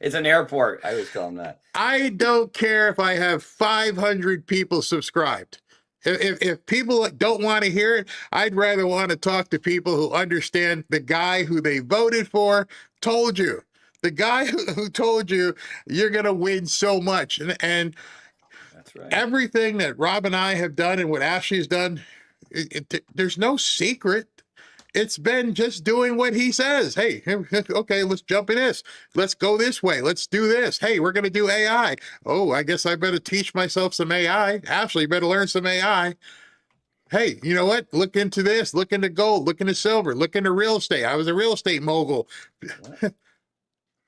It's an airport. I always call them that. I don't care if I have 500 people subscribed. If people don't want to hear it, I'd rather want to talk to people who understand the guy who they voted for told you. The guy who told you you're going to win so much. And that's right. Everything that Rob and I have done and what Ashley's done, there's no secret. It's been just doing what he says. Hey, okay, let's jump in this. Let's go this way. Let's do this. Hey, we're going to do AI. Oh, I guess I better teach myself some AI. Ashley, better learn some AI. Hey, you know what? Look into this. Look into gold. Look into silver. Look into real estate. I was a real estate mogul.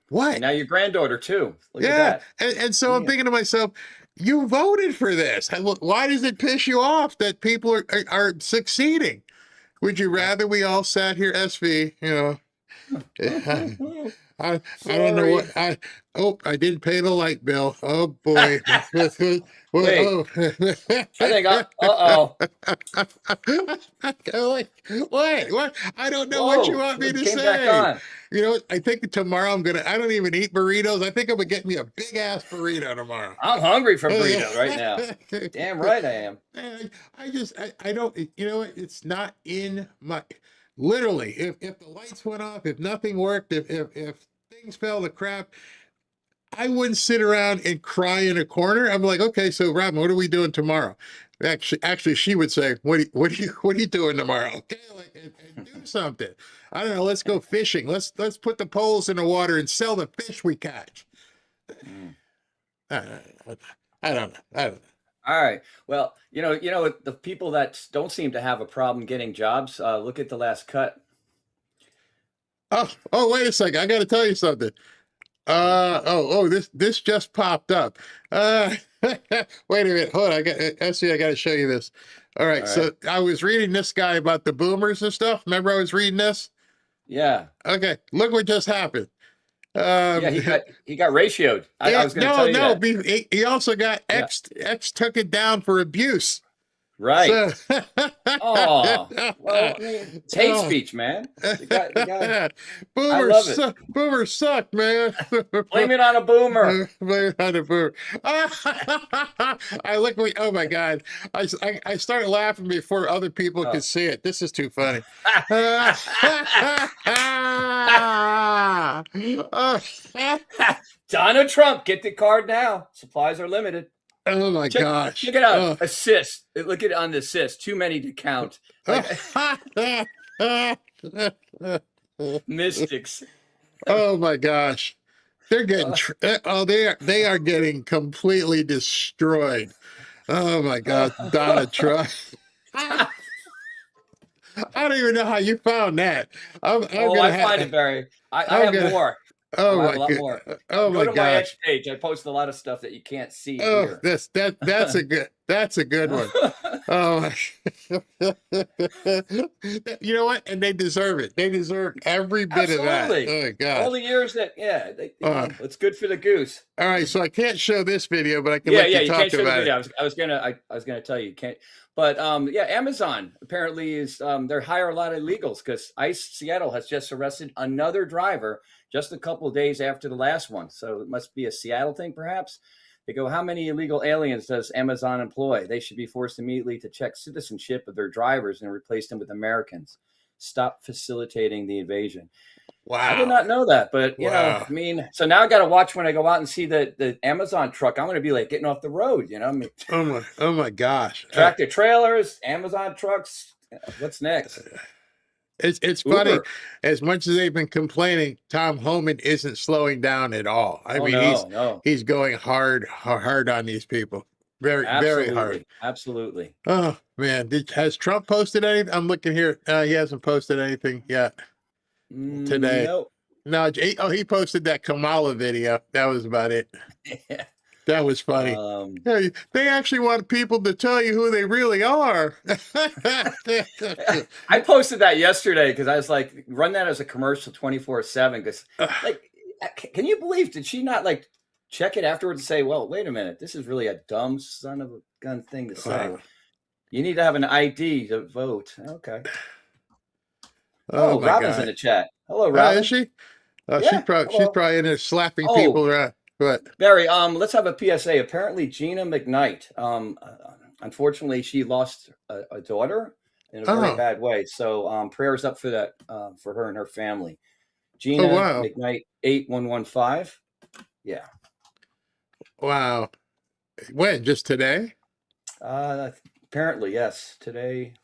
What? And now your granddaughter, too. Look at that. And so I'm thinking to myself, you voted for this. Why does it piss you off that people are succeeding? Would you rather we all sat here, SV, I don't know what I didn't pay the light bill. Oh boy. Wait. I think What? I don't know what you want me to say. You know what? I think tomorrow I don't even eat burritos. I think I'm gonna get me a big ass burrito tomorrow. I'm hungry for burritos right now. Damn right I am. I don't, you know what? It's not in my, literally, if the lights went off, if nothing worked, if things fell to crap, I wouldn't sit around and cry in a corner. I'm like, okay, so Robin, what are we doing tomorrow? Actually, she would say, what are you doing tomorrow? Okay, like, and do something. I don't know. Let's go fishing. Let's put the poles in the water and sell the fish we catch. I don't know. All right. Well, you know, the people that don't seem to have a problem getting jobs. Look at the last cut. Oh, wait a second. I got to tell you something. This just popped up. Wait a minute. Hold on. I got to show you this. All right. So I was reading this guy about the boomers and stuff. Remember I was reading this? Yeah. Okay. Look what just happened. Yeah, he got ratioed. I was going to tell you that. He also got X took it down for abuse. Right. So, well, I mean, it's hate speech, man. Boomers suck, man. Blame it on a boomer. Blame it on a boomer. Oh my God. I started laughing before other people could see it. This is too funny. Donald Trump, get the card now. Supplies are limited. Oh my gosh. Check it out. Assist. Look at it on the assist. Too many to count. Mystics. Oh my gosh. They're getting they are getting completely destroyed. Oh my God, Donald Trump. I don't even know how you found that. I find it, Barry. I have more. Oh my God! Oh my gosh! Go to my X page. I post a lot of stuff that you can't see here. That's a good one. Oh, you know what? And they deserve it. They deserve every bit of that. Oh my God! All the years that it's good for the goose. All right, so I can't show this video, but I can let you talk can't show about the video. it. I was gonna tell you can't. But Amazon apparently is they hire a lot of illegals because ICE Seattle has just arrested another driver just a couple of days after the last one. So it must be a Seattle thing, perhaps. They go, how many illegal aliens does Amazon employ? They should be forced immediately to check citizenship of their drivers and replace them with Americans. Stop facilitating the invasion. Wow. I did not know that, but you know, I mean, so now I got to watch when I go out and see the Amazon truck. I'm going to be like getting off the road, you know. I mean, oh my gosh. Tractor trailers, Amazon trucks. What's next? It's funny. As much as they've been complaining, Tom Homan isn't slowing down at all. I mean, he's going hard on these people. Very hard. Absolutely. Oh man, has Trump posted anything? I'm looking here. He hasn't posted anything yet today. Nope. No. He posted that Kamala video. That was about it. Yeah. That was funny. They actually want people to tell you who they really are. I posted that yesterday because I was like, run that as a commercial 24/7. Because, like, can you believe? Did she not like check it afterwards and say, "Well, wait a minute, this is really a dumb son of a gun thing to say. You need to have an ID to vote." Okay. Oh, Robin's in the chat. Hello, Robin. Is she? She's probably in there slapping people around. What? Barry, let's have a PSA. Apparently, Gina McKnight, unfortunately, she lost a daughter in a very bad way. So prayers up for that, for her and her family. Gina McKnight, 8115. Yeah. Wow. When? Just today? Apparently, yes. Today.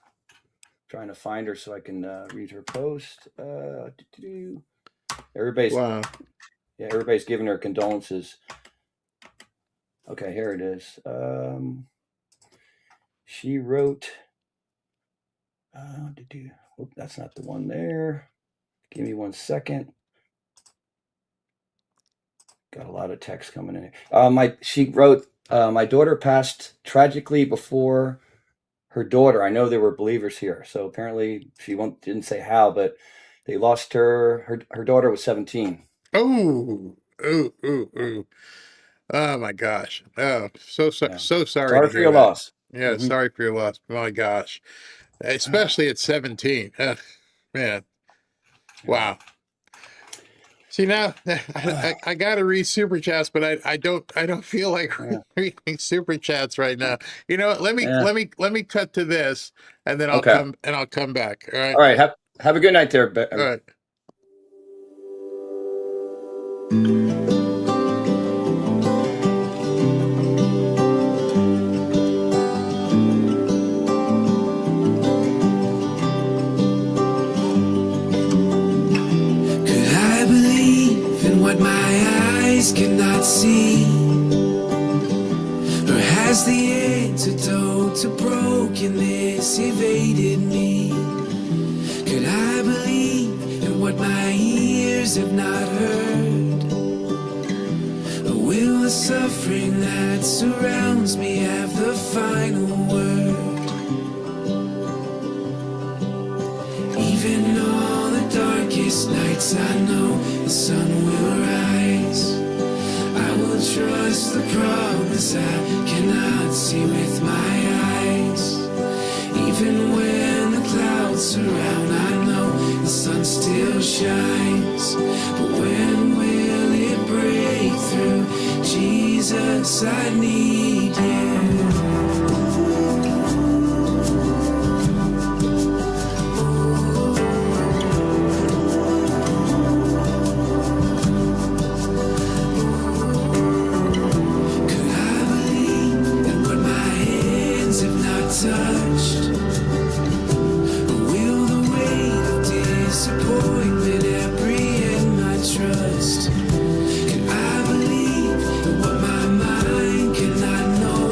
Trying to find her so I can read her post. Everybody's giving her condolences. Okay, here it is. She wrote, that's not the one there. Give me 1 second. Got a lot of text coming in. She wrote, my daughter passed tragically before her daughter. I know there were believers here. So apparently she didn't say how, but they lost her. Her daughter was 17. Oh my gosh. Oh, so sorry. Sorry for your loss. Yeah, sorry for your loss. My gosh. Especially at 17. Man. Wow. See now, I got to read super chats, but I don't feel like reading super chats right now. You know, let me cut to this, and then I'll come back. All right. All right. Have a good night there. All right. What my eyes cannot see, or has the antidote to brokenness evaded me? Could I believe in what my ears have not heard, or will the suffering that surrounds me have the final word? Even on the darkest nights I know the sun will rise. I will trust the promise I cannot see with my eyes. Even when the clouds surround, I know the sun still shines. But when will it break through? Jesus, I need you. Touched, or will the weight of disappointment apprehend my trust? Can I believe in what my mind cannot know?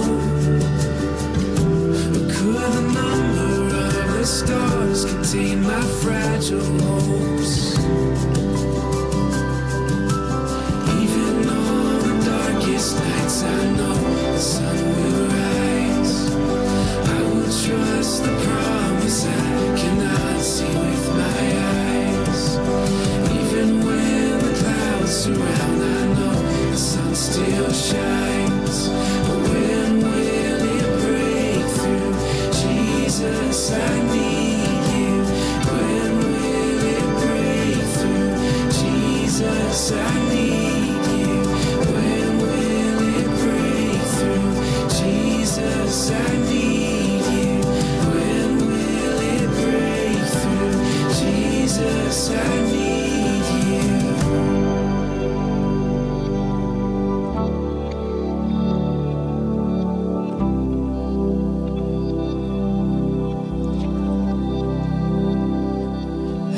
Or could the number of the stars contain my fragile hopes? Even on the darkest nights I know the sun will rise. Trust the promise I cannot see with my eyes. Even when the clouds surround, I know the sun still shines. But when will it break through? Jesus, I need you. When will it break through? Jesus, I need you. When will it break through? Jesus, I need you. Jesus, I need you.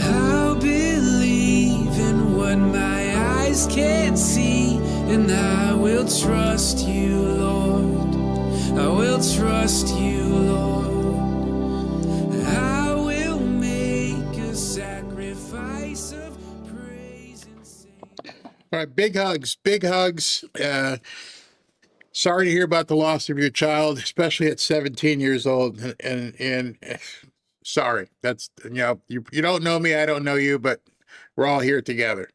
I'll believe in what my eyes can't see, and I will trust you, Lord. I will trust you, Lord. All right, big hugs, big hugs. Sorry to hear about the loss of your child, especially at 17 years old. And sorry, that's, you don't know me, I don't know you, but we're all here together.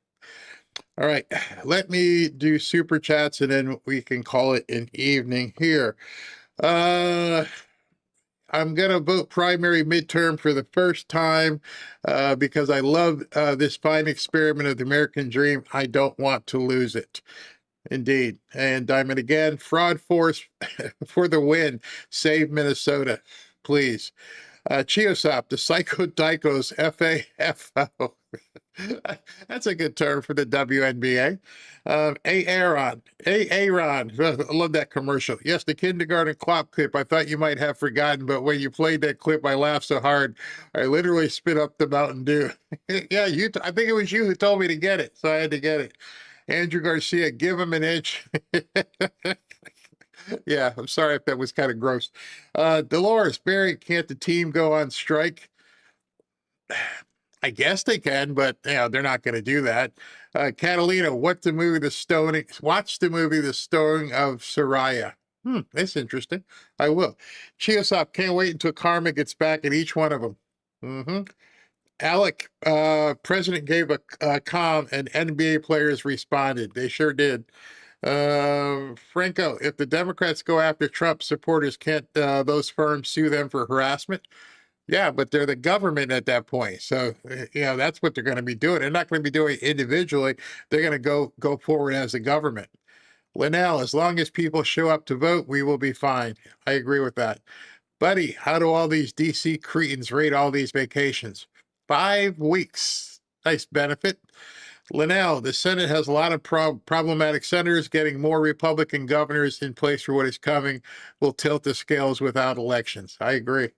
All right, let me do super chats and then we can call it an evening here. I'm going to vote primary midterm for the first time because I love this fine experiment of the American dream. I don't want to lose it. Indeed. And Diamond again, fraud force for the win. Save Minnesota, please. Chiosop, the Psycho Dicos, FAFO. That's a good term for the WNBA. Aaron. I love that commercial. Yes, the kindergarten clock clip. I thought you might have forgotten, but when you played that clip, I laughed so hard, I literally spit up the Mountain Dew. Yeah, I think it was you who told me to get it, so I had to get it. Andrew Garcia, give him an inch. Yeah, I'm sorry if that was kind of gross. Dolores, Barry, can't the team go on strike? I guess they can, but they're not going to do that. Catalina, watch the movie The Stoning of Soraya. That's interesting. I will. Chiosop, can't wait until karma gets back at each one of them. Alec, president gave a calm and NBA players responded. They sure did. Franco, if the Democrats go after Trump supporters, can't those firms sue them for harassment? Yeah, but they're the government at that point. So, that's what they're going to be doing. They're not going to be doing it individually. They're going to go forward as a government. Linnell, as long as people show up to vote, we will be fine. I agree with that. Buddy, how do all these DC cretins rate all these vacations? 5 weeks. Nice benefit. Linnell, the Senate has a lot of problematic senators. Getting more Republican governors in place for what is coming will tilt the scales without elections. I agree.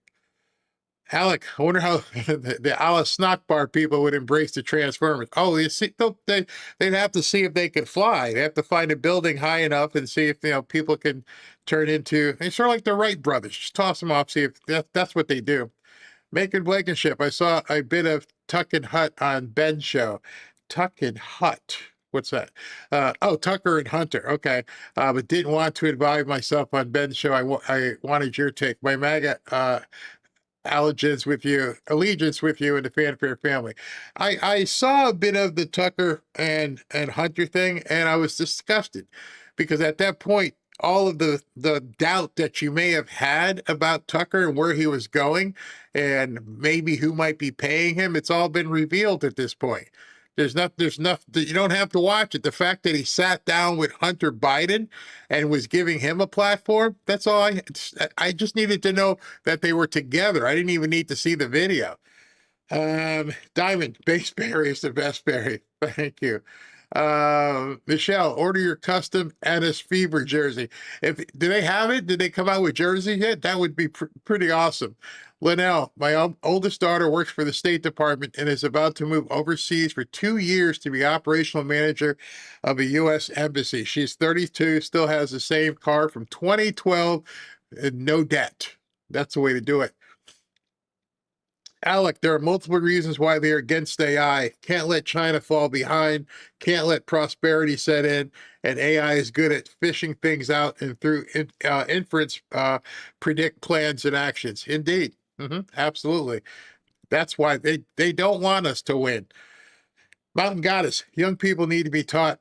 Alec, I wonder how the Alice Snack Bar people would embrace the Transformers. Oh, they'd have to see if they could fly. They have to find a building high enough and see if people can turn into. It's sort of like the Wright brothers. Just toss them off, see if that's what they do. Macon Blankenship. I saw a bit of Tuck and Hut on Ben's show. Tuck and Hut. What's that? Tucker and Hunter. Okay. But didn't want to involve myself on Ben's show. I wanted your take. My MAGA allegiance with you and the Fanfare family. I saw a bit of the Tucker and Hunter thing, and I was disgusted because at that point, all of the doubt that you may have had about Tucker and where he was going and maybe who might be paying him, it's all been revealed at this point. There's nothing, you don't have to watch it. The fact that he sat down with Hunter Biden and was giving him a platform, that's all I just needed to know that they were together. I didn't even need to see the video. Diamond, base berry is the best berry. Thank you. Michelle, order your custom Ennis Fever jersey. Do they have it? Did they come out with jerseys yet? That would be pretty awesome. Linnell, my oldest daughter works for the State Department and is about to move overseas for 2 years to be operational manager of a U.S. embassy. She's 32, still has the same car from 2012, and no debt. That's the way to do it. Alec, there are multiple reasons why they are against AI. Can't let China fall behind. Can't let prosperity set in. And AI is good at fishing things out and through inference predict plans and actions. Indeed. Absolutely. That's why they don't want us to win. Mountain Goddess, young people need to be taught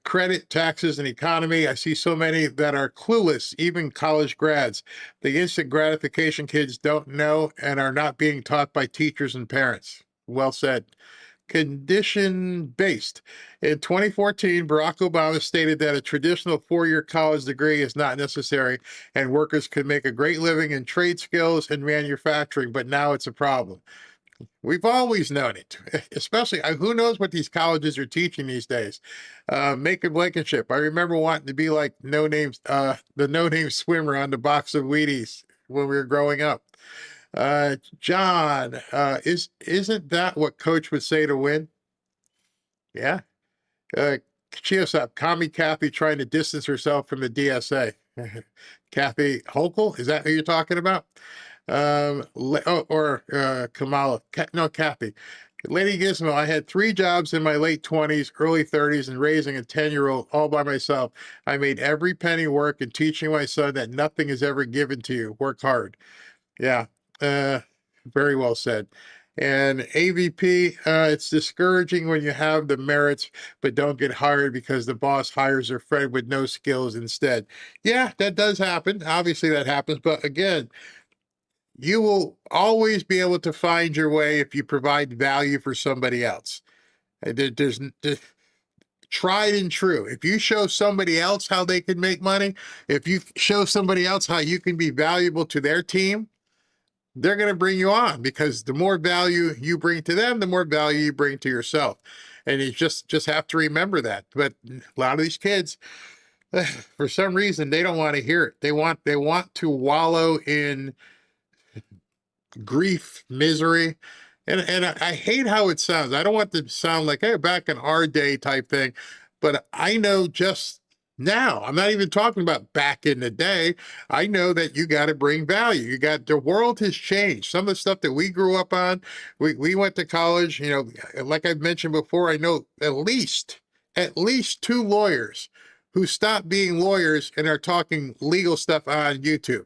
credit, taxes, and economy. I see so many that are clueless, even college grads. The instant gratification kids don't know and are not being taught by teachers and parents. Well said. Condition-based. In 2014, Barack Obama stated that a traditional 4-year college degree is not necessary and workers could make a great living in trade skills and manufacturing, but now it's a problem. We've always known it, especially who knows what these colleges are teaching these days. Macon Blankenship. I remember wanting to be like the no-name swimmer on the box of Wheaties when we were growing up. John, isn't that what coach would say to win? Yeah. Chiosop, Commie Kathy trying to distance herself from the DSA. Kathy Hochul, is that who you're talking about? Kamala. No, Kathy. Lady Gizmo, I had 3 jobs in my late 20s, early 30s, and raising a 10-year-old all by myself. I made every penny work and teaching my son that nothing is ever given to you. Work hard. Yeah. Very well said. And AVP, it's discouraging when you have the merits but don't get hired because the boss hires a friend with no skills instead. Yeah, that does happen. Obviously that happens. But again, you will always be able to find your way if you provide value for somebody else. There's tried and true. If you show somebody else how they can make money, if you show somebody else how you can be valuable to their team, they're going to bring you on because the more value you bring to them, the more value you bring to yourself. And you just have to remember that. But a lot of these kids, for some reason, they don't want to hear it. They want to wallow in grief, misery. And I hate how it sounds. I don't want to sound like, hey, back in our day type thing. But I know just now, I'm not even talking about back in the day. I know that you got to bring value. The world has changed. Some of the stuff that we grew up on, we went to college, like I've mentioned before, I know at least 2 lawyers who stopped being lawyers and are talking legal stuff on YouTube.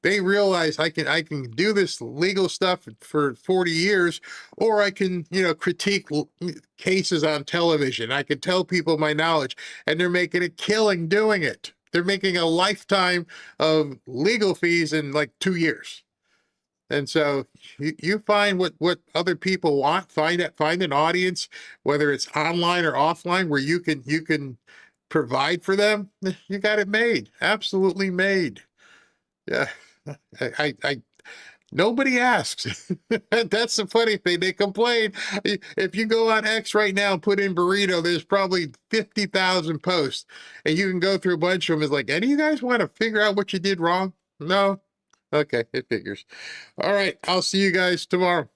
They realize I can do this legal stuff for 40 years, or I can, critique cases on television. I can tell people my knowledge, and they're making a killing doing it. They're making a lifetime of legal fees in like 2 years. And so you find what other people want, find an audience, whether it's online or offline, where you can provide for them. You got it made, absolutely made. Yeah, I nobody asks. That's the funny thing. They complain. If you go on X right now and put in burrito, there's probably 50,000 posts, and you can go through a bunch of them. It's like, any of you guys want to figure out what you did wrong? No. Okay, it figures. All right, I'll see you guys tomorrow.